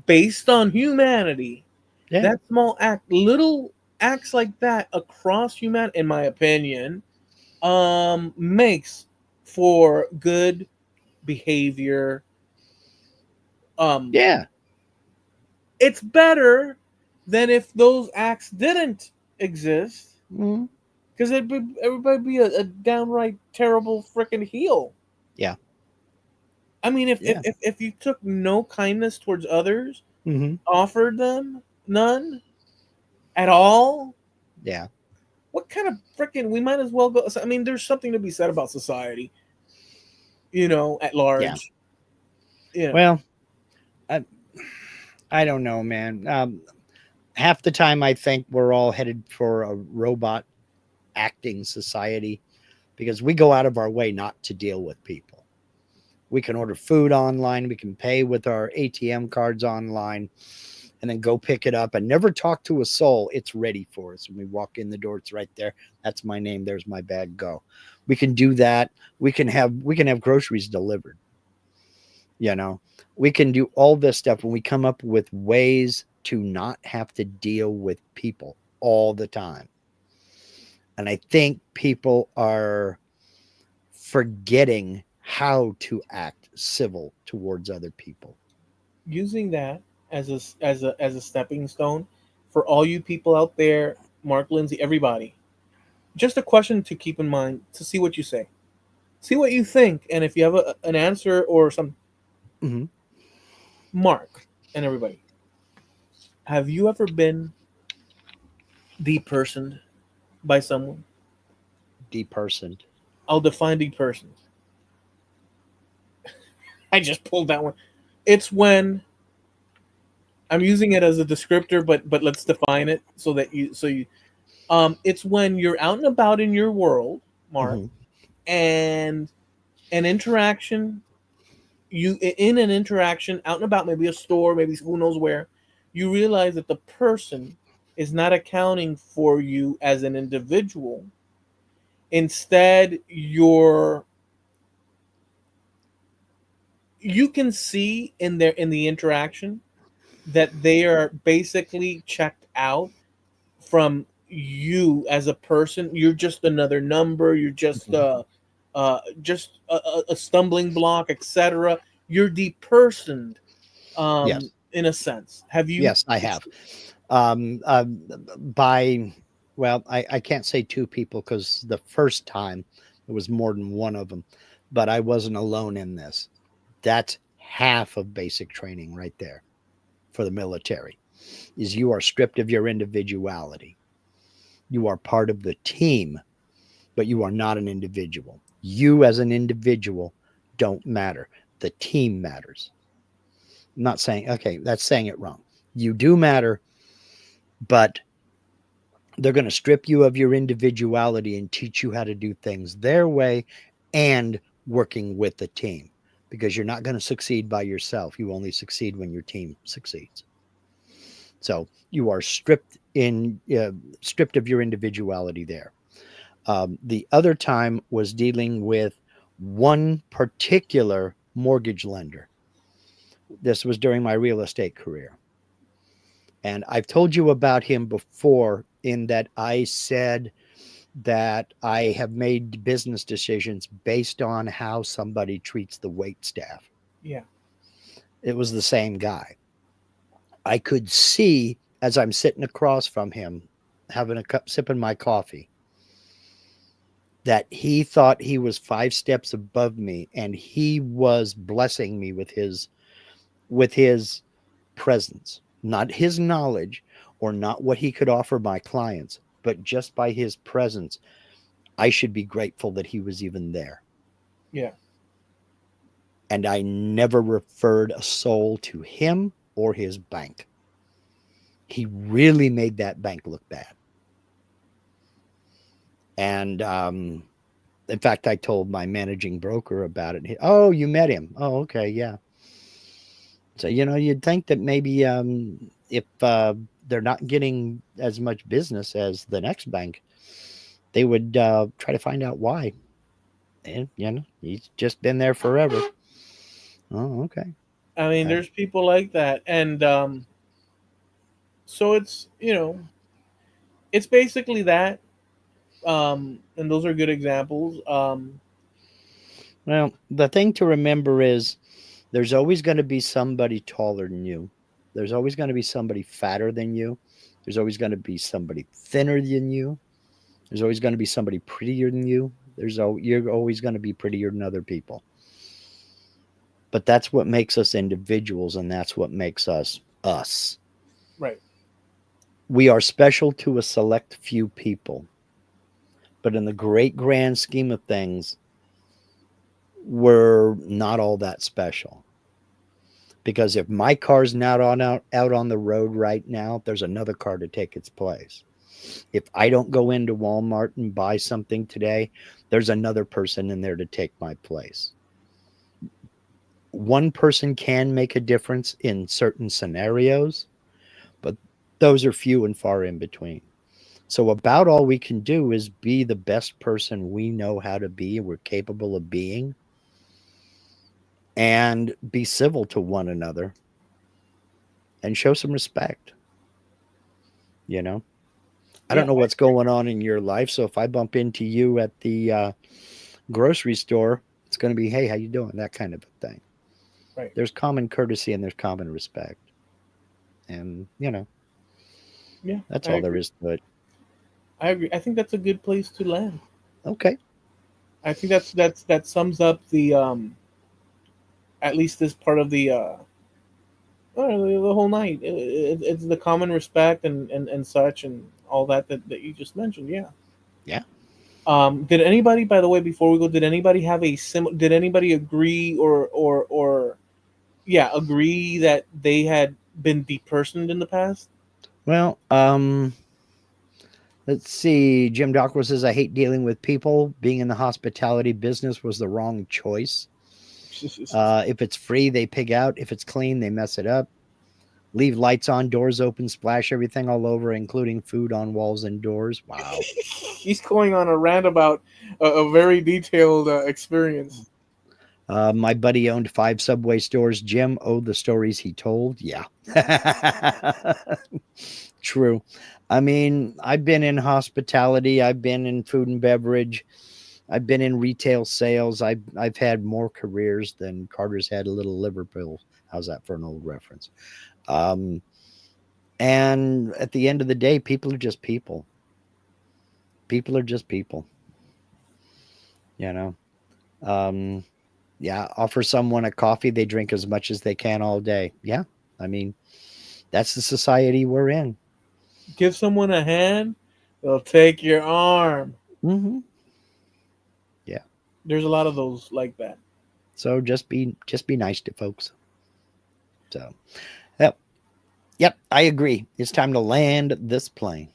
based on humanity. Yeah. That small act, little acts like that across humanity, in my opinion, makes for good behavior. Um, Yeah. it's better than if those acts didn't exist. Mhm. Because everybody be a downright terrible freaking heel. Yeah. I mean, Yeah. if you took no kindness towards others, Hmm. offered them none at all, Yeah. what kind of freaking? We might as well go. I mean, there's something to be said about society, at Yeah. large. You know, Well, I, I don't know, man. Half the time, I think we're all headed for a robot acting society because we go out of our way not to deal with people. We can order food online, we can pay with our ATM cards online, and then go pick it up and never talk to a soul. It's ready for us. When we walk in the door, it's right there. That's my name. There's my bag. Go. We can do that. We can have groceries delivered. You know, we can do all this stuff when we come up with ways to not have to deal with people all the time. And I think people are forgetting how to act civil towards other people. using that as a stepping stone for all you people out there, Mark, Lindsay, everybody. Just a question to keep in mind to see what you say, see what you think, and if you have an answer or some. Mm-hmm. Mark and everybody, have you ever been depersoned by someone? Depersoned. I'll define depersoned. I just pulled that one. It's when I'm using it as a descriptor, but let's define it so you it's when you're out and about in your world, Mark, Mm-hmm. and an interaction you in an interaction out and about, maybe a store, maybe who knows where, you realize that the person is not accounting for you as an individual. Instead, you can see in the interaction that they are basically checked out from you as a person. You're just another number. You're Mm-hmm. just a stumbling block, etc. You're depersoned, Yes. in a sense. Have you? Yes, I have. Um, uh, by, well, I can't say two people because the first time there was more than one of them, but I wasn't alone in this. That's half of basic training right there for the military is you are stripped of your individuality. You are part of the team, but you are not an individual. You as an individual don't matter. The team matters. I'm not saying, okay, that's saying it wrong. You do matter, but they're going to strip you of your individuality and teach you how to do things their way and working with the team because you're not going to succeed by yourself. You only succeed when your team succeeds. So you are stripped of your individuality there. The other time was dealing with one particular mortgage lender. This was during my real estate career. And I've told you about him before in that I said that I have made business decisions based on how somebody treats the wait staff. Yeah. It was the same guy. I could see as I'm sitting across from him, having a cup, sipping my coffee, that he thought he was 5 steps above me and he was blessing me with his presence, not his knowledge or not what he could offer my clients, but just by his presence. I should be grateful that he was even there. Yeah. And I never referred a soul to him or his bank. He really made that bank look bad. And in fact, I told my managing broker about it. Oh, you met him? Oh, okay, yeah. So you'd think that maybe if they're not getting as much business as the next bank, they would try to find out why. And he's just been there forever. Oh, okay. I mean, Uh, there's people like that, and so it's basically that. And those are good examples. well, the thing to remember is there's always going to be somebody taller than you. There's always going to be somebody fatter than you. There's always going to be somebody thinner than you. There's always going to be somebody prettier than you. You're always going to be prettier than other people. But that's what makes us individuals, and that's what makes us us. Right. We are special to a select few people, but in the great grand scheme of things, we're not all that special. Because if my car's not out on the road right now, there's another car to take its place. If I don't go into Walmart and buy something today, there's another person in there to take my place. One person can make a difference in certain scenarios, but those are few and far in between. So about all we can do is be the best person we know how to be, we're capable of being, and be civil to one another and show some respect. You know, I don't Yeah. know what's going on in your life, so if I bump into you at the grocery store, it's going to be, hey, how you doing? That kind of a thing. Right. There's common courtesy and there's common respect, and Yeah. that's I all there agree. is to it. I agree. I think that's a good place to land. Okay. I think that sums up the at least this part of the whole night. It's the common respect and such and all that you just mentioned. Yeah. Yeah. Did anybody, by the way, before we go, did anybody have a did anybody agree or yeah, agree that they had been depersoned in the past? Well, let's see. Jim Dockwell says, I hate dealing with people. Being in the hospitality business was the wrong choice. If it's free, they pig out. If it's clean, they mess it up. Leave lights on, doors open, splash everything all over, including food on walls and doors. Wow. He's going on a rant about a very detailed experience. My buddy owned 5 Subway stores. Jim owed the stories he told. Yeah. True. I mean, I've been in hospitality, I've been in food and beverage, I've been in retail sales. I've had more careers than Carter's had a little Liverpool. How's that for an old reference? Um, and at the end of the day, people are just people. People are just people, you know. Um, yeah, offer someone a coffee, they drink as much as they can all day. Yeah. I mean, that's the society we're in. Give someone a hand, they'll take your arm. Mm-hmm. Yeah. There's a lot of those like that. So just be nice to folks. So, yep, yep, I agree. It's time to land this plane.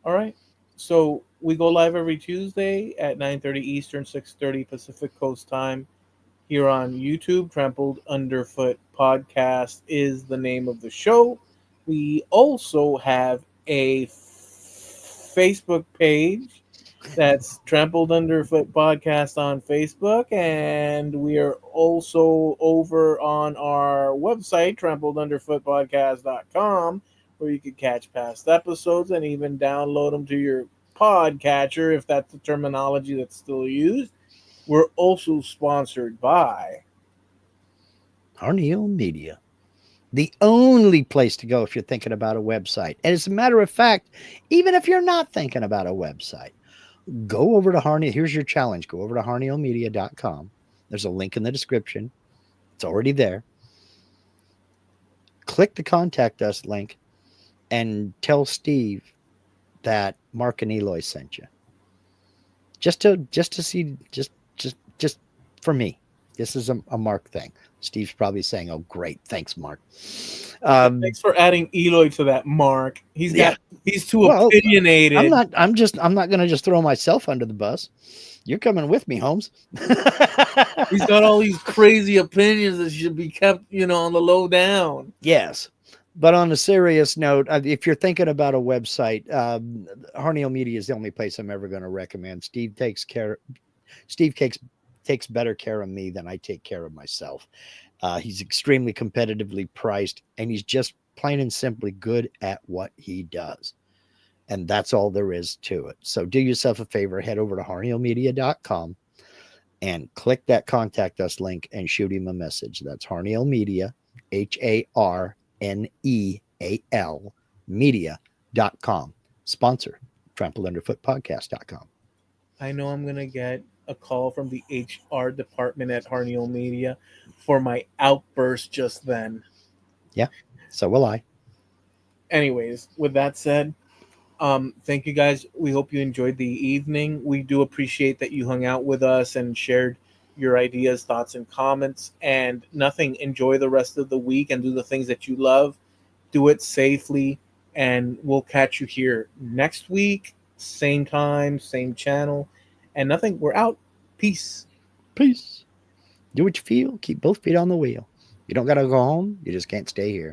All right. So we go live every Tuesday at 9:30 Eastern, 6:30 Pacific Coast time here on YouTube. Trampled Underfoot Podcast is the name of the show. We also have a Facebook page. That's Trampled Underfoot Podcast on Facebook. And we are also over on our website, trampledunderfootpodcast.com, where you can catch past episodes and even download them to your podcatcher if that's the terminology that's still used. We're also sponsored by Harneo Media, the only place to go if you're thinking about a website. And as a matter of fact, even if you're not thinking about a website, go over to Harneo. Here's your challenge. Go over to harneomedia.com. There's a link in the description. It's already there. Click the contact us link and tell Steve that Mark and Eloy sent you. Just to see, just for me. This is a Mark thing. Steve's probably saying, "Oh, great, thanks, Mark." thanks for adding Eloy to that, Mark. Yeah. He's too Well, I'm opinionated. not. I'm not going to just throw myself under the bus. You're coming with me, Holmes. He's got all these crazy opinions that should be kept, on the low down. Yes. But on a serious note, if you're thinking about a website, Harneo Media is the only place I'm ever going to recommend. Steve takes better care of me than I take care of myself. He's extremely competitively priced, and he's just plain and simply good at what he does. And that's all there is to it. So do yourself a favor, head over to harneomedia.com and click that contact us link and shoot him a message. That's Harneo Media, HARNEO Neal media.com. Sponsor trampledunderfootpodcast.com. I know I'm gonna get a call from the HR department at Harneal Media for my outburst just then. Yeah, so will I. Anyways, with that said, thank you guys. We hope you enjoyed the evening. We do appreciate that you hung out with us and shared your ideas, thoughts, and comments. And nothing, enjoy the rest of the week and do the things that you love. Do it safely, and we'll catch you here next week, same time, same channel. And nothing, we're out. Peace. Peace. Do what you feel. Keep both feet on the wheel. You don't got to go home. You just can't stay here.